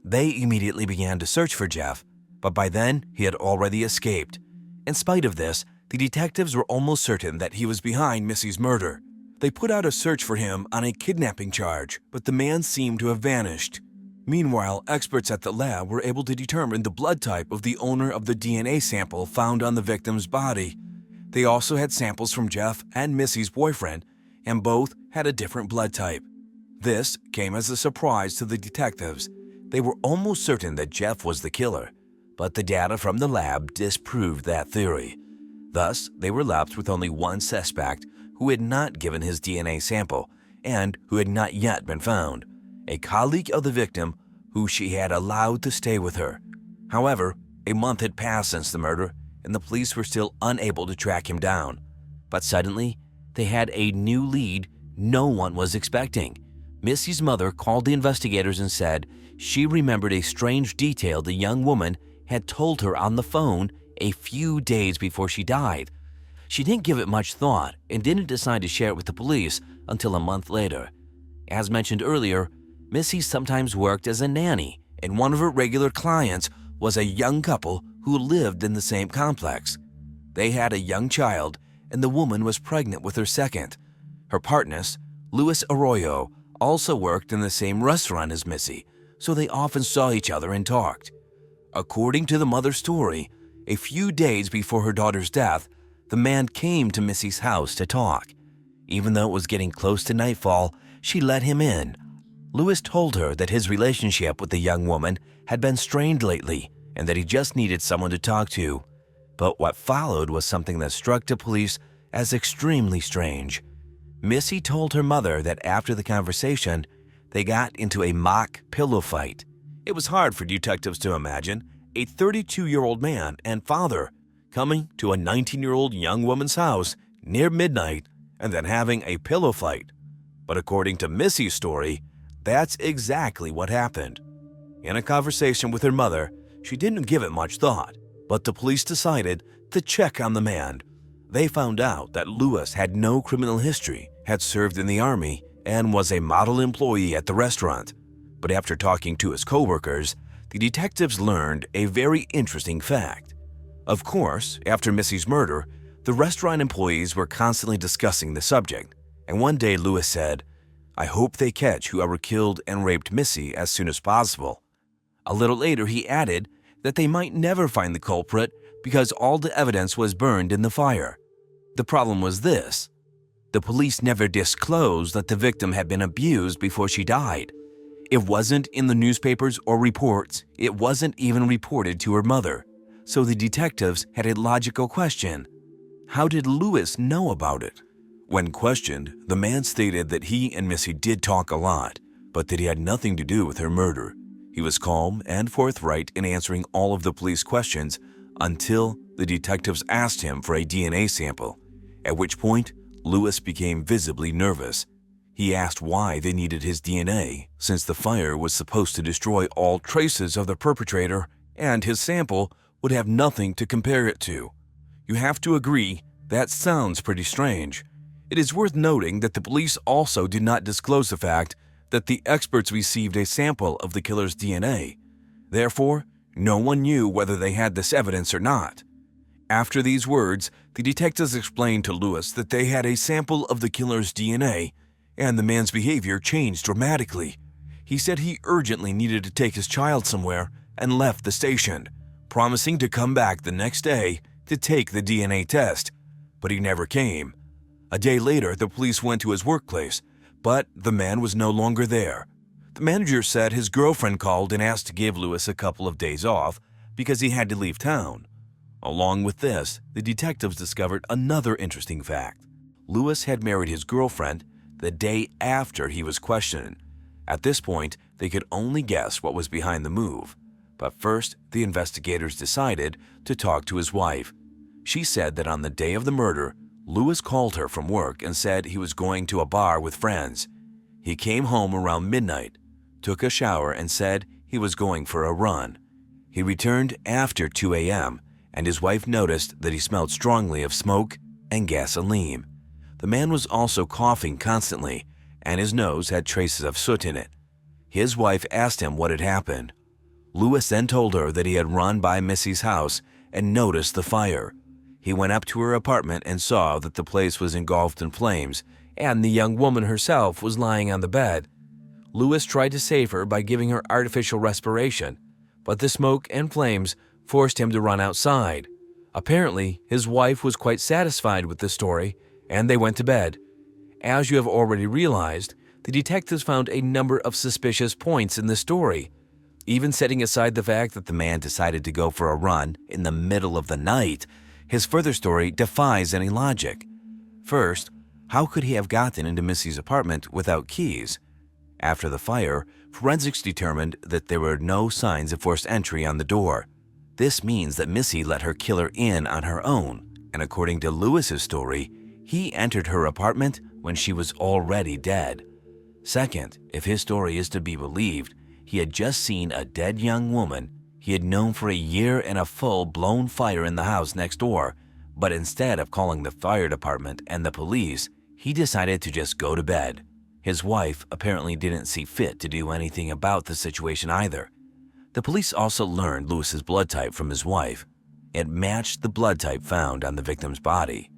They immediately began to search for Jeff, but by then he had already escaped. In spite of this, the detectives were almost certain that he was behind Missy's murder. They put out a search for him on a kidnapping charge, but the man seemed to have vanished. Meanwhile, experts at the lab were able to determine the blood type of the owner of the DNA sample found on the victim's body. They also had samples from Jeff and Missy's boyfriend, and both had a different blood type. This came as a surprise to the detectives. They were almost certain that Jeff was the killer, but the data from the lab disproved that theory. Thus, they were left with only one suspect who had not given his DNA sample and who had not yet been found, a colleague of the victim who she had allowed to stay with her. However, a month had passed since the murder, and the police were still unable to track him down. But suddenly, they had a new lead no one was expecting. Missy's mother called the investigators and said she remembered a strange detail the young woman had told her on the phone a few days before she died. She didn't give it much thought and didn't decide to share it with the police until a month later. As mentioned earlier, Missy sometimes worked as a nanny, and one of her regular clients was a young couple who lived in the same complex. They had a young child, and the woman was pregnant with her second. Her partner, Luis Arroyo, also worked in the same restaurant as Missy, so they often saw each other and talked. According to the mother's story, a few days before her daughter's death, the man came to Missy's house to talk. Even though it was getting close to nightfall, she let him in. Luis told her that his relationship with the young woman had been strained lately and that he just needed someone to talk to. But what followed was something that struck the police as extremely strange. Missy told her mother that after the conversation, they got into a mock pillow fight. It was hard for detectives to imagine a 32-year-old man and father coming to a 19-year-old young woman's house near midnight and then having a pillow fight. But according to Missy's story, that's exactly what happened. In a conversation with her mother, she didn't give it much thought, but the police decided to check on the man. They found out that Luis had no criminal history, had served in the army, and was a model employee at the restaurant. But after talking to his coworkers, the detectives learned a very interesting fact. Of course, after Missy's murder, the restaurant employees were constantly discussing the subject, and one day Luis said, "I hope they catch whoever killed and raped Missy as soon as possible." A little later, he added that they might never find the culprit because all the evidence was burned in the fire. The problem was this: the police never disclosed that the victim had been abused before she died. It wasn't in the newspapers or reports. It wasn't even reported to her mother. So the detectives had a logical question. How did Lewis know about it? When questioned, the man stated that he and Missy did talk a lot, but that he had nothing to do with her murder. He was calm and forthright in answering all of the police questions until the detectives asked him for a DNA sample, at which point Lewis became visibly nervous. He asked why they needed his DNA, since the fire was supposed to destroy all traces of the perpetrator and his sample would have nothing to compare it to. You have to agree, that sounds pretty strange. It is worth noting that the police also did not disclose the fact that the experts received a sample of the killer's DNA. Therefore, no one knew whether they had this evidence or not. After these words, the detectives explained to Lewis that they had a sample of the killer's DNA, and the man's behavior changed dramatically. He said he urgently needed to take his child somewhere and left the station, promising to come back the next day to take the DNA test, but he never came. A day later, the police went to his workplace, but the man was no longer there. The manager said his girlfriend called and asked to give Lewis a couple of days off because he had to leave town. Along with this, the detectives discovered another interesting fact. Lewis had married his girlfriend the day after he was questioned. At this point, they could only guess what was behind the move. But first, the investigators decided to talk to his wife. She said that on the day of the murder, Lewis called her from work and said he was going to a bar with friends. He came home around midnight, took a shower, and said he was going for a run. He returned after 2 a.m., and his wife noticed that he smelled strongly of smoke and gasoline. The man was also coughing constantly, and his nose had traces of soot in it. His wife asked him what had happened. Lewis then told her that he had run by Missy's house and noticed the fire. He went up to her apartment and saw that the place was engulfed in flames, and the young woman herself was lying on the bed. Lewis tried to save her by giving her artificial respiration, but the smoke and flames forced him to run outside. Apparently, his wife was quite satisfied with the story, and they went to bed. As you have already realized, the detectives found a number of suspicious points in the story. Even setting aside the fact that the man decided to go for a run in the middle of the night, his further story defies any logic. First, how could he have gotten into Missy's apartment without keys? After the fire, forensics determined that there were no signs of forced entry on the door. This means that Missy let her killer in on her own, and according to Lewis's story, he entered her apartment when she was already dead. Second, if his story is to be believed, he had just seen a dead young woman he had known for a year in a full-blown fire in the house next door, but instead of calling the fire department and the police, he decided to just go to bed. His wife apparently didn't see fit to do anything about the situation either. The police also learned Lewis's blood type from his wife. It matched the blood type found on the victim's body.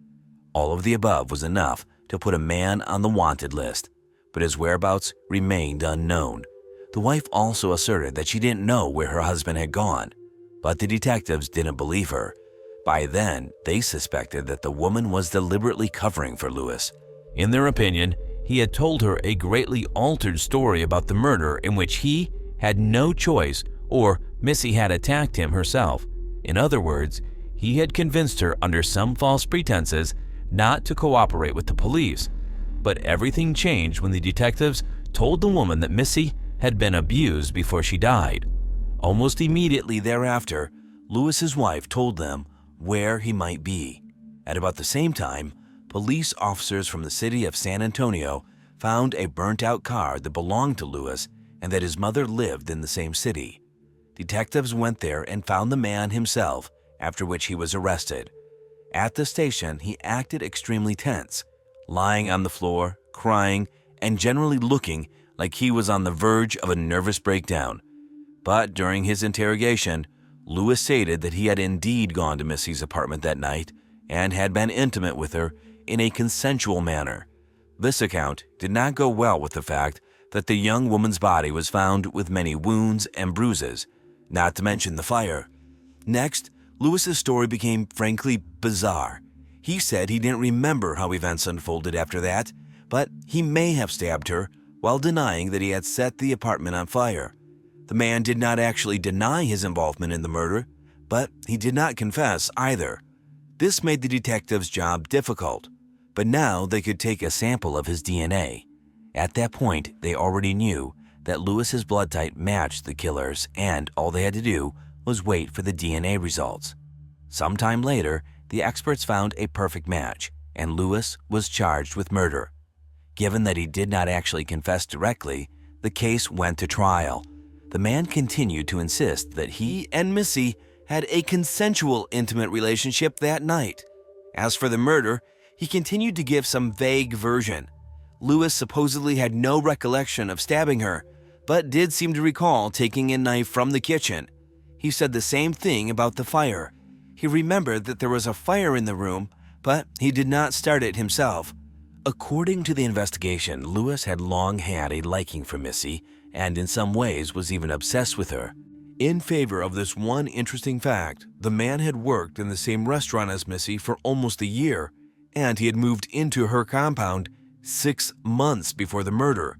All of the above was enough to put a man on the wanted list, but his whereabouts remained unknown. The wife also asserted that she didn't know where her husband had gone, but the detectives didn't believe her. By then, they suspected that the woman was deliberately covering for Lewis. In their opinion, he had told her a greatly altered story about the murder in which he had no choice, or Missy had attacked him herself. In other words, he had convinced her under some false pretenses not to cooperate with the police. But everything changed when the detectives told the woman that Missy had been abused before she died. Almost immediately thereafter, Lewis's wife told them where he might be. At about the same time, police officers from the city of San Antonio found a burnt-out car that belonged to Lewis and that his mother lived in the same city. Detectives went there and found the man himself, after which he was arrested. At the station, he acted extremely tense, lying on the floor, crying, and generally looking like he was on the verge of a nervous breakdown. But during his interrogation, Lewis stated that he had indeed gone to Missy's apartment that night and had been intimate with her in a consensual manner. This account did not go well with the fact that the young woman's body was found with many wounds and bruises, not to mention the fire. Next, Lewis's story became frankly bizarre. He said he didn't remember how events unfolded after that, but he may have stabbed her while denying that he had set the apartment on fire. The man did not actually deny his involvement in the murder, but he did not confess either. This made the detectives' job difficult, but now they could take a sample of his DNA. At that point, they already knew that Lewis's blood type matched the killer's, and all they had to do was wait for the DNA results. Sometime later, the experts found a perfect match, and Lewis was charged with murder. Given that he did not actually confess directly, the case went to trial. The man continued to insist that he and Missy had a consensual intimate relationship that night. As for the murder, he continued to give some vague version. Lewis supposedly had no recollection of stabbing her, but did seem to recall taking a knife from the kitchen. He said the same thing about the fire. He remembered that there was a fire in the room, but he did not start it himself. According to the investigation, Lewis had long had a liking for Missy and in some ways was even obsessed with her. In favor of this one interesting fact, the man had worked in the same restaurant as Missy for almost a year, and he had moved into her compound 6 months before the murder.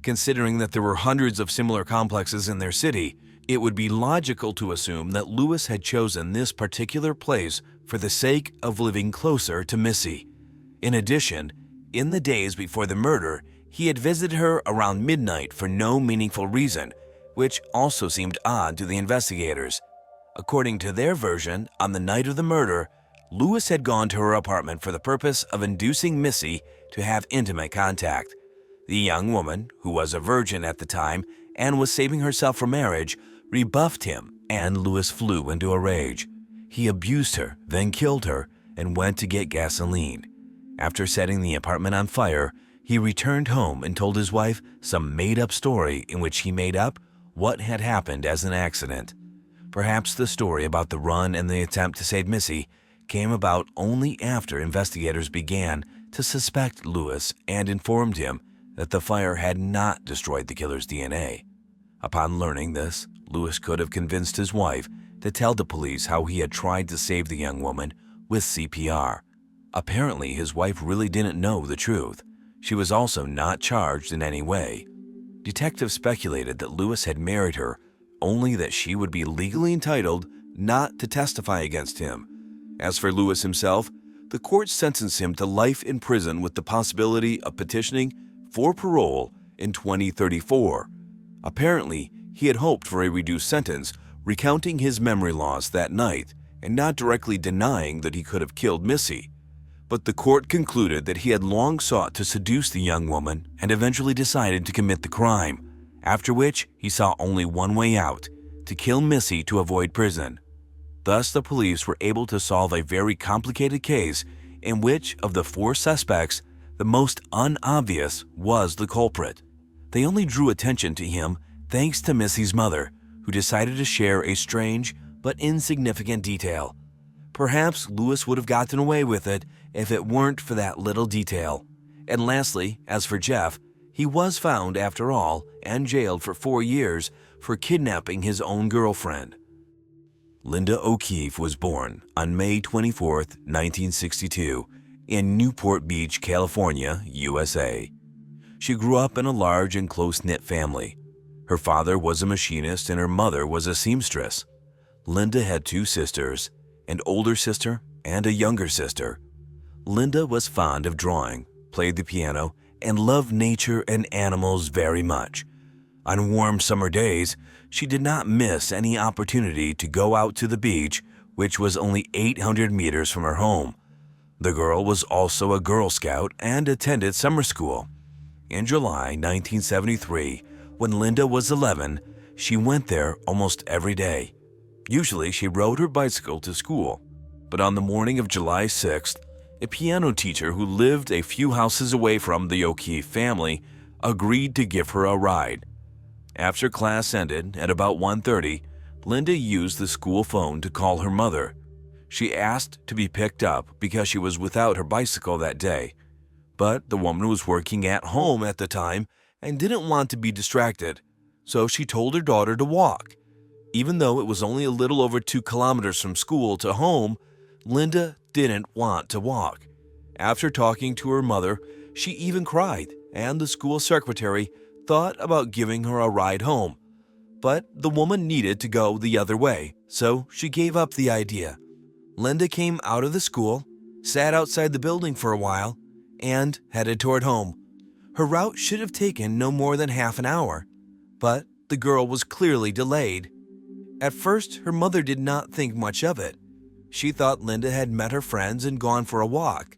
Considering that there were hundreds of similar complexes in their city, it would be logical to assume that Lewis had chosen this particular place for the sake of living closer to Missy. In addition, in the days before the murder, he had visited her around midnight for no meaningful reason, which also seemed odd to the investigators. According to their version, on the night of the murder, Lewis had gone to her apartment for the purpose of inducing Missy to have intimate contact. The young woman, who was a virgin at the time and was saving herself for marriage, rebuffed him, and Lewis flew into a rage. He abused her, then killed her, and went to get gasoline. After setting the apartment on fire, he returned home and told his wife some made-up story in which he made up what had happened as an accident. Perhaps the story about the run and the attempt to save Missy came about only after investigators began to suspect Lewis and informed him that the fire had not destroyed the killer's DNA. Upon learning this, Lewis could have convinced his wife to tell the police how he had tried to save the young woman with CPR. Apparently, his wife really didn't know the truth. She was also not charged in any way. Detectives speculated that Lewis had married her only that she would be legally entitled not to testify against him. As for Lewis himself, the court sentenced him to life in prison with the possibility of petitioning for parole in 2034. Apparently, he had hoped for a reduced sentence, recounting his memory loss that night and not directly denying that he could have killed Missy. But the court concluded that he had long sought to seduce the young woman and eventually decided to commit the crime, after which he saw only one way out: to kill Missy to avoid prison. Thus, the police were able to solve a very complicated case in which, of the 4 suspects, the most unobvious was the culprit. They only drew attention to him thanks to Missy's mother, who decided to share a strange but insignificant detail. Perhaps Lewis would have gotten away with it if it weren't for that little detail. And lastly, as for Jeff, he was found after all and jailed for 4 years for kidnapping his own girlfriend. Linda O'Keefe was born on May 24, 1962, in Newport Beach, California, USA. She grew up in a large and close-knit family. Her father was a machinist and her mother was a seamstress. Linda had 2 sisters, an older sister and a younger sister. Linda was fond of drawing, played the piano, and loved nature and animals very much. On warm summer days, she did not miss any opportunity to go out to the beach, which was only 800 meters from her home. The girl was also a Girl Scout and attended summer school. In July 1973, when Linda was 11, she went there almost every day. Usually, she rode her bicycle to school, but on the morning of July 6th, a piano teacher who lived a few houses away from the O'Keefe family agreed to give her a ride. After class ended at about 1:30, Linda used the school phone to call her mother. She asked to be picked up because she was without her bicycle that day, but the woman was working at home at the time and didn't want to be distracted, so she told her daughter to walk. Even though it was only a little over 2 kilometers from school to home, Linda didn't want to walk. After talking to her mother, she even cried, and the school secretary thought about giving her a ride home. But the woman needed to go the other way, so she gave up the idea. Linda came out of the school, sat outside the building for a while, and headed toward home. Her route should have taken no more than half an hour, but the girl was clearly delayed. At first, her mother did not think much of it. She thought Linda had met her friends and gone for a walk.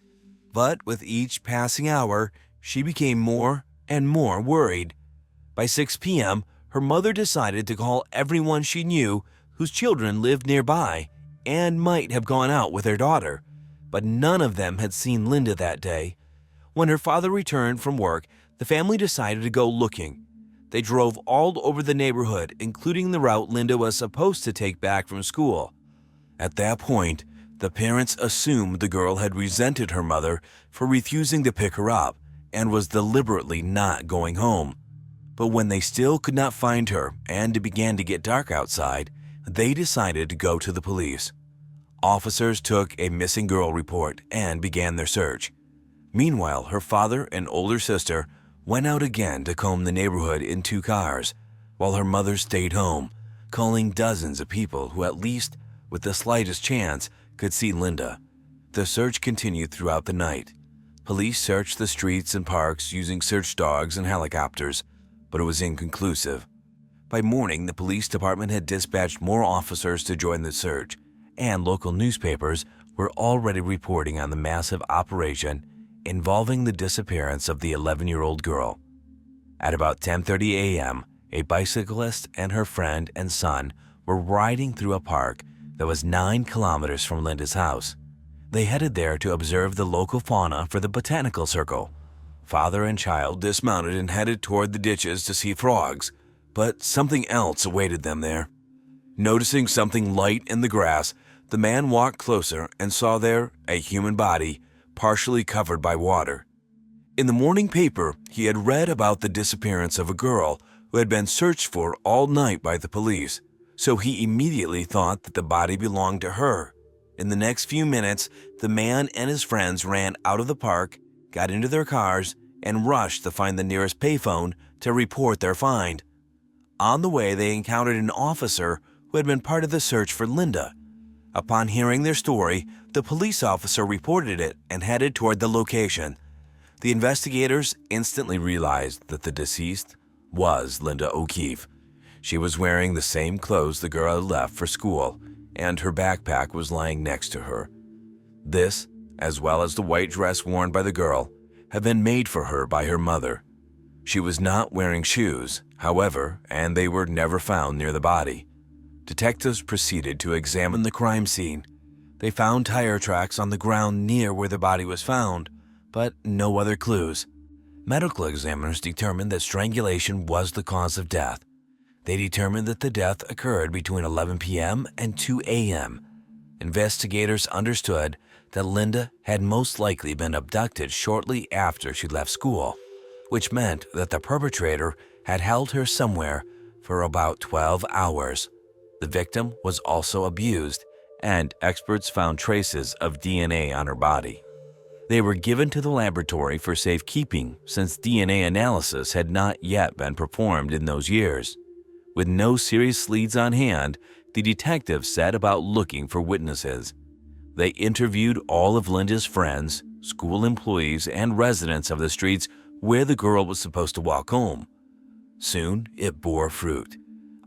But with each passing hour, she became more and more worried. By 6 p.m., her mother decided to call everyone she knew whose children lived nearby and might have gone out with their daughter, but none of them had seen Linda that day. When her father returned from work, the family decided to go looking. They drove all over the neighborhood, including the route Linda was supposed to take back from school. At that point, the parents assumed the girl had resented her mother for refusing to pick her up and was deliberately not going home. But when they still could not find her and it began to get dark outside, they decided to go to the police. Officers took a missing girl report and began their search. Meanwhile, her father and older sister went out again to comb the neighborhood in 2 cars, while her mother stayed home, calling dozens of people who at least, with the slightest chance, could see Linda. The search continued throughout the night. Police searched the streets and parks using search dogs and helicopters, but it was inconclusive. By morning, the police department had dispatched more officers to join the search, and local newspapers were already reporting on the massive operation involving the disappearance of the 11-year-old girl. At about 10:30 a.m., a bicyclist and her friend and son were riding through a park that was 9 kilometers from Linda's house. They headed there to observe the local fauna for the botanical circle. Father and child dismounted and headed toward the ditches to see frogs, but something else awaited them there. Noticing something light in the grass, the man walked closer and saw there a human body, partially covered by water. In the morning paper, he had read about the disappearance of a girl who had been searched for all night by the police, so he immediately thought that the body belonged to her. In the next few minutes, the man and his friends ran out of the park, got into their cars, and rushed to find the nearest payphone to report their find. On the way, they encountered an officer who had been part of the search for Linda. Upon hearing their story, the police officer reported it and headed toward the location. The investigators instantly realized that the deceased was Linda O'Keefe. She was wearing the same clothes the girl had left for school, and her backpack was lying next to her. This, as well as the white dress worn by the girl, had been made for her by her mother. She was not wearing shoes, however, and they were never found near the body. Detectives proceeded to examine the crime scene. They found tire tracks on the ground near where the body was found, but no other clues. Medical examiners determined that strangulation was the cause of death. They determined that the death occurred between 11 p.m. and 2 a.m. Investigators understood that Linda had most likely been abducted shortly after she left school, which meant that the perpetrator had held her somewhere for about 12 hours. The victim was also abused, and experts found traces of DNA on her body. They were given to the laboratory for safekeeping since DNA analysis had not yet been performed in those years. With no serious leads on hand, the detectives set about looking for witnesses. They interviewed all of Linda's friends, school employees, and residents of the streets where the girl was supposed to walk home. Soon, it bore fruit.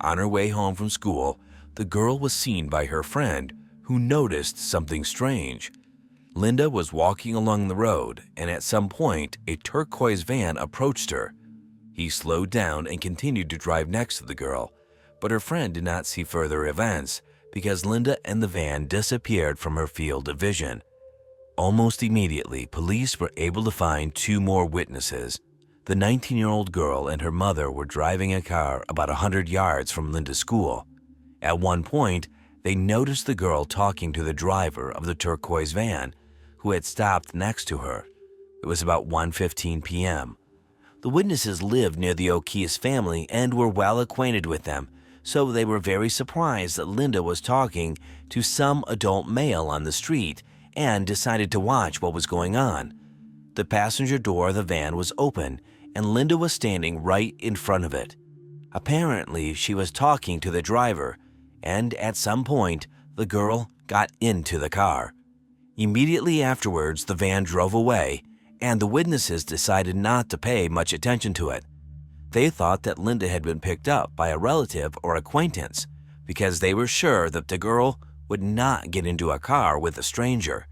On her way home from school, the girl was seen by her friend, who noticed something strange. Linda was walking along the road, and at some point, a turquoise van approached her. He slowed down and continued to drive next to the girl, but her friend did not see further events because Linda and the van disappeared from her field of vision. Almost immediately, police were able to find 2 more witnesses. The 19-year-old girl and her mother were driving a car about 100 yards from Linda's school. At one point, they noticed the girl talking to the driver of the turquoise van, who had stopped next to her. It was about 1:15 p.m. The witnesses lived near the O'Keefe's family and were well acquainted with them, so they were very surprised that Linda was talking to some adult male on the street and decided to watch what was going on. The passenger door of the van was open, and Linda was standing right in front of it. Apparently, she was talking to the driver, and at some point, the girl got into the car. Immediately afterwards, the van drove away, and the witnesses decided not to pay much attention to it. They thought that Linda had been picked up by a relative or acquaintance because they were sure that the girl would not get into a car with a stranger.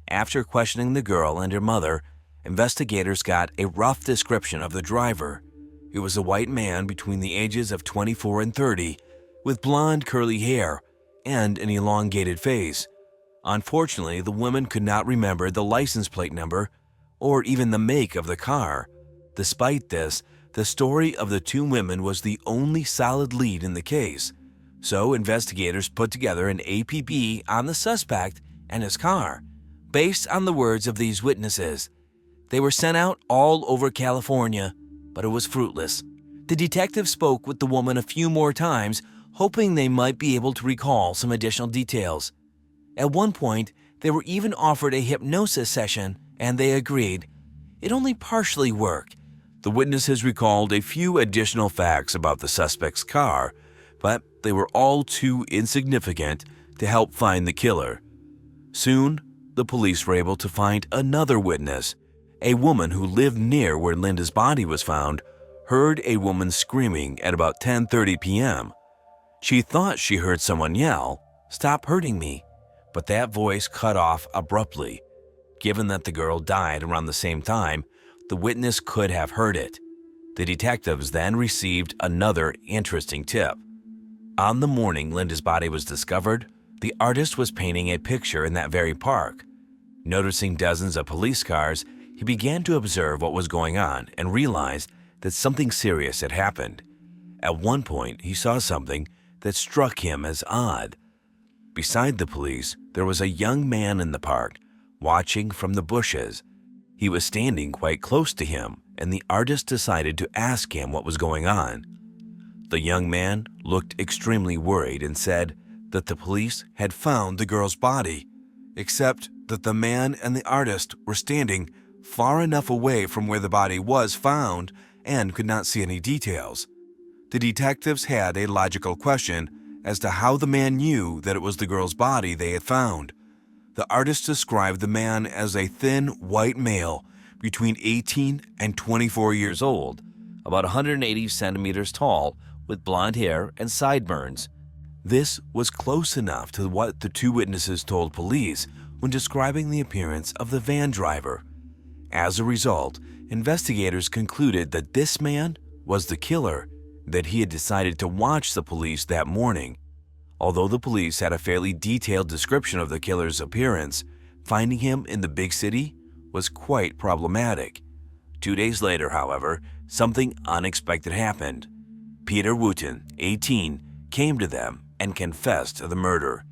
After questioning the girl and her mother, investigators got a rough description of the driver. He was a white man between the ages of 24 and 30, with blonde curly hair and an elongated face. Unfortunately, the woman could not remember the license plate number or even the make of the car. Despite this, the story of the two women was the only solid lead in the case, so investigators put together an APB on the suspect and his car, based on the words of these witnesses. They were sent out all over California, but it was fruitless. The detective spoke with the woman a few more times, hoping they might be able to recall some additional details. At one point, they were even offered a hypnosis session, and they agreed. It only partially worked. The witnesses recalled a few additional facts about the suspect's car, but they were all too insignificant to help find the killer. Soon, the police were able to find another witness. A woman who lived near where Linda's body was found heard a woman screaming at about 10:30 p.m. She thought she heard someone yell, "Stop hurting me," but that voice cut off abruptly. Given that the girl died around the same time, the witness could have heard it. The detectives then received another interesting tip. On the morning Linda's body was discovered, the artist was painting a picture in that very park. Noticing dozens of police cars, he began to observe what was going on and realized that something serious had happened. At one point, he saw something that struck him as odd. Beside the police, there was a young man in the park, watching from the bushes. He was standing quite close to him, and the artist decided to ask him what was going on. The young man looked extremely worried and said that the police had found the girl's body, except that the man and the artist were standing far enough away from where the body was found and could not see any details. The detectives had a logical question as to how the man knew that it was the girl's body they had found. The artist described the man as a thin white male between 18 and 24 years old, about 180 centimeters tall, with blonde hair and sideburns. This was close enough to what the two witnesses told police when describing the appearance of the van driver. As a result, investigators concluded that this man was the killer, that he had decided to watch the police that morning. Although the police had a fairly detailed description of the killer's appearance, finding him in the big city was quite problematic. 2 days later, however, something unexpected happened. Peter Wooten, 18, came to them and confessed to the murder.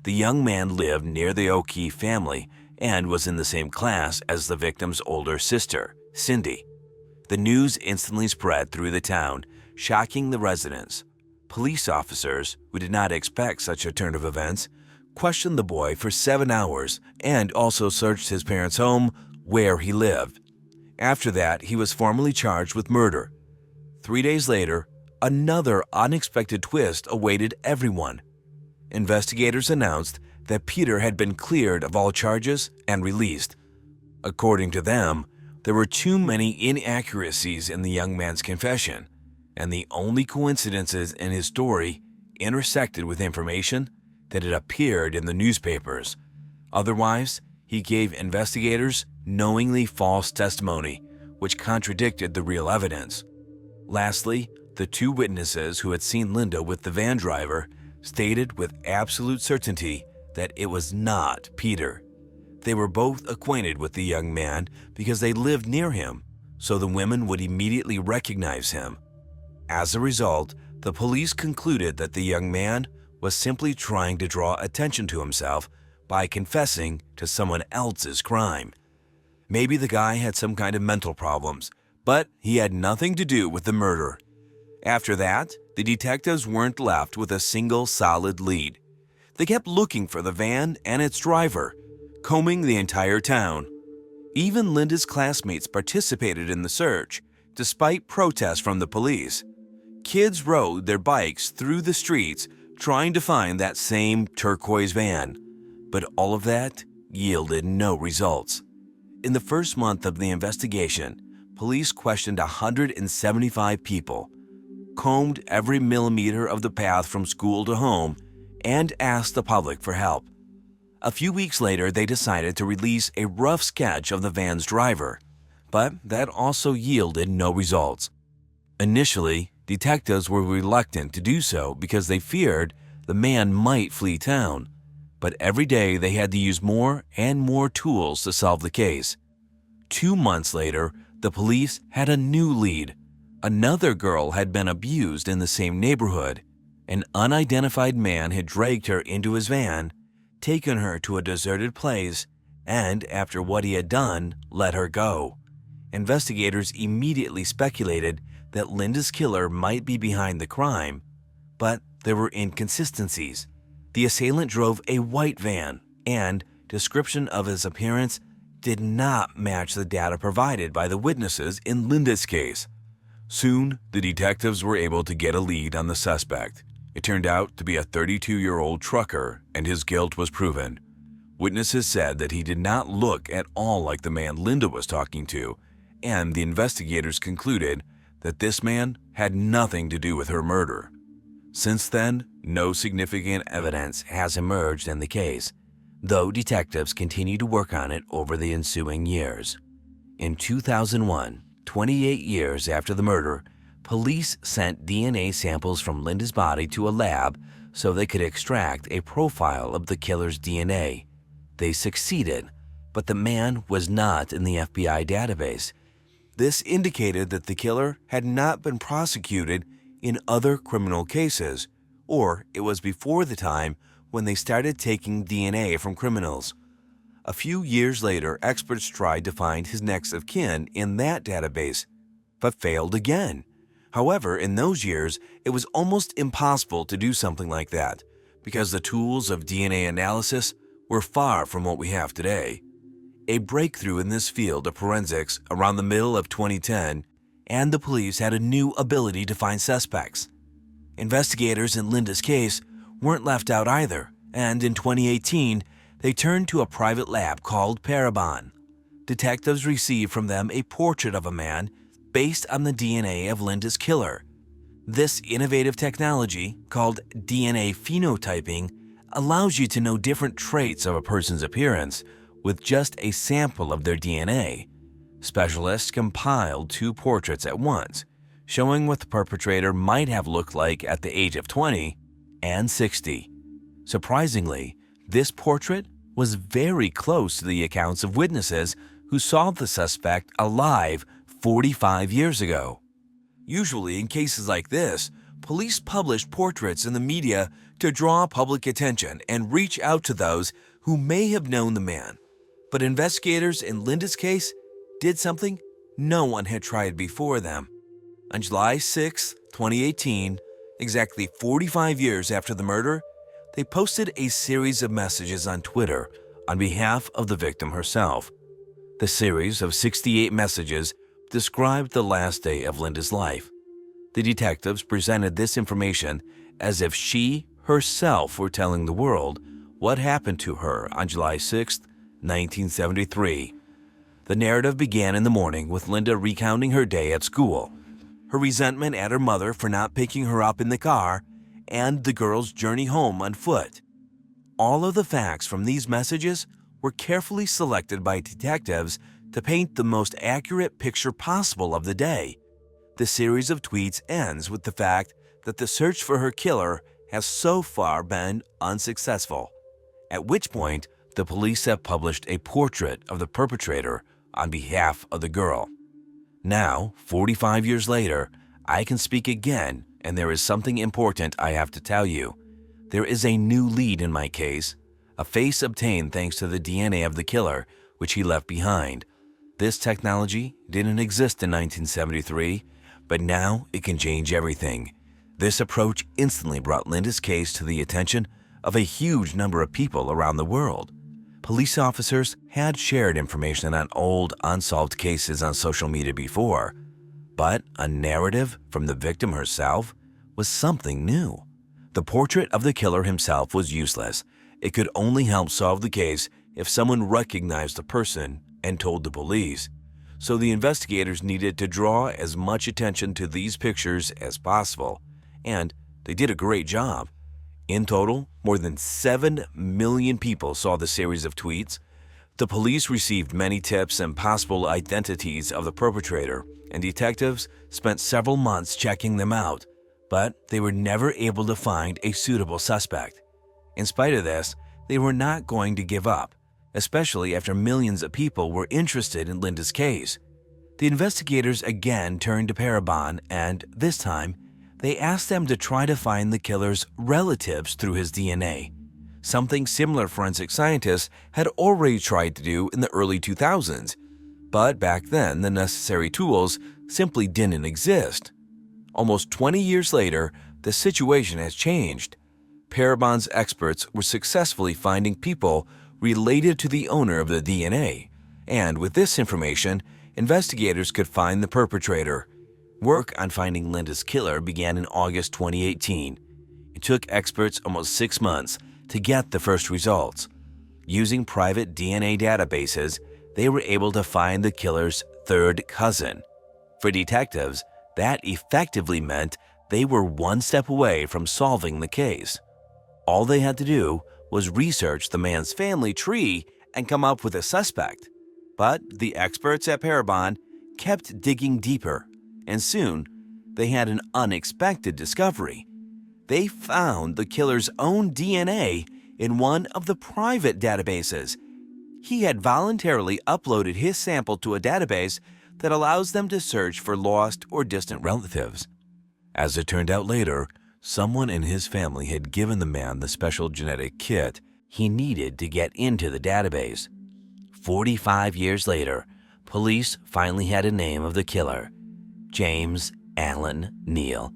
The young man lived near the O'Keefe family and was in the same class as the victim's older sister, Cindy. The news instantly spread through the town, shocking the residents. Police officers, who did not expect such a turn of events, questioned the boy for 7 hours and also searched his parents' home where he lived. After that, he was formally charged with murder. 3 days later, another unexpected twist awaited everyone. Investigators announced that Peter had been cleared of all charges and released. According to them, there were too many inaccuracies in the young man's confession, and the only coincidences in his story intersected with information that had appeared in the newspapers. Otherwise, he gave investigators knowingly false testimony, which contradicted the real evidence. Lastly, the two witnesses who had seen Linda with the van driver stated with absolute certainty that it was not Peter. They were both acquainted with the young man because they lived near him, so the women would immediately recognize him. As a result, the police concluded that the young man was simply trying to draw attention to himself by confessing to someone else's crime. Maybe the guy had some kind of mental problems, but he had nothing to do with the murder. After that, the detectives weren't left with a single solid lead. They kept looking for the van and its driver. combing the entire town. Even Linda's classmates participated in the search, despite protests from the police. Kids rode their bikes through the streets trying to find that same turquoise van, but all of that yielded no results. In the first month of the investigation, police questioned 175 people, combed every millimeter of the path from school to home, and asked the public for help. A few weeks later, they decided to release a rough sketch of the van's driver, but that also yielded no results. Initially, detectives were reluctant to do so because they feared the man might flee town, but every day they had to use more and more tools to solve the case. 2 months later, the police had a new lead. Another girl had been abused in the same neighborhood. An unidentified man had dragged her into his van, taken her to a deserted place, and after what he had done, let her go. Investigators immediately speculated that Linda's killer might be behind the crime, but there were inconsistencies. The assailant drove a white van, and description of his appearance did not match the data provided by the witnesses in Linda's case. Soon, the detectives were able to get a lead on the suspect. It turned out to be a 32-year-old trucker, and his guilt was proven. Witnesses said that he did not look at all like the man Linda was talking to, and the investigators concluded that this man had nothing to do with her murder. Since then, no significant evidence has emerged in the case, though detectives continue to work on it over the ensuing years. In 2001, 28 years after the murder, police sent DNA samples from Linda's body to a lab so they could extract a profile of the killer's DNA. They succeeded, but the man was not in the FBI database. This indicated that the killer had not been prosecuted in other criminal cases, or it was before the time when they started taking DNA from criminals. A few years later, experts tried to find his next of kin in that database, but failed again. However, in those years, it was almost impossible to do something like that because the tools of DNA analysis were far from what we have today. A breakthrough in this field of forensics around the middle of 2010, and the police had a new ability to find suspects. Investigators in Linda's case weren't left out either, and in 2018, they turned to a private lab called Parabon. Detectives received from them a portrait of a man based on the DNA of Linda's killer. This innovative technology, called DNA phenotyping, allows you to know different traits of a person's appearance with just a sample of their DNA. Specialists compiled 2 portraits at once, showing what the perpetrator might have looked like at the age of 20 and 60. Surprisingly, this portrait was very close to the accounts of witnesses who saw the suspect alive 45 years ago. Usually, in cases like this, police publish portraits in the media to draw public attention and reach out to those who may have known the man. But investigators in Linda's case did something no one had tried before them. On July 6, 2018, exactly 45 years after the murder, they posted a series of messages on Twitter on behalf of the victim herself. The series of 68 messages described the last day of Linda's life. The detectives presented this information as if she herself were telling the world what happened to her on July 6, 1973. The narrative began in the morning with Linda recounting her day at school, her resentment at her mother for not picking her up in the car, and the girl's journey home on foot. All of the facts from these messages were carefully selected by detectives to paint the most accurate picture possible of the day. The series of tweets ends with the fact that the search for her killer has so far been unsuccessful, at which point the police have published a portrait of the perpetrator on behalf of the girl. Now, 45 years later, I can speak again, and there is something important I have to tell you. There is a new lead in my case, a face obtained thanks to the DNA of the killer, which he left behind. This technology didn't exist in 1973, but now it can change everything. This approach instantly brought Linda's case to the attention of a huge number of people around the world. Police officers had shared information on old, unsolved cases on social media before, but a narrative from the victim herself was something new. The portrait of the killer himself was useless. It could only help solve the case if someone recognized the person and told the police. So the investigators needed to draw as much attention to these pictures as possible, and they did a great job. In total, more than 7 million people saw the series of tweets. The police received many tips and possible identities of the perpetrator, and detectives spent several months checking them out, but they were never able to find a suitable suspect. In spite of this, they were not going to give up, especially after millions of people were interested in Linda's case. The investigators again turned to Parabon, and this time, they asked them to try to find the killer's relatives through his DNA, something similar forensic scientists had already tried to do in the early 2000s, but back then the necessary tools simply didn't exist. Almost 20 years later, the situation has changed. Parabon's experts were successfully finding people related to the owner of the DNA, and with this information, investigators could find the perpetrator. Work on finding Linda's killer began in August 2018. It took experts almost 6 months to get the first results. Using private DNA databases, they were able to find the killer's third cousin. For detectives, that effectively meant they were one step away from solving the case. All they had to do was research the man's family tree and come up with a suspect. But the experts at Parabon kept digging deeper, and soon they had an unexpected discovery. They found the killer's own DNA in one of the private databases. He had voluntarily uploaded his sample to a database that allows them to search for lost or distant relatives. As it turned out later, someone in his family had given the man the special genetic kit he needed to get into the database. 45 years later, police finally had a name of the killer: James Allen Neal.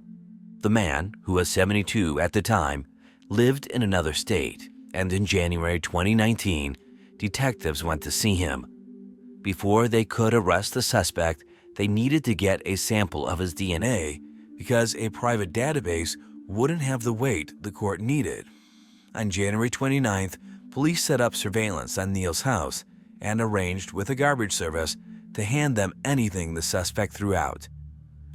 The man, who was 72 at the time, lived in another state, and in January 2019, detectives went to see him. Before they could arrest the suspect, they needed to get a sample of his DNA because a private database wouldn't have the weight the court needed. On January 29th, police set up surveillance on Neal's house and arranged with a garbage service to hand them anything the suspect threw out.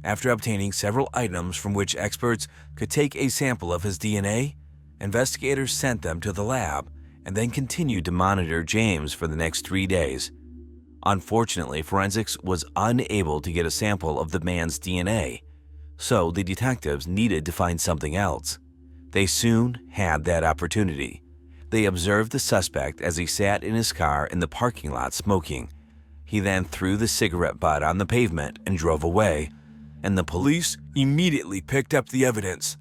After obtaining several items from which experts could take a sample of his DNA, investigators sent them to the lab and then continued to monitor James for the next 3 days. Unfortunately, forensics was unable to get a sample of the man's DNA, so the detectives needed to find something else. They soon had that opportunity. They observed the suspect as he sat in his car in the parking lot smoking. He then threw the cigarette butt on the pavement and drove away, and the police immediately picked up the evidence.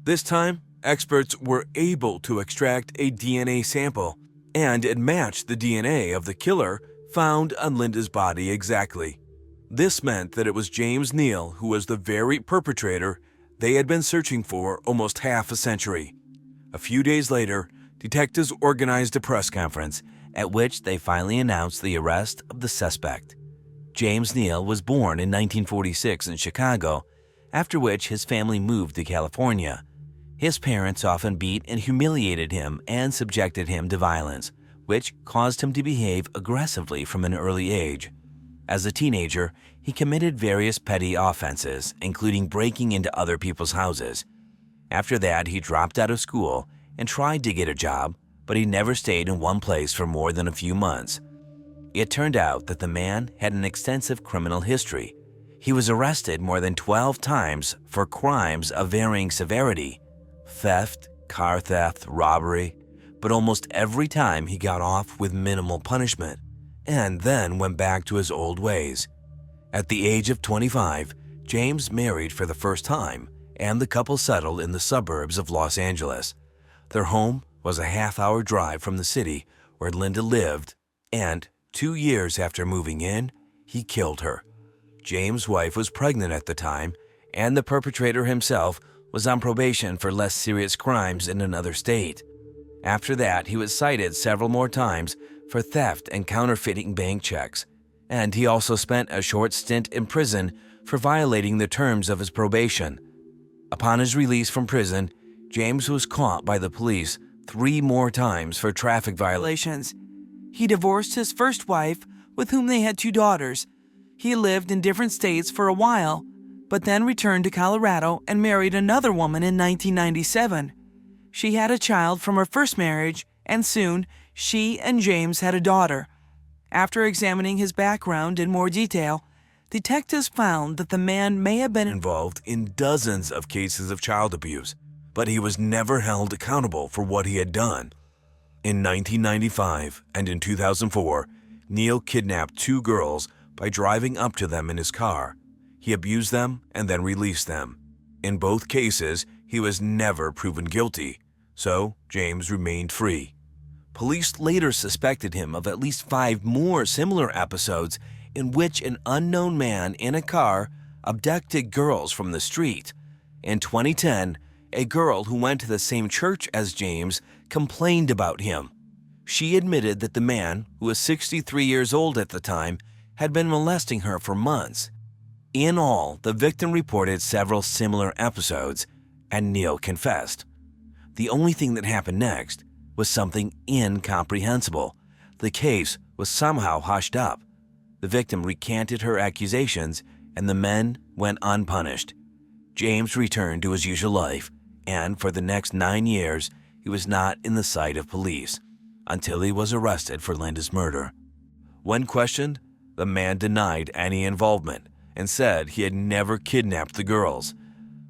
This time, experts were able to extract a DNA sample, and it matched the DNA of the killer found on Linda's body exactly. This meant that it was James Neal who was the very perpetrator they had been searching for almost half a century. A few days later, detectives organized a press conference at which they finally announced the arrest of the suspect. James Neal was born in 1946 in Chicago, after which his family moved to California. His parents often beat and humiliated him and subjected him to violence, which caused him to behave aggressively from an early age. As a teenager, he committed various petty offenses, including breaking into other people's houses. After that, he dropped out of school and tried to get a job, but he never stayed in one place for more than a few months. It turned out that the man had an extensive criminal history. He was arrested more than 12 times for crimes of varying severity: theft, car theft, robbery, but almost every time he got off with minimal punishment and then went back to his old ways. At the age of 25, James married for the first time, and the couple settled in the suburbs of Los Angeles. Their home was a half-hour drive from the city where Linda lived, and 2 years after moving in, he killed her. James' wife was pregnant at the time, and the perpetrator himself was on probation for less serious crimes in another state. After that, he was cited several more times for theft and counterfeiting bank checks, and he also spent a short stint in prison for violating the terms of his probation. Upon his release from prison, James was caught by the police 3 more times for traffic violations. He divorced his first wife, with whom they had 2 daughters. He lived in different states for a while, but then returned to Colorado and married another woman in 1997. She had a child from her first marriage, and soon she and James had a daughter. After examining his background in more detail, detectives found that the man may have been involved in dozens of cases of child abuse, but he was never held accountable for what he had done. In 1995 and in 2004, Neil kidnapped 2 girls by driving up to them in his car. He abused them and then released them. In both cases, he was never proven guilty, so James remained free. Police later suspected him of at least 5 more similar episodes in which an unknown man in a car abducted girls from the street. In 2010, a girl who went to the same church as James complained about him. She admitted that the man, who was 63 years old at the time, had been molesting her for months. In all, the victim reported several similar episodes, and Neil confessed. The only thing that happened next was something incomprehensible. The case was somehow hushed up. The victim recanted her accusations, and the men went unpunished. James returned to his usual life, and for the next 9 years, he was not in the sight of police until he was arrested for Linda's murder. When questioned, the man denied any involvement and said he had never kidnapped the girls.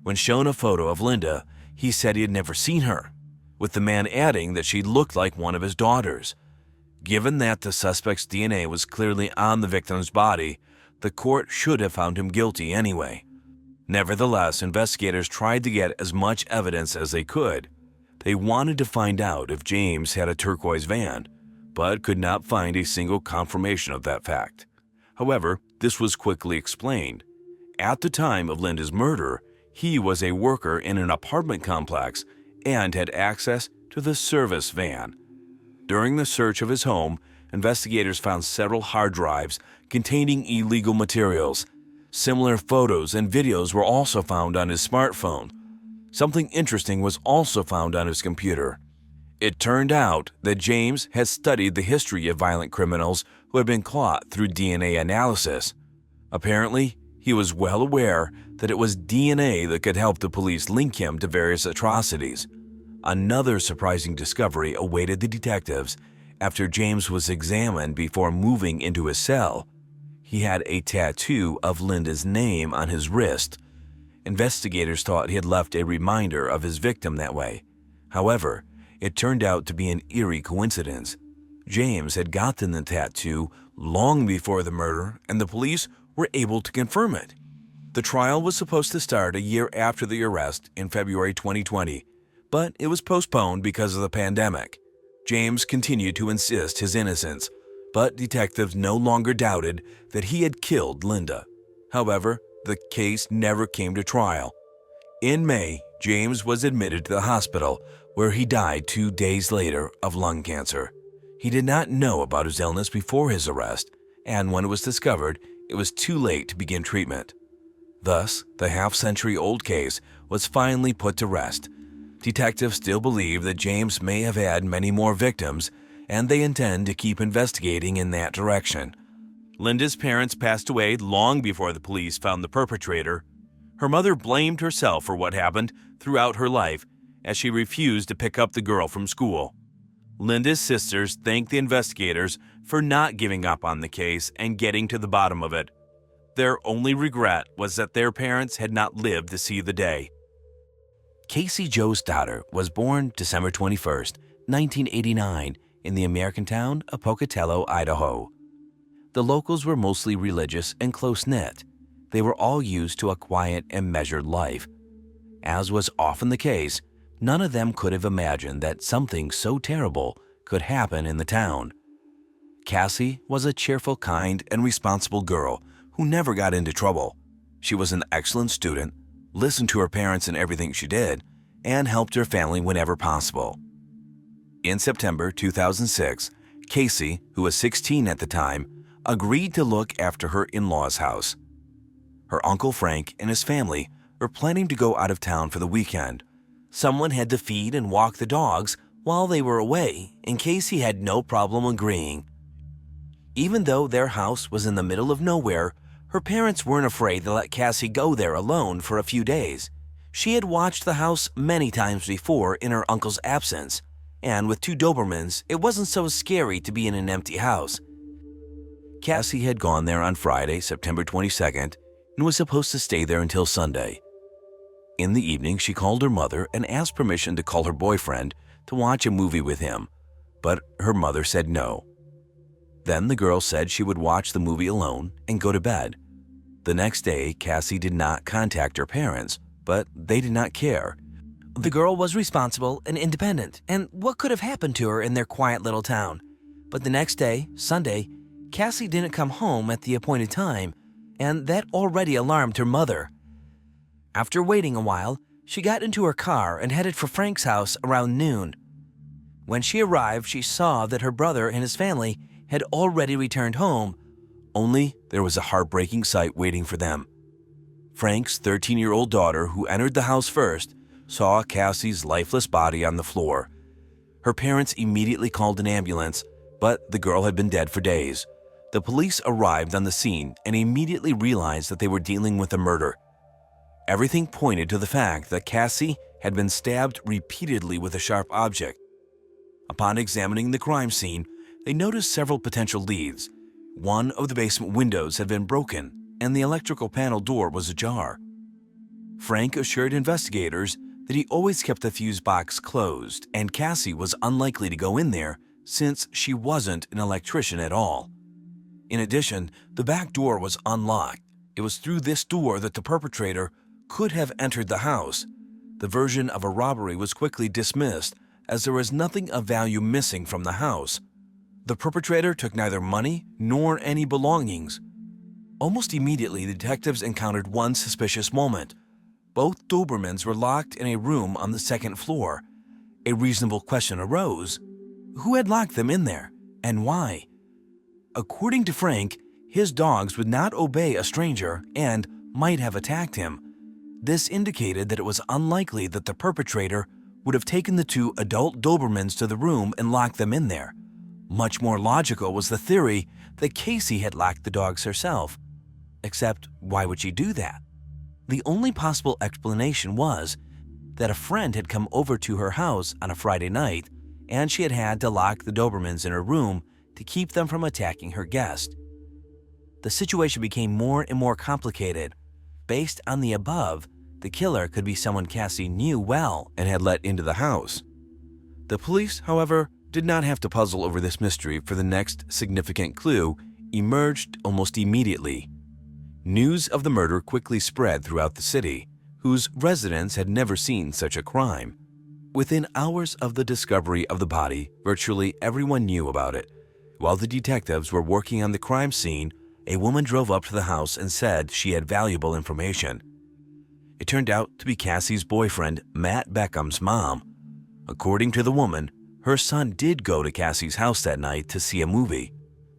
When shown a photo of Linda, he said he had never seen her, with the man adding that she looked like one of his daughters. Given that the suspect's DNA was clearly on the victim's body, the court should have found him guilty anyway. Nevertheless, investigators tried to get as much evidence as they could. They wanted to find out if James had a turquoise van, but could not find a single confirmation of that fact. However, this was quickly explained. At the time of Linda's murder, he was a worker in an apartment complex and had access to the service van. During the search of his home, investigators found several hard drives containing illegal materials. Similar photos and videos were also found on his smartphone. Something interesting was also found on his computer. It turned out that James had studied the history of violent criminals who had been caught through DNA analysis. Apparently, he was well aware that it was DNA that could help the police link him to various atrocities. Another surprising discovery awaited the detectives after James was examined before moving into his cell. He had a tattoo of Linda's name on his wrist. Investigators thought he had left a reminder of his victim that way. However, it turned out to be an eerie coincidence. James had gotten the tattoo long before the murder, and the police were able to confirm it. The trial was supposed to start a year after the arrest in February 2020, but it was postponed because of the pandemic. James continued to insist his innocence, but detectives no longer doubted that he had killed Linda. However, the case never came to trial. In May, James was admitted to the hospital, where he died 2 days later of lung cancer. He did not know about his illness before his arrest, and when it was discovered, it was too late to begin treatment. Thus, the half-century-old case was finally put to rest. Detectives still believe that James may have had many more victims, and they intend to keep investigating in that direction. Linda's parents passed away long before the police found the perpetrator. Her mother blamed herself for what happened throughout her life, as she refused to pick up the girl from school. Linda's sisters thanked the investigators for not giving up on the case and getting to the bottom of it. Their only regret was that their parents had not lived to see the day. Casey Jo Stoddard was born December 21, 1989, in the American town of Pocatello, Idaho. The locals were mostly religious and close-knit. They were all used to a quiet and measured life. As was often the case, none of them could have imagined that something so terrible could happen in the town. Cassie was a cheerful, kind, and responsible girl who never got into trouble. She was an excellent student, listened to her parents in everything she did, and helped her family whenever possible. In September 2006, Casey, who was 16 at the time, agreed to look after her in-laws' house. Her uncle Frank and his family were planning to go out of town for the weekend. Someone had to feed and walk the dogs while they were away, and Casey had no problem agreeing. Even though their house was in the middle of nowhere, her parents weren't afraid to let Cassie go there alone for a few days. She had watched the house many times before in her uncle's absence, and with 2 Dobermans, it wasn't so scary to be in an empty house. Cassie had gone there on Friday, September 22nd, and was supposed to stay there until Sunday. In the evening, she called her mother and asked permission to call her boyfriend to watch a movie with him, but her mother said no. Then the girl said she would watch the movie alone and go to bed. The next day, Cassie did not contact her parents, but they did not care. The girl was responsible and independent, and what could have happened to her in their quiet little town? But the next day, Sunday, Cassie didn't come home at the appointed time, and that already alarmed her mother. After waiting a while, she got into her car and headed for Frank's house around noon. When she arrived, she saw that her brother and his family had already returned home, only there was a heartbreaking sight waiting for them. Frank's 13-year-old daughter, who entered the house first, saw Cassie's lifeless body on the floor. Her parents immediately called an ambulance, but the girl had been dead for days. The police arrived on the scene and immediately realized that they were dealing with a murder. Everything pointed to the fact that Cassie had been stabbed repeatedly with a sharp object. Upon examining the crime scene, they noticed several potential leads. One of the basement windows had been broken, and the electrical panel door was ajar. Frank assured investigators that he always kept the fuse box closed, and Cassie was unlikely to go in there since she wasn't an electrician at all. In addition, the back door was unlocked. It was through this door that the perpetrator could have entered the house. The version of a robbery was quickly dismissed as there was nothing of value missing from the house. The perpetrator took neither money nor any belongings. Almost immediately, the detectives encountered one suspicious moment. Both Dobermans were locked in a room on the second floor. A reasonable question arose. Who had locked them in there, and why? According to Frank, his dogs would not obey a stranger and might have attacked him. This indicated that it was unlikely that the perpetrator would have taken the 2 adult Dobermans to the room and locked them in there. Much more logical was the theory that Casey had locked the dogs herself. Except, why would she do that? The only possible explanation was that a friend had come over to her house on a Friday night, and she had had to lock the Dobermans in her room to keep them from attacking her guest. The situation became more and more complicated. Based on the above, the killer could be someone Cassie knew well and had let into the house. The police, however, did not have to puzzle over this mystery, for the next significant clue emerged almost immediately. News of the murder quickly spread throughout the city, whose residents had never seen such a crime. Within hours of the discovery of the body, virtually everyone knew about it. While the detectives were working on the crime scene, a woman drove up to the house and said she had valuable information. It turned out to be Cassie's boyfriend, Matt Beckham's mom. According to the woman, her son did go to Cassie's house that night to see a movie.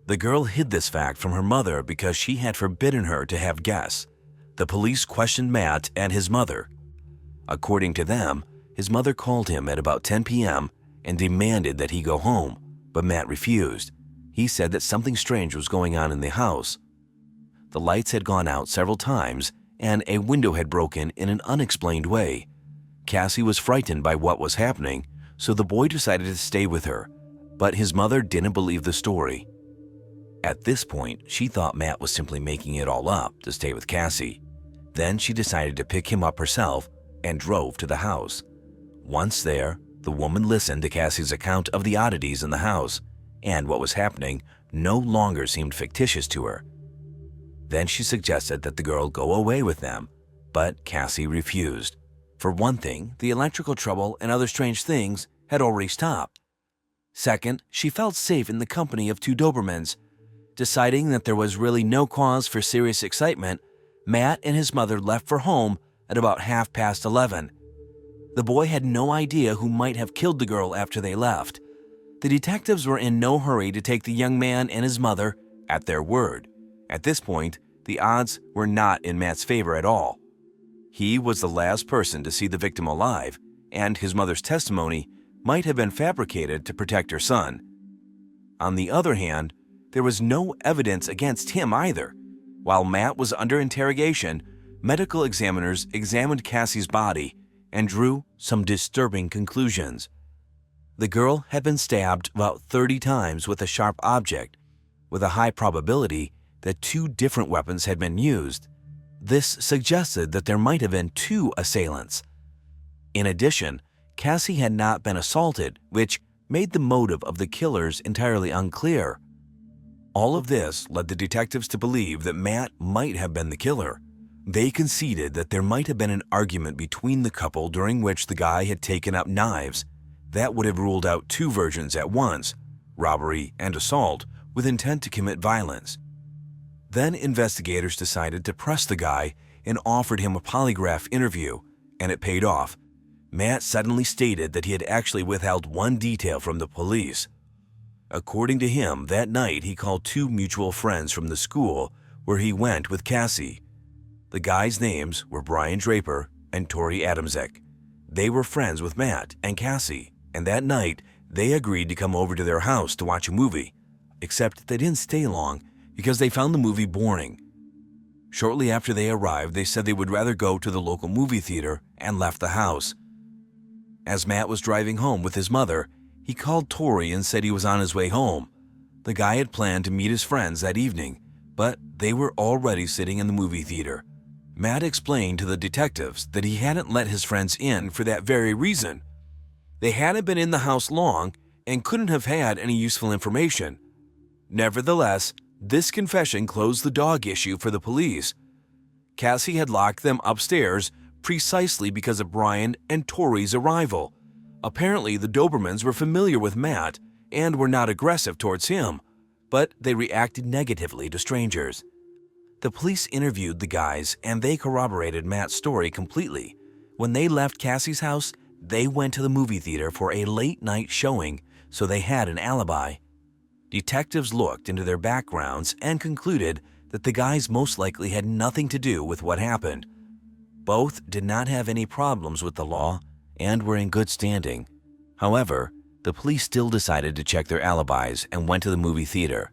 The girl hid this fact from her mother because she had forbidden her to have guests. The police questioned Matt and his mother. According to them, his mother called him at about 10 p.m. and demanded that he go home, but Matt refused. He said that something strange was going on in the house. The lights had gone out several times, and a window had broken in an unexplained way. Cassie was frightened by what was happening, so the boy decided to stay with her, but his mother didn't believe the story. At this point, she thought Matt was simply making it all up to stay with Cassie. Then she decided to pick him up herself and drove to the house. Once there, the woman listened to Cassie's account of the oddities in the house, and what was happening no longer seemed fictitious to her. Then she suggested that the girl go away with them, but Cassie refused. For one thing, the electrical trouble and other strange things had already stopped. Second, she felt safe in the company of 2 Dobermans. Deciding that there was really no cause for serious excitement, Matt and his mother left for home at about 11:30. The boy had no idea who might have killed the girl after they left. The detectives were in no hurry to take the young man and his mother at their word. At this point, the odds were not in Matt's favor at all. He was the last person to see the victim alive, and his mother's testimony might have been fabricated to protect her son. On the other hand, there was no evidence against him either. While Matt was under interrogation, medical examiners examined Cassie's body and drew some disturbing conclusions. The girl had been stabbed about 30 times with a sharp object, with a high probability that 2 different weapons had been used. This suggested that there might have been 2 assailants. In addition, Cassie had not been assaulted, which made the motive of the killers entirely unclear. All of this led the detectives to believe that Matt might have been the killer. They conceded that there might have been an argument between the couple during which the guy had taken up knives. That would have ruled out 2 versions at once, robbery and assault, with intent to commit violence. Then investigators decided to press the guy and offered him a polygraph interview, and it paid off. Matt suddenly stated that he had actually withheld 1 detail from the police. According to him, that night he called 2 mutual friends from the school where he went with Cassie. The guys' names were Brian Draper and Tori Adamczyk. They were friends with Matt and Cassie, and that night they agreed to come over to their house to watch a movie, except they didn't stay long because they found the movie boring. Shortly after they arrived, they said they would rather go to the local movie theater and left the house. As Matt was driving home with his mother, he called Tori and said he was on his way home. The guy had planned to meet his friends that evening, but they were already sitting in the movie theater. Matt explained to the detectives that he hadn't let his friends in for that very reason. They hadn't been in the house long and couldn't have had any useful information. Nevertheless, this confession closed the dog issue for the police. Cassie had locked them upstairs precisely because of Brian and Tori's arrival. Apparently, the Dobermans were familiar with Matt and were not aggressive towards him, but they reacted negatively to strangers. The police interviewed the guys and they corroborated Matt's story completely. When they left Cassie's house, they went to the movie theater for a late-night showing, so they had an alibi. Detectives looked into their backgrounds and concluded that the guys most likely had nothing to do with what happened. Both did not have any problems with the law and were in good standing. However, the police still decided to check their alibis and went to the movie theater.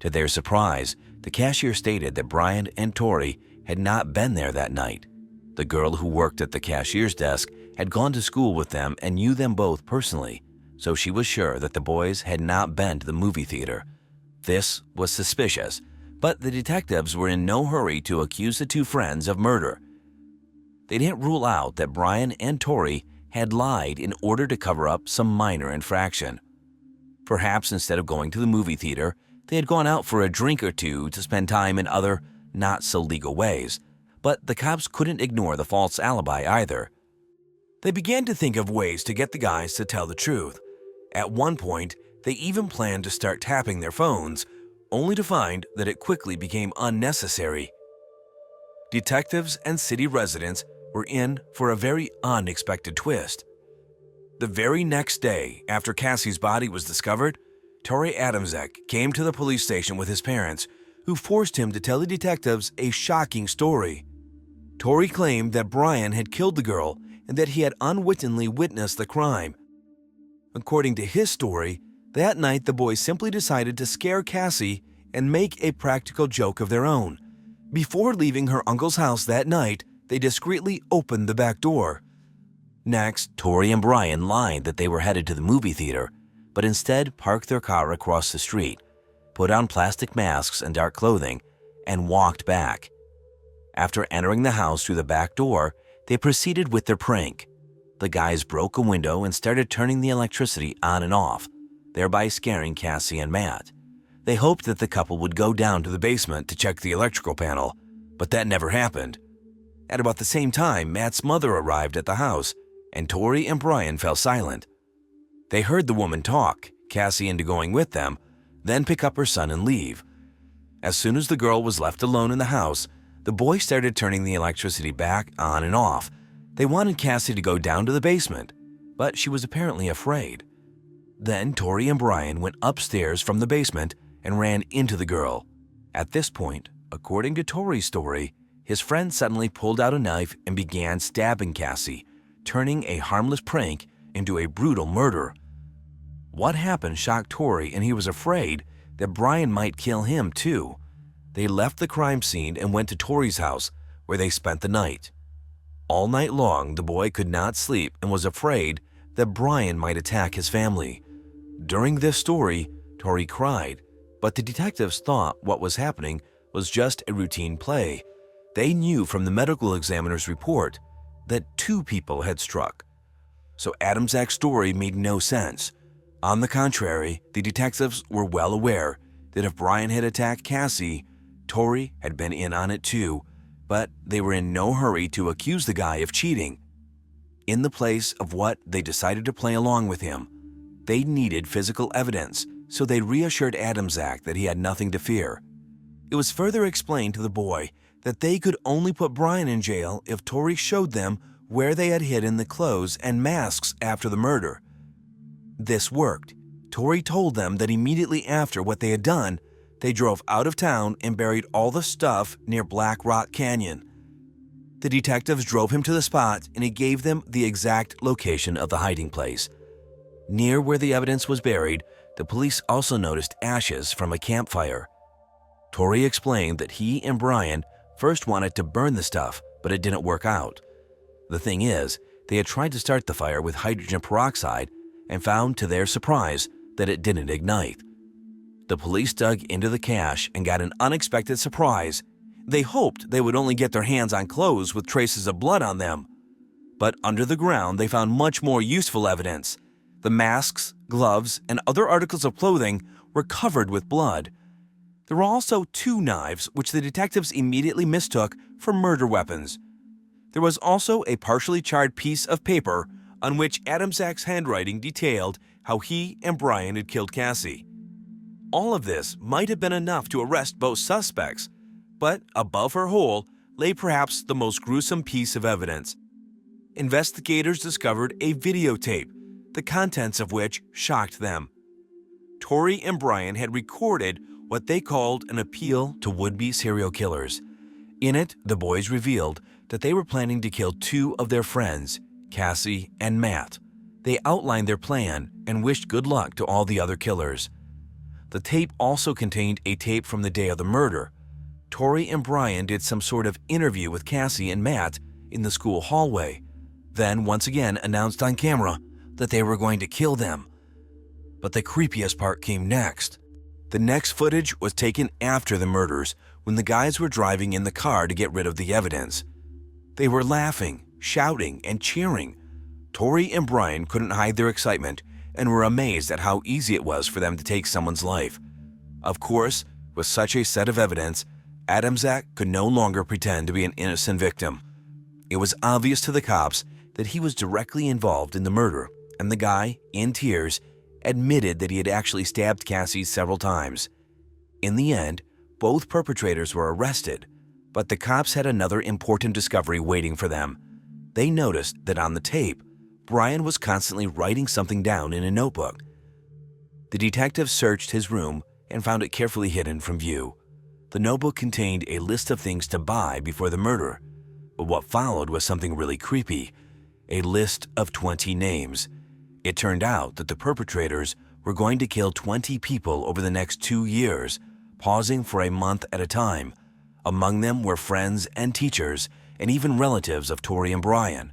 To their surprise, the cashier stated that Brian and Tori had not been there that night. The girl who worked at the cashier's desk had gone to school with them and knew them both personally, so she was sure that the boys had not been to the movie theater. This was suspicious, but the detectives were in no hurry to accuse the 2 friends of murder. They didn't rule out that Brian and Tori had lied in order to cover up some minor infraction. Perhaps instead of going to the movie theater, they had gone out for a drink or 2 to spend time in other, not-so-legal ways, but the cops couldn't ignore the false alibi either. They began to think of ways to get the guys to tell the truth. At one point, they even planned to start tapping their phones, only to find that it quickly became unnecessary. Detectives and city residents were in for a very unexpected twist. The very next day, after Cassie's body was discovered, Tori Adamczyk came to the police station with his parents, who forced him to tell the detectives a shocking story. Tori claimed that Brian had killed the girl and that he had unwittingly witnessed the crime. According to his story, that night the boys simply decided to scare Cassie and make a practical joke of their own. Before leaving her uncle's house that night, they discreetly opened the back door. Next, Tori and Brian lied that they were headed to the movie theater, but instead parked their car across the street, put on plastic masks and dark clothing, and walked back. After entering the house through the back door, they proceeded with their prank. The guys broke a window and started turning the electricity on and off, thereby scaring Cassie and Matt. They hoped that the couple would go down to the basement to check the electrical panel, but that never happened. At about the same time, Matt's mother arrived at the house, and Tori and Brian fell silent. They heard the woman talk Cassie into going with them, then pick up her son and leave. As soon as the girl was left alone in the house, the boys started turning the electricity back on and off. They wanted Cassie to go down to the basement, but she was apparently afraid. Then Tori and Brian went upstairs from the basement and ran into the girl. At this point, according to Tori's story, his friend suddenly pulled out a knife and began stabbing Cassie, turning a harmless prank into a brutal murder. What happened shocked Tori, and he was afraid that Brian might kill him too. They left the crime scene and went to Tori's house, where they spent the night. All night long, the boy could not sleep and was afraid that Brian might attack his family. During this story, Tori cried, but the detectives thought what was happening was just a routine play. They knew from the medical examiner's report that 2 people had struck. So Adamczak's story made no sense. On the contrary, the detectives were well aware that if Brian had attacked Cassie, Tori had been in on it too, but they were in no hurry to accuse the guy of cheating. In the place of what they decided to play along with him, they needed physical evidence, so they reassured Adamczak that he had nothing to fear. It was further explained to the boy that they could only put Brian in jail if Tori showed them where they had hidden the clothes and masks after the murder. This worked. Tori told them that immediately after what they had done, they drove out of town and buried all the stuff near Black Rock Canyon. The detectives drove him to the spot, and he gave them the exact location of the hiding place. Near where the evidence was buried, the police also noticed ashes from a campfire. Tori explained that he and Brian first wanted to burn the stuff, but it didn't work out. The thing is, they had tried to start the fire with hydrogen peroxide and found to their surprise that it didn't ignite. The police dug into the cache and got an unexpected surprise. They hoped they would only get their hands on clothes with traces of blood on them. But under the ground, they found much more useful evidence. The masks, gloves, and other articles of clothing were covered with blood. There were also 2 knives, which the detectives immediately mistook for murder weapons. There was also a partially charred piece of paper on which Adamczak's handwriting detailed how he and Brian had killed Cassie. All of this might have been enough to arrest both suspects, but above her hole lay perhaps the most gruesome piece of evidence. Investigators discovered a videotape, the contents of which shocked them. Tori and Brian had recorded what they called an appeal to would-be serial killers. In it, the boys revealed that they were planning to kill 2 of their friends, Cassie and Matt. They outlined their plan and wished good luck to all the other killers. The tape also contained a tape from the day of the murder. Tori and Brian did some sort of interview with Cassie and Matt in the school hallway, then once again announced on camera that they were going to kill them. But the creepiest part came next. The next footage was taken after the murders, when the guys were driving in the car to get rid of the evidence. They were laughing, shouting, and cheering. Tori and Brian couldn't hide their excitement and were amazed at how easy it was for them to take someone's life. Of course, with such a set of evidence, Adamczak could no longer pretend to be an innocent victim. It was obvious to the cops that he was directly involved in the murder, and the guy, in tears, admitted that he had actually stabbed Cassie several times. In the end, both perpetrators were arrested, but the cops had another important discovery waiting for them. They noticed that on the tape, Brian was constantly writing something down in a notebook. The detectives searched his room and found it carefully hidden from view. The notebook contained a list of things to buy before the murder, but what followed was something really creepy, a list of 20 names. It turned out that the perpetrators were going to kill 20 people over the next 2 years, pausing for a month at a time. Among them were friends and teachers, and even relatives of Tori and Brian.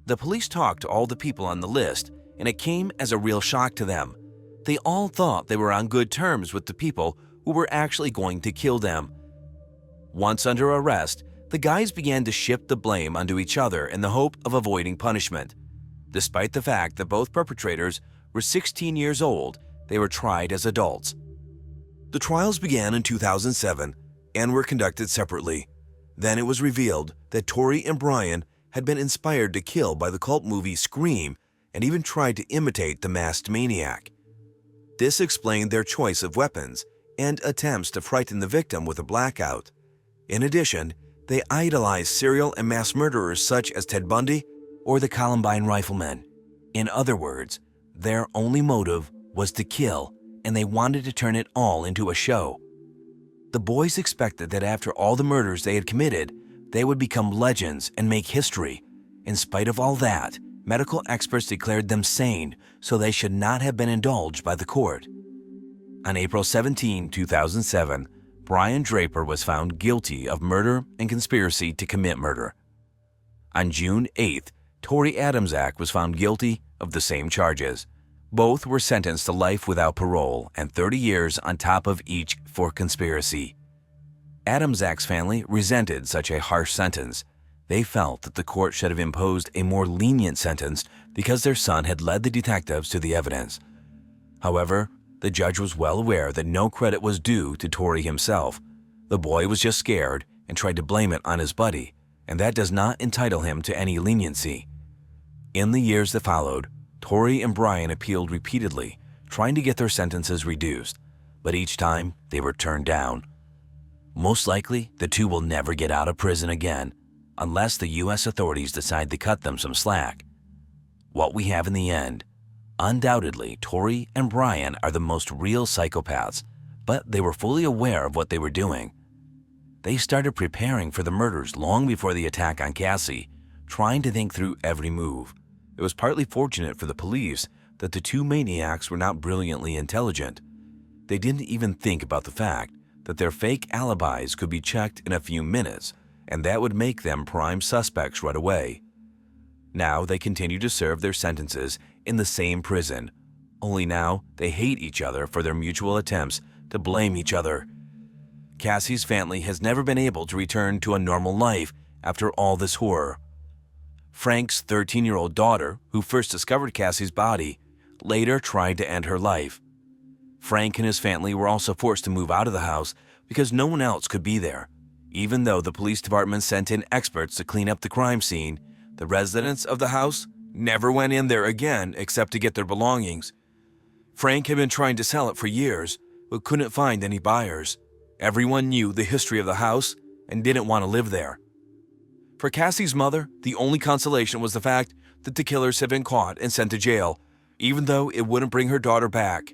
The police talked to all the people on the list, and it came as a real shock to them. They all thought they were on good terms with the people who were actually going to kill them. Once under arrest, the guys began to shift the blame onto each other in the hope of avoiding punishment. Despite the fact that both perpetrators were 16 years old, they were tried as adults. The trials began in 2007 and were conducted separately. Then it was revealed that Tori and Brian had been inspired to kill by the cult movie Scream and even tried to imitate the masked maniac. This explained their choice of weapons and attempts to frighten the victim with a blackout. In addition, they idolized serial and mass murderers such as Ted Bundy or the Columbine riflemen. In other words, Their only motive was to kill, and they wanted to turn it all into a show. The boys expected that after all the murders they had committed, they would become legends and make history. In spite of all that, medical experts declared them sane, so they should not have been indulged by the court. On April 17, 2007, Brian Draper was found guilty of murder and conspiracy to commit murder. On June 8th, Tori Adamczak was found guilty of the same charges. Both were sentenced to life without parole and 30 years on top of each for conspiracy. Adamczak's family resented such a harsh sentence. They felt that the court should have imposed a more lenient sentence because their son had led the detectives to the evidence. However, the judge was well aware that no credit was due to Tori himself. The boy was just scared and tried to blame it on his buddy, and that does not entitle him to any leniency. In the years that followed, Tori and Brian appealed repeatedly, trying to get their sentences reduced, but each time they were turned down. Most likely, the two will never get out of prison again, unless the U.S. authorities decide to cut them some slack. What we have in the end, undoubtedly, Tori and Brian are the most real psychopaths, but they were fully aware of what they were doing. They started preparing for the murders long before the attack on Cassie, trying to think through every move. It was partly fortunate for the police that the two maniacs were not brilliantly intelligent. They didn't even think about the fact that their fake alibis could be checked in a few minutes, and that would make them prime suspects right away. Now they continue to serve their sentences in the same prison, only now they hate each other for their mutual attempts to blame each other. Cassie's family has never been able to return to a normal life after all this horror. Frank's 13-year-old daughter, who first discovered Cassie's body, later tried to end her life. Frank and his family were also forced to move out of the house because no one else could be there. Even though the police department sent in experts to clean up the crime scene, the residents of the house never went in there again except to get their belongings. Frank had been trying to sell it for years, but couldn't find any buyers. Everyone knew the history of the house and didn't want to live there. For Cassie's mother, the only consolation was the fact that the killers had been caught and sent to jail. Even though it wouldn't bring her daughter back,